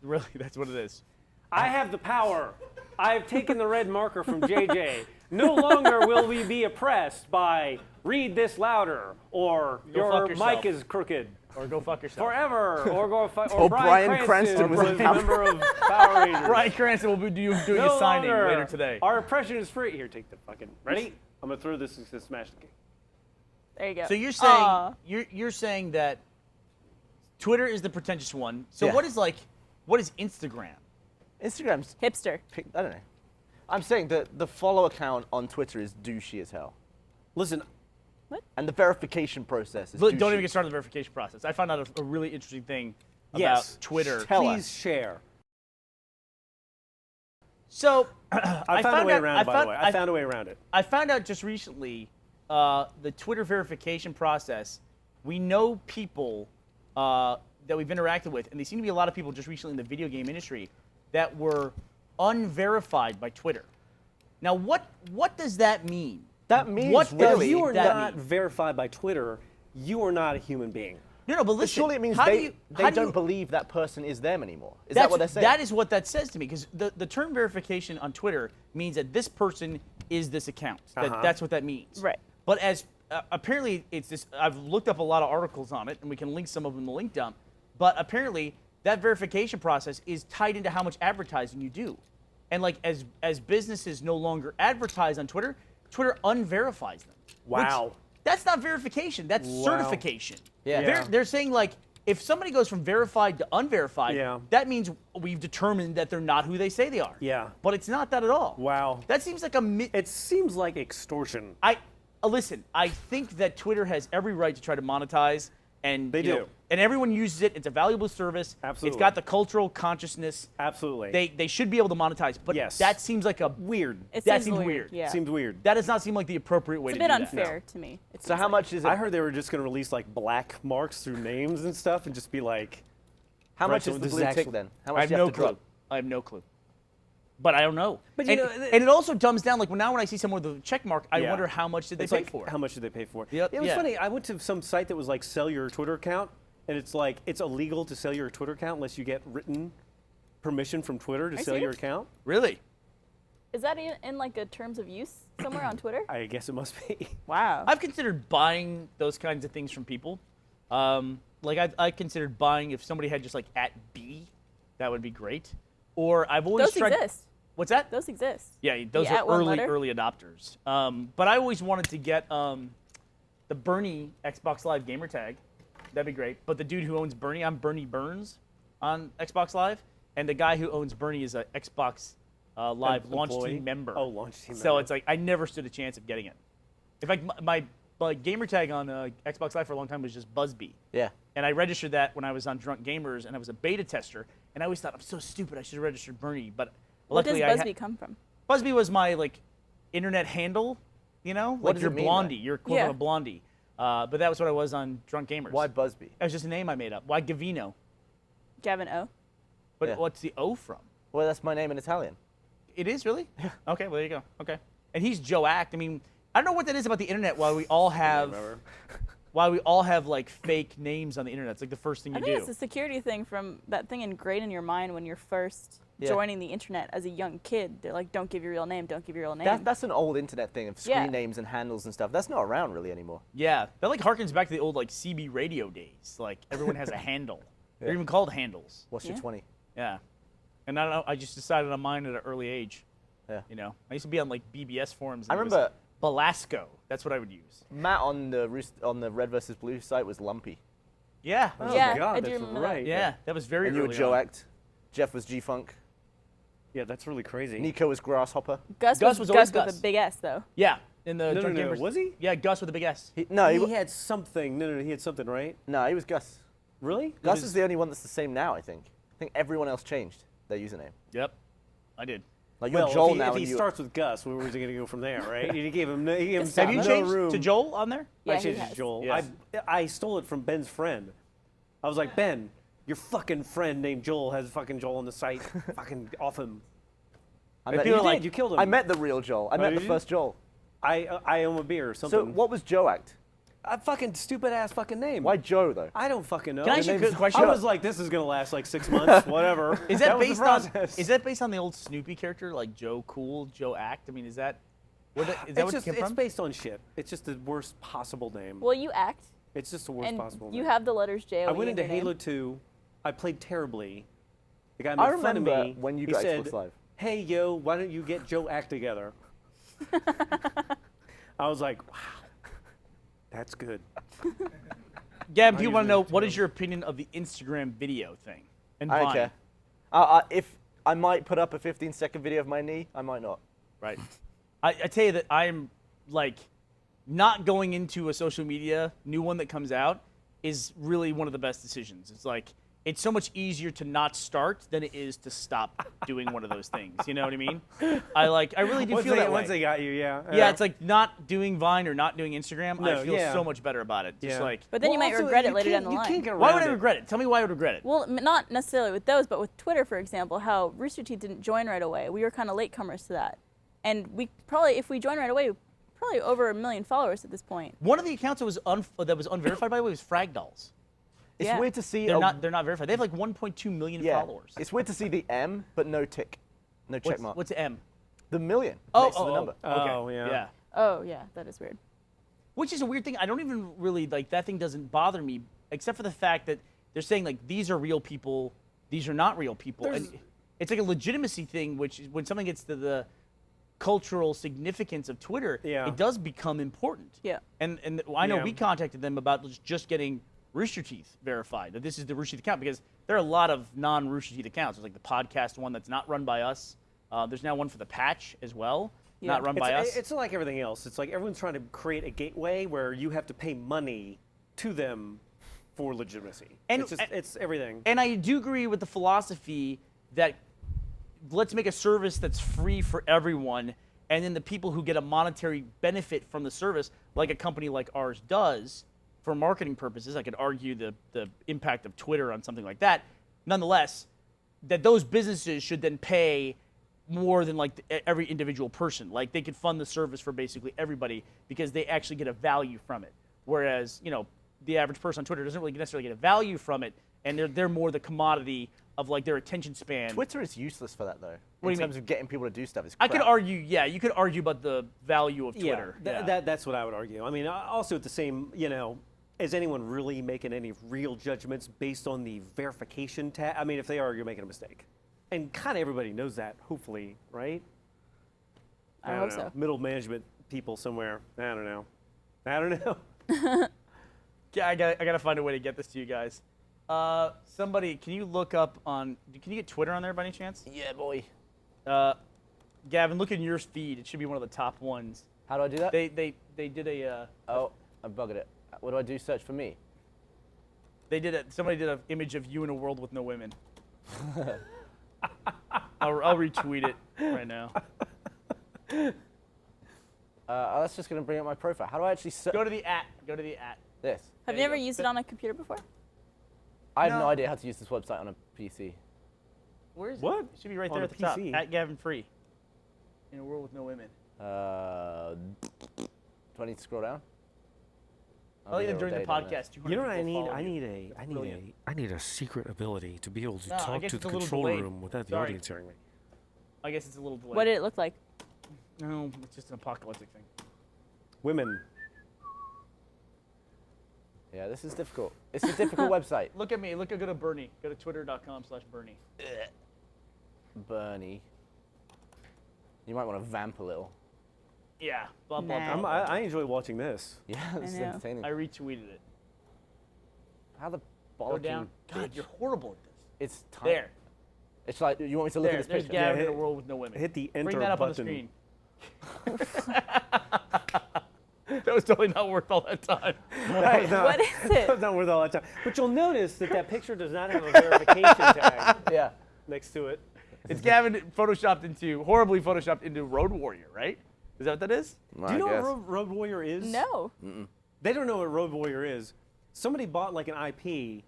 Really, that's what it is. I have the power. I have taken the red marker from JJ. No longer will we be oppressed by read this louder or Go fuck your yourself. mic is crooked Or go fuck yourself. forever or go or Or Bryan Bryan Cranston was was a in power. member of Power Rangers. Bryan Cranston will be doing No a signing longer. later today. Our oppression is free. Here, take the fucking. Ready? I'm gonna throw this and smash the cake. There you go. So you're saying Aw. you're saying that Twitter is the pretentious one. So Yeah. what is Instagram? Instagram's, Hipster. I don't know. I'm saying that the follow account on Twitter is douchey as hell. Listen, And the verification process is Look, don't douchey. even get started on the verification process. I found out a really interesting thing about yes, Twitter. Tell please us. share. So I found a way around it, by the way. I found a way around it. I found out just recently the Twitter verification process. We know people that we've interacted with, and they seem to be a lot of people just recently in the video game industry that were unverified by Twitter. Now, what does that mean? That means What really If you are that not mean? verified by Twitter, you are not a human being. No, but listen. Surely it means how do they you- how do don't you- believe that person is them anymore. Is that what they're saying? That is what that says to me, because the term verification on Twitter means that this person is this account. That's what that means. Right. But as apparently it's this, I've looked up a lot of articles on it, and we can link some of them in the link dump. But apparently that verification process is tied into how much advertising you do, and like as businesses no longer advertise on Twitter, Twitter unverifies them. Wow. Which, that's not verification. That's Wow. certification. Yeah. They're saying like, if somebody goes from verified to unverified, Yeah. that means we've determined that they're not who they say they are. Yeah. But it's not that at all. Wow. That seems like It seems like extortion. Listen, I think that Twitter has every right to try to monetize, and They you know, do. and everyone uses it. It's a valuable service. Absolutely. It's got the cultural consciousness. Absolutely. They should be able to monetize, but Yes. that seems like a weird. It that seems seems weird. Yeah. Seems weird. That does not seem like the appropriate way It's a to bit do that. unfair to me. It So seems how like. much is it? I heard they were just going to release like black marks through names and stuff and just be like, How Right, much so is the this is blue actually- tick then? How I much have do you no have to clue. drop? I have no clue. But I don't know. But and, you know, and it also dumbs down. Like when I see someone with a check mark, I Yeah. wonder how much did they it's pay like, for it. how much did they pay for it? Yep, It was yeah. funny. I went to some site that was like sell your Twitter account, and it's like it's illegal to sell your Twitter account unless you get written permission from Twitter to you sell your serious? account. Really? Is that in like a terms of use somewhere on Twitter? I guess it must be. Wow. I've considered buying those kinds of things from people. Like I considered buying if somebody had just like @B, that would be great. Or I've always Those tried. exist. What's that? Those exist. Yeah, those The are @one early letter? early adopters. But I always wanted to get the Burnie Xbox Live gamer tag. That'd be great. But the dude who owns Burnie, I'm Burnie Burns on Xbox Live, and the guy who owns Burnie is a Xbox Live launch Employee? team member. Oh, launch team So member. it's like I never stood a chance of getting it. In fact, my gamer tag on Xbox Live for a long time was just Busby. Yeah. And I registered that when I was on Drunk Gamers, and I was a beta tester. And I always thought, I'm so stupid, I should have registered Burnie. But What does luckily I Busby come from? Busby was my like internet handle, you know, What like does you're it mean, Blondie, though? you're equivalent Yeah. of Blondie. But that was what I was on Drunk Gamers. Why Busby? That was just a name I made up. Why Gavino? Gavin O. But Yeah. what's the O from? Well, that's my name in Italian. It is really? Yeah. Okay, well there you go. Okay. And he's Joe Act. I mean, I don't know what that is about the internet. Why we all have like fake names on the internet. It's like the first thing I you think do. it's a security thing from that thing ingrained in your mind when you're first Yeah. joining the internet as a young kid. They're like, don't give your real name, don't give your real name. That's an old internet thing of screen Yeah. names and handles and stuff. That's not around really anymore. Yeah, that like harkens back to the old like CB radio days. Like everyone has a handle. They're Yeah. even called handles. What's your Yeah. 20? Yeah. And I don't know. I just decided on mine at an early age. Yeah. You know, I used to be on like BBS forums. I and it was remember- Belasco. That's what I would use. Matt on the Red versus Blue site was Lumpy. Yeah. Oh Yeah, my God, I do that's remember that. right. Yeah, that was very And you were early Joe on. Act. Jeff was G-Funk. Yeah, that's really crazy. Nico was Grasshopper. Gus Gus was was always with Gus. a big S though. Yeah, in the No, Drunk no, Gamers. was he? Yeah, Gus with a big S. He He had something. No, he had something, right? no, he was Gus. Really? Gus It is the only one that's the same now, I think. I think everyone else changed their username. Yep, I did. Like you're Well, Joel if now. he starts with Gus, where was he going to go from there, right? He gave him no Have you no changed room. to Joel on there? Yeah, I he changed it has. to Joel. Yes. I stole it from Ben's friend. I was like, Ben, your fucking friend named Joel has fucking Joel on the site. Fucking off him. I You met, did. You killed him. I met the real Joel. I met did the you? first Joel. I owe him a beer or So something. what was Joe act? A fucking stupid ass fucking name. Why Joe though? I don't fucking know. Can I ask you a Your quick question? I was like, this is gonna last like 6 months, whatever. Is that, was the based on? process. Is that based on the old Snoopy character, like Joe Cool, Joe Act? I mean, is that where is that what it came it's from? based on shit. It's just the worst possible name. Well, you act, It's just the worst and possible you name. have the letters J. I went into Halo 2. I played terribly. The guy I made fun of remember me. when you he got said, Xbox Live. "Hey yo, why don't you get Joe Act together?" I was like, "Wow, that's good." Gavin, I people want to usually know do what them. is your opinion of the Instagram video thing? And I don't Vine, care. If I might put up a 15-second video of my knee, I might not. right? I tell you that I am like not going into a social media new one that comes out is really one of the best decisions. It's like it's so much easier to not start than it is to stop doing one of those things. You know what I mean? I really do feel that way. Once they got you, yeah. Yeah, it's like not doing Vine or not doing Instagram. No, I feel yeah. so much better about it. Just Yeah. like, But then you might also, regret it you later down can't- the line. You can't get why would around I regret it? Tell me why I would regret it. Well, not necessarily with those, but with Twitter, for example, how Rooster Teeth didn't join right away. We were kind of latecomers to that. And we probably, if we joined right away, probably over 1 million followers at this point. One of the accounts that was unverified, by the way, was Frag Dolls. It's Yeah. weird to see. They're not verified. They have like 1.2 million yeah. followers. It's weird to see the M, but no tick, no check mark. What's M? The million next to the number. Okay. Oh, yeah. Yeah. Oh, yeah, that is weird. Which is a weird thing. I don't even really like that thing. Doesn't bother me, except for the fact that they're saying like these are real people, these are not real people, and it's like a legitimacy thing. Which is when something gets to the cultural significance of Twitter, Yeah. it does become important. Yeah. And I know Yeah. we contacted them about just getting Rooster Teeth verified, that this is the Rooster Teeth account, because there are a lot of non-Rooster Teeth accounts. There's like the podcast one that's not run by us. There's now one for the Patch as well, Yeah. not run by us. It's like everything else. It's like everyone's trying to create a gateway where you have to pay money to them for legitimacy. And- It's everything. And I do agree with the philosophy that let's make a service that's free for everyone, and then the people who get a monetary benefit from the service, like a company like ours does, for marketing purposes. I could argue the impact of Twitter on something like that. Nonetheless, that those businesses should then pay more than like every individual person. Like they could fund the service for basically everybody because they actually get a value from it. Whereas, the average person on Twitter doesn't really necessarily get a value from it, and they're more the commodity of like their attention span. Twitter is useless for that though. What do In you terms mean? of getting people to do stuff, it's I could crap. argue, yeah, you could argue about the value of Twitter. Yeah, that's what I would argue. I mean, also at the same, is anyone really making any real judgments based on the verification tab? I mean, if they are, you're making a mistake. And kind of everybody knows that, hopefully, right? I don't hope know. so. Middle management people somewhere. I don't know. Yeah, I gotta find a way to get this to you guys. Somebody, can you look up on? Can you get Twitter on there by any chance? Yeah, boy. Gavin, look in your feed. It should be one of the top ones. How do I do that? They did a Oh, I buggered it. What do I do? Search for me. somebody did an image of you in a world with no women. I'll retweet it right now. That's just gonna bring up my profile. How do I actually search Go to the at. this? Have you ever used it on a computer before? I have no No. idea how to use this website on a PC. Where is What? it? It should be right On there a at the top. PC. At Gavin Free. In a world with no women. Do I need to scroll down? I'll be even here all during the day doing podcast. 200 You know what I people need? follow I you. need brilliant. I need a secret ability to be able to No, I talk guess to it's the a little control delayed. room without the Sorry. audience hearing me. I guess it's a little delayed. What did it look like? No, it's just an apocalyptic thing. Women. Yeah, this is difficult. It's a difficult website. Look at me. Go to Burnie. Go to twitter.com/Burnie. Burnie. You might want to vamp a little. Yeah. Blah, blah, Nah. blah. I enjoy watching this. Yeah, this is know. entertaining. I retweeted it. How the Go bollocking down. God, bitch. you're horrible at this. It's tiny. There. It's like, you want me to look at this There's picture? Gavin Yeah, in a world with no women. Hit the enter Bring that up button. on the screen. That was totally not worth all that time. What is It's it? not worth all that time. But you'll notice that picture does not have a verification tag. Yeah. next to it. It's Gavin horribly photoshopped into Road Warrior, right? Is that what that is? Do you know what Road Warrior is? No. They don't know what Road Warrior is. Somebody bought like an IP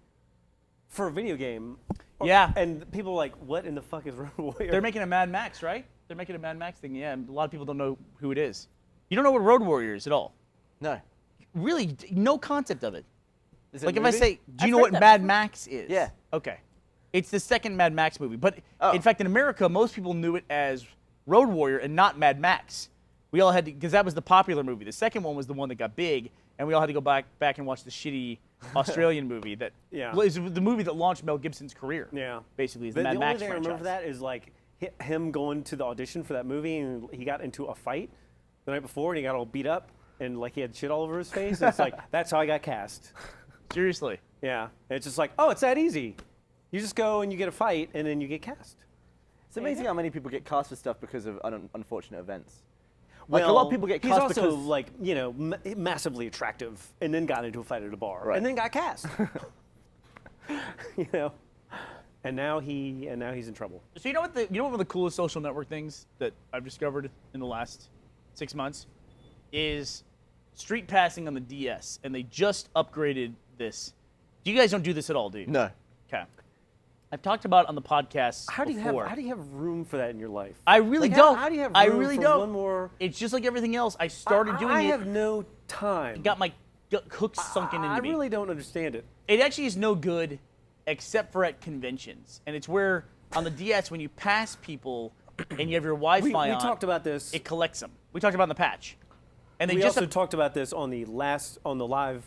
for a video game. Yeah. And people are like, what in the fuck is Road Warrior? They're making a Mad Max, right? They're making a Mad Max thing, yeah. And a lot of people don't know who it is. You don't know what Road Warrior is at all? No. Really, no concept of it. Is it Like a if I movie? say, do you I've know heard what that Mad before. Max is? Yeah. Okay. It's the second Mad Max movie. But Oh. in fact, in America, most people knew it as Road Warrior and not Mad Max. We all had to, because that was the popular movie. The second one was the one that got big, and we all had to go back and watch the shitty Australian movie that was the movie that launched Mel Gibson's career. Yeah. Basically, is The the Mad only Max thing I franchise. remember that is like him going to the audition for that movie, and he got into a fight the night before, and he got all beat up, and like he had shit all over his face. And it's like, that's how I got cast. Seriously. Yeah. And it's just like, oh, it's that easy. You just go and you get a fight, and then you get cast. It's amazing how many people get cast for stuff because of unfortunate events. Like a lot of people get cast he's also because like, you know, massively attractive, and then got into a fight at a bar, Right. and then got cast. You know, and now he's in trouble. So you know what one of the coolest social network things that I've discovered in the last 6 months is street passing on the DS, and they just upgraded this. You guys don't do this at all, do you? no. Okay. I've talked about it on the podcast How do you before. have room for that in your life? I really Like, don't. How do you have room I really for don't. one more? It's just like everything else. I started doing I it. have no time. Got my hooks sunken into I me. really don't understand it. It actually is no good except for at conventions. And it's where on the DS when you pass people and you have your Wi-Fi We on, talked about this. it collects them. We talked about it in the patch. And they We just also talked about this on the live.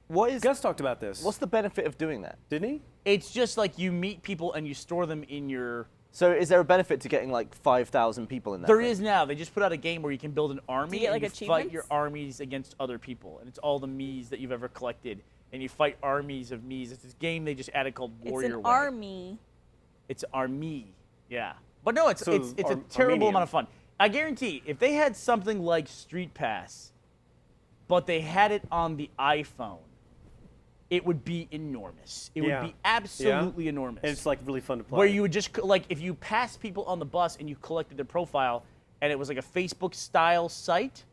What is? Gus talked about this. What's the benefit of doing that? Didn't he? it's just like you meet people and you store them in your. So is there a benefit to getting like 5,000 people in that? There thing? is now. They just put out a game where you can build an army get, and like, you fight achievements? your armies against other people, and it's all the Miis that you've ever collected, and you fight armies of Miis. It's this game they just added called It's Warrior an Way. army. It's army, yeah. But no, it's So it's a terrible Armenian. amount of fun. I guarantee if they had something like Street Pass, but they had it on the iPhone, it would be enormous. It Yeah. would be absolutely enormous. And it's like really fun to play. Where you would just like if you passed people on the bus and you collected their profile, and it was like a Facebook style site,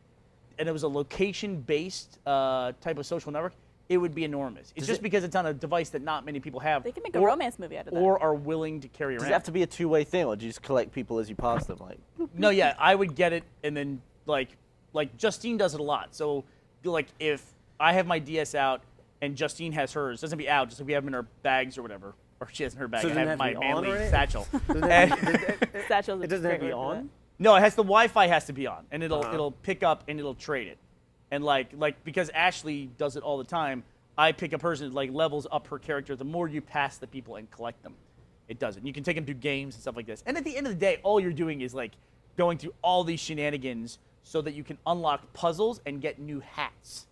and it was a location based type of social network, it would be enormous. It's just because it's on a device that not many people have. They can make a or- romance movie out of that. Or are willing to carry Does around. it have to be a two-way thing, or do you just collect people as you pass them? Like, No, yeah, I would get it, and then like Justine does it a lot. So like if I have my DS out and Justine has hers, doesn't be out, just like we have them in her bags or whatever, or she has in her bag. So I does it have have my to be on or manly anything? satchel. Satchel's a It doesn't have to great be word for on. No, it has the Wi-Fi has to be on, and Uh-huh. it'll pick up and it'll trade it, and like because Ashley does it all the time, I pick a person like levels up her character. The more you pass the people and collect them, it does it. And you can take them through games and stuff like this. And at the end of the day, all you're doing is like going through all these shenanigans so that you can unlock puzzles and get new hats.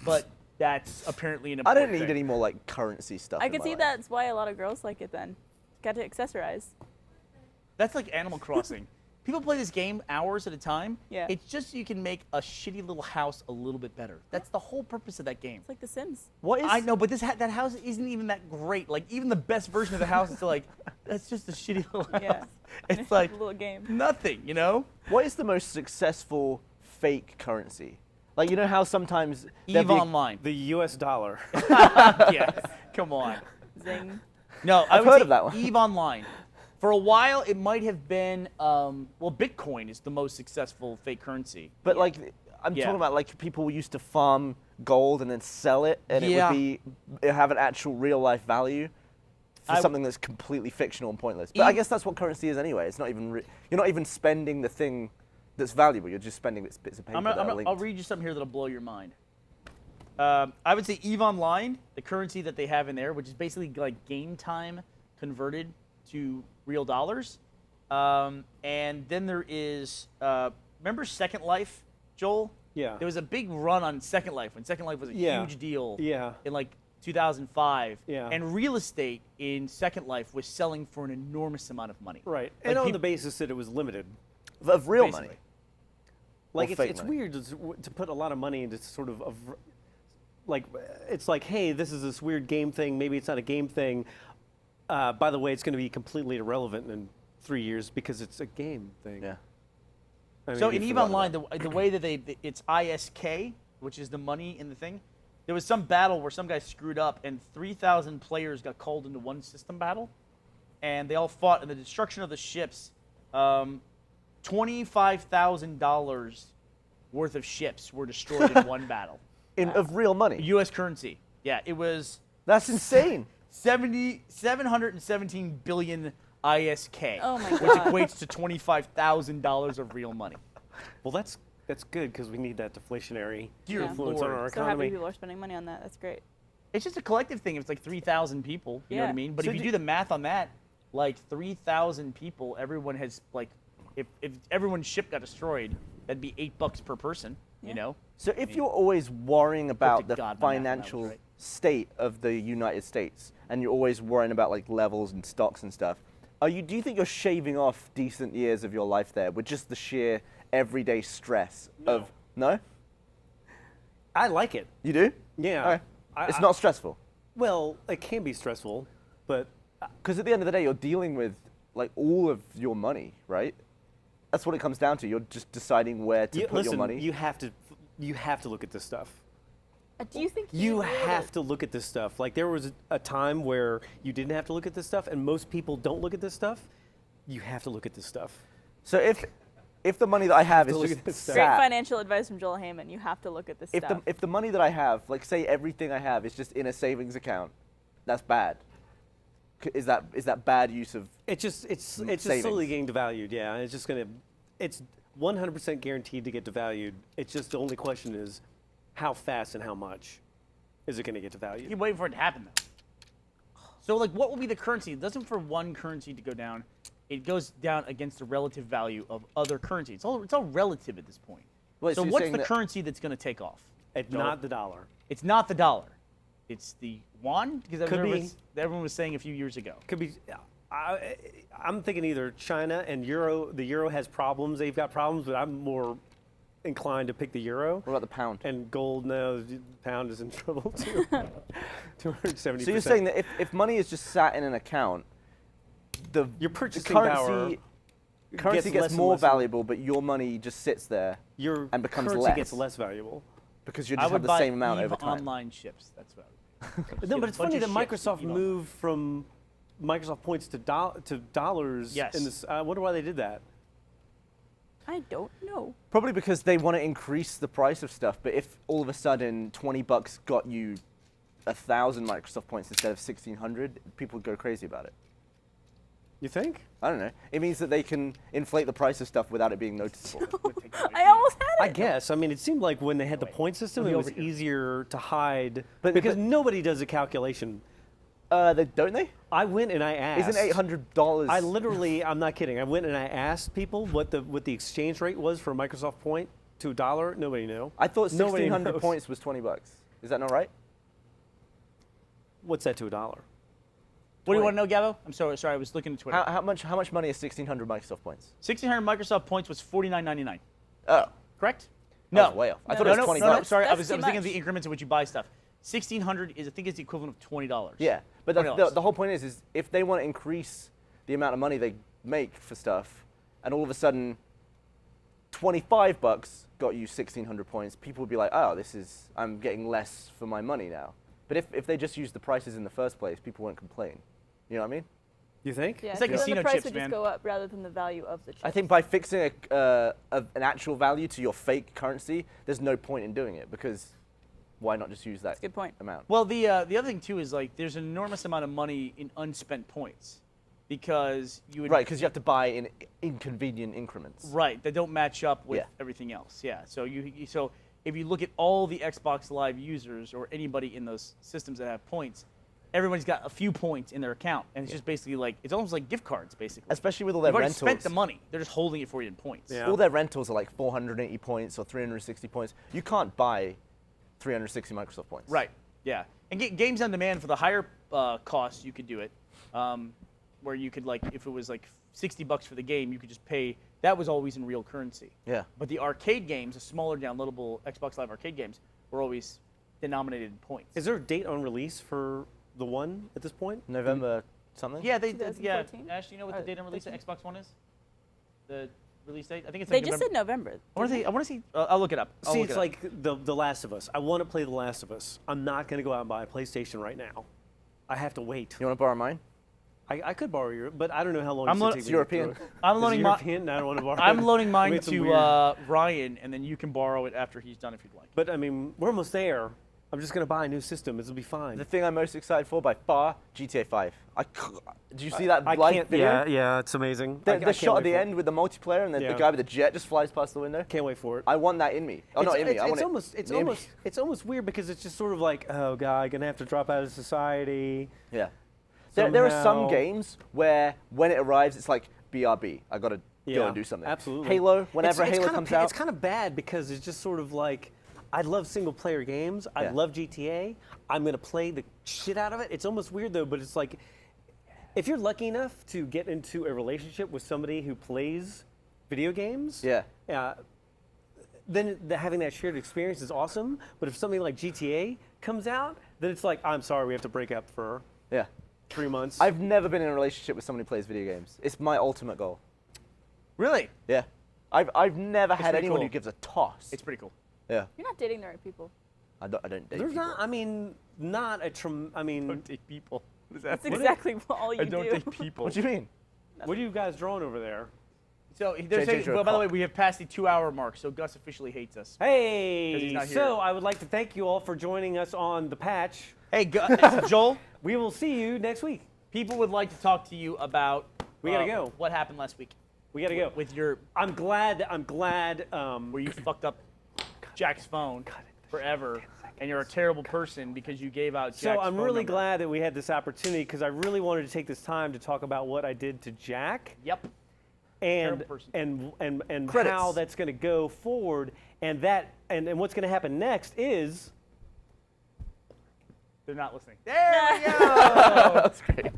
But that's apparently an I important don't need thing. any more like currency stuff. I in could my see life. that's why a lot of girls like it then. Got to accessorize. That's like Animal Crossing. People play this game hours at a time. Yeah. It's just so you can make a shitty little house a little bit better. That's the whole purpose of that game. It's like The Sims. What is? I know, but that house isn't even that great. Like even the best version of the house is still like that's just a shitty little house. Yeah. It's like a little game. nothing, you know. What is the most successful fake currency? Like you know how sometimes there'd Eve be a- Online. The U.S. dollar. Yeah, come on. Zing. No, I've would heard say of that one. Eve Online. For a while, it might have been. Well, Bitcoin is the most successful fake currency. But like I'm Yeah. talking about like people used to farm gold and then sell it, and Yeah. it have an actual real life value for I- something that's completely fictional and pointless. But I Eve- guess that's what currency is anyway. It's not even you're not even spending the thing that's valuable. You're just spending bits of paper that are linked. I'll read you something here that'll blow your mind. I would say Eve Online, the currency that they have in there, which is basically like game time converted to real dollars. And then there is, remember Second Life, Joel? Yeah. There was a big run on Second Life when Second Life was a Yeah. huge deal Yeah. in like 2005. Yeah. And real estate in Second Life was selling for an enormous amount of money. Right. Like And on peop- the basis that it was limited. of real basically. money. Like fake it's money. weird to put a lot of money into sort of like it's like, hey, this is this weird game thing. Maybe it's not a game thing. by the way, it's going to be completely irrelevant in 3 years because it's a game thing. Yeah. I So mean, in EVE Online, the way that it's ISK, which is the money in the thing, there was some battle where some guy screwed up and 3,000 players got called into one system battle, and they all fought in the destruction of the ships. $25,000 worth of ships were destroyed in one battle. Of real money. U.S. currency. Yeah, it was That's insane. 717 billion ISK, Oh my which God. equates to $25,000 of real money. well, that's good because we need that deflationary Dear influence on Lord. our So happy economy. people are spending money on that. That's great. It's just a collective thing. It's like 3,000 people. You know what I Yeah. mean? But So if you do- do the math on that, like 3,000 people, everyone has like, if everyone's ship got destroyed, that'd be $8 per person. You Yeah. know? So if you're always worrying about the God my math on that was financial right. state of the United States, and you're always worrying about like levels and stocks and stuff, do you think you're shaving off decent years of your life there with just the sheer everyday stress of no? I like it. You do? Yeah. Okay. I- It's I- not stressful. Well, it can be stressful, but Because at the end of the day, you're dealing with like all of your money, right? That's what it comes down to. You're just deciding where to put listen, your money. you have to look at this stuff. Do you think You you'd be able have to look at this stuff. Like there was a time where you didn't have to look at this stuff, and most people don't look at this stuff. You have to look at this stuff. So if the money that I have is look just at this stuff. Great sat, financial advice from Joel Heyman. You have to look at this stuff. if the money that I have, like say everything I have is just in a savings account, that's bad. Is that bad use of? It's just savings. slowly getting devalued. Yeah, it's 100% guaranteed to get devalued. It's just the only question is how fast and how much is it going to get devalued? Keep waiting for it to happen, though. So, like, what will be the currency? It doesn't for one currency to go down. It goes down against the relative value of other currencies. It's all relative at this point. Wait, so so you're what's saying the that- currency that's going to take off? It's Joel? not the dollar. It's not the dollar. It's the yuan? Because Could everyone was saying a few years ago. Could be. I'm thinking either China and euro. The euro has problems. They've got problems, but I'm more inclined to pick the euro. What about the pound? And gold, no, the pound is in trouble too. 270%. So you're saying that if money is just sat in an account, your purchasing currency less gets and more less- valuable, but your money just sits there your and becomes currency less. gets less valuable. because you I just would have the buy same amount EVE over time. online ships. That's what I would. No, Get but a it's bunch funny of that ships Microsoft EVE online. moved from Microsoft points to dollars. Yes. In this, I wonder why they did that. I don't know. Probably because they want to increase the price of stuff. But if all of a sudden $20 got you 1,000 Microsoft points instead of 1,600, people would go crazy about it. You think? I don't know. It means that they can inflate the price of stuff without it being noticeable. I almost had I it. guess. I mean, it seemed like when they had the point system, It'll it be was over here. easier to hide But- because but- nobody does a calculation. Don't they? I went and I asked. Isn't $800? I literally, I'm not kidding. I went and I asked people what the exchange rate was for a Microsoft point to a dollar. Nobody knew. I thought Nobody 1,600 knows. points was $20. Is that not right? What's that to a dollar? What do you want to know, Gavo? I'm sorry. I was looking at Twitter. How much money is 1,600 Microsoft points? 1,600 Microsoft points was $49.99. Oh, Correct? that No. was way off. I No, thought no, it was $20. No, sorry. I That's was too thinking of much. the increments in which you buy stuff. 1,600 is, I think, is the equivalent of $20. Yeah, but $20. the whole point is if they want to increase the amount of money they make for stuff, and all of a sudden $25 got you 1,600 points, people would be like, oh, I'm getting less for my money now. But if they just use the prices in the first place, people won't complain. You know what I mean? You think? Yeah, It's like so then casino the price chips, would man. just go up rather than the value of the chip. I think by fixing an actual value to your fake currency, there's no point in doing it because why not just use that Good point. amount? Well, the other thing too is like there's an enormous amount of money in unspent points because you would Right, because you have to buy in inconvenient increments. right that don't match up with Yeah. everything else. Yeah. So so if you look at all the Xbox Live users or anybody in those systems that have points, everybody's got a few points in their account, and it's just basically like it's almost like gift cards, basically. Especially with all their You've already rentals. spent the money; they're just holding it for you in points. Yeah. All their rentals are like 480 points or 360 points. You can't buy 360 Microsoft points. Right. Yeah. And games on demand for the higher cost, you could do it, where you could like if it was like $60 for the game, you could just pay. That was always in real currency. Yeah. But the arcade games, the smaller downloadable Xbox Live arcade games, were always denominated in points. Is there a date on release for the one at this point? November something. Yeah, yeah. 2014? Ash, you know what the date and release of Xbox One is? The release date? I think it's They like just November. said November. I want to see. I'll look it up. I'll See, look it's it up. like the Last of Us. I want to play The Last of Us. I'm not going to go out and buy a PlayStation right now. I have to wait. You want to borrow mine? I could borrow your, but I don't know how long I'm it's lo- going to It's take me to get European. through it. I'm Is it loading my. European? I don't want to borrow I'm it. loading I mine mean, it's some to weird- Ryan, and then you can borrow it after he's done if you'd like. But I mean, we're almost there. I'm just going to buy a new system. It'll be fine. The thing I'm most excited for by far, GTA 5. Did you see that I live can't. video? Yeah, it's amazing. The, I the can't shot wait at the for it. end with the multiplayer and then Yeah. the guy with the jet just flies past the window. Can't wait for it. I want that in me. Oh, not in me. I want near me. It's almost weird because it's just sort of like, oh god, gonna have to drop out of society. Yeah. There are some Somehow. games where when it arrives, it's like BRB. I gotta go Yeah, and do something. absolutely. Halo. Whenever It's Halo kinda comes pa- out, it's kind of bad because it's just sort of like, I love single player games. I Yeah. love GTA. I'm gonna play the shit out of it. It's almost weird though, but it's like, if you're lucky enough to get into a relationship with somebody who plays video games, yeah. then having that shared experience is awesome. But if something like GTA comes out, then it's like, I'm sorry, we have to break up for Yeah. 3 months. I've never been in a relationship with somebody who plays video games. It's my ultimate goal. Really? Yeah. I've never had pretty anyone cool. who gives a toss. It's pretty cool. Yeah. You're not dating the right people. I don't date There's people. not. I mean, not a. I mean, Don't date people. What is that? That's exactly all you I don't do. date people. What do you mean? what are you guys drawing over there? So they're JJ saying, drew a well, by the way, cock. we have passed the 2-hour mark, so Gus officially hates us. 'Cause Hey, he's not here. so I would like to thank you all for joining us on the patch. Hey, Joel, We will see you next week. people would like to talk to you about We gotta go. What happened last week We gotta go. with your I'm glad. where you fucked up Jack's phone forever, and you're a terrible person because you gave out Jack's So I'm phone really number. glad that we had this opportunity because I really wanted to take this time to talk about what I did to Jack Yep. and Terrible person. and Credits. how that's going to go forward and and what's going to happen next is. They're not listening. There we go. That's great.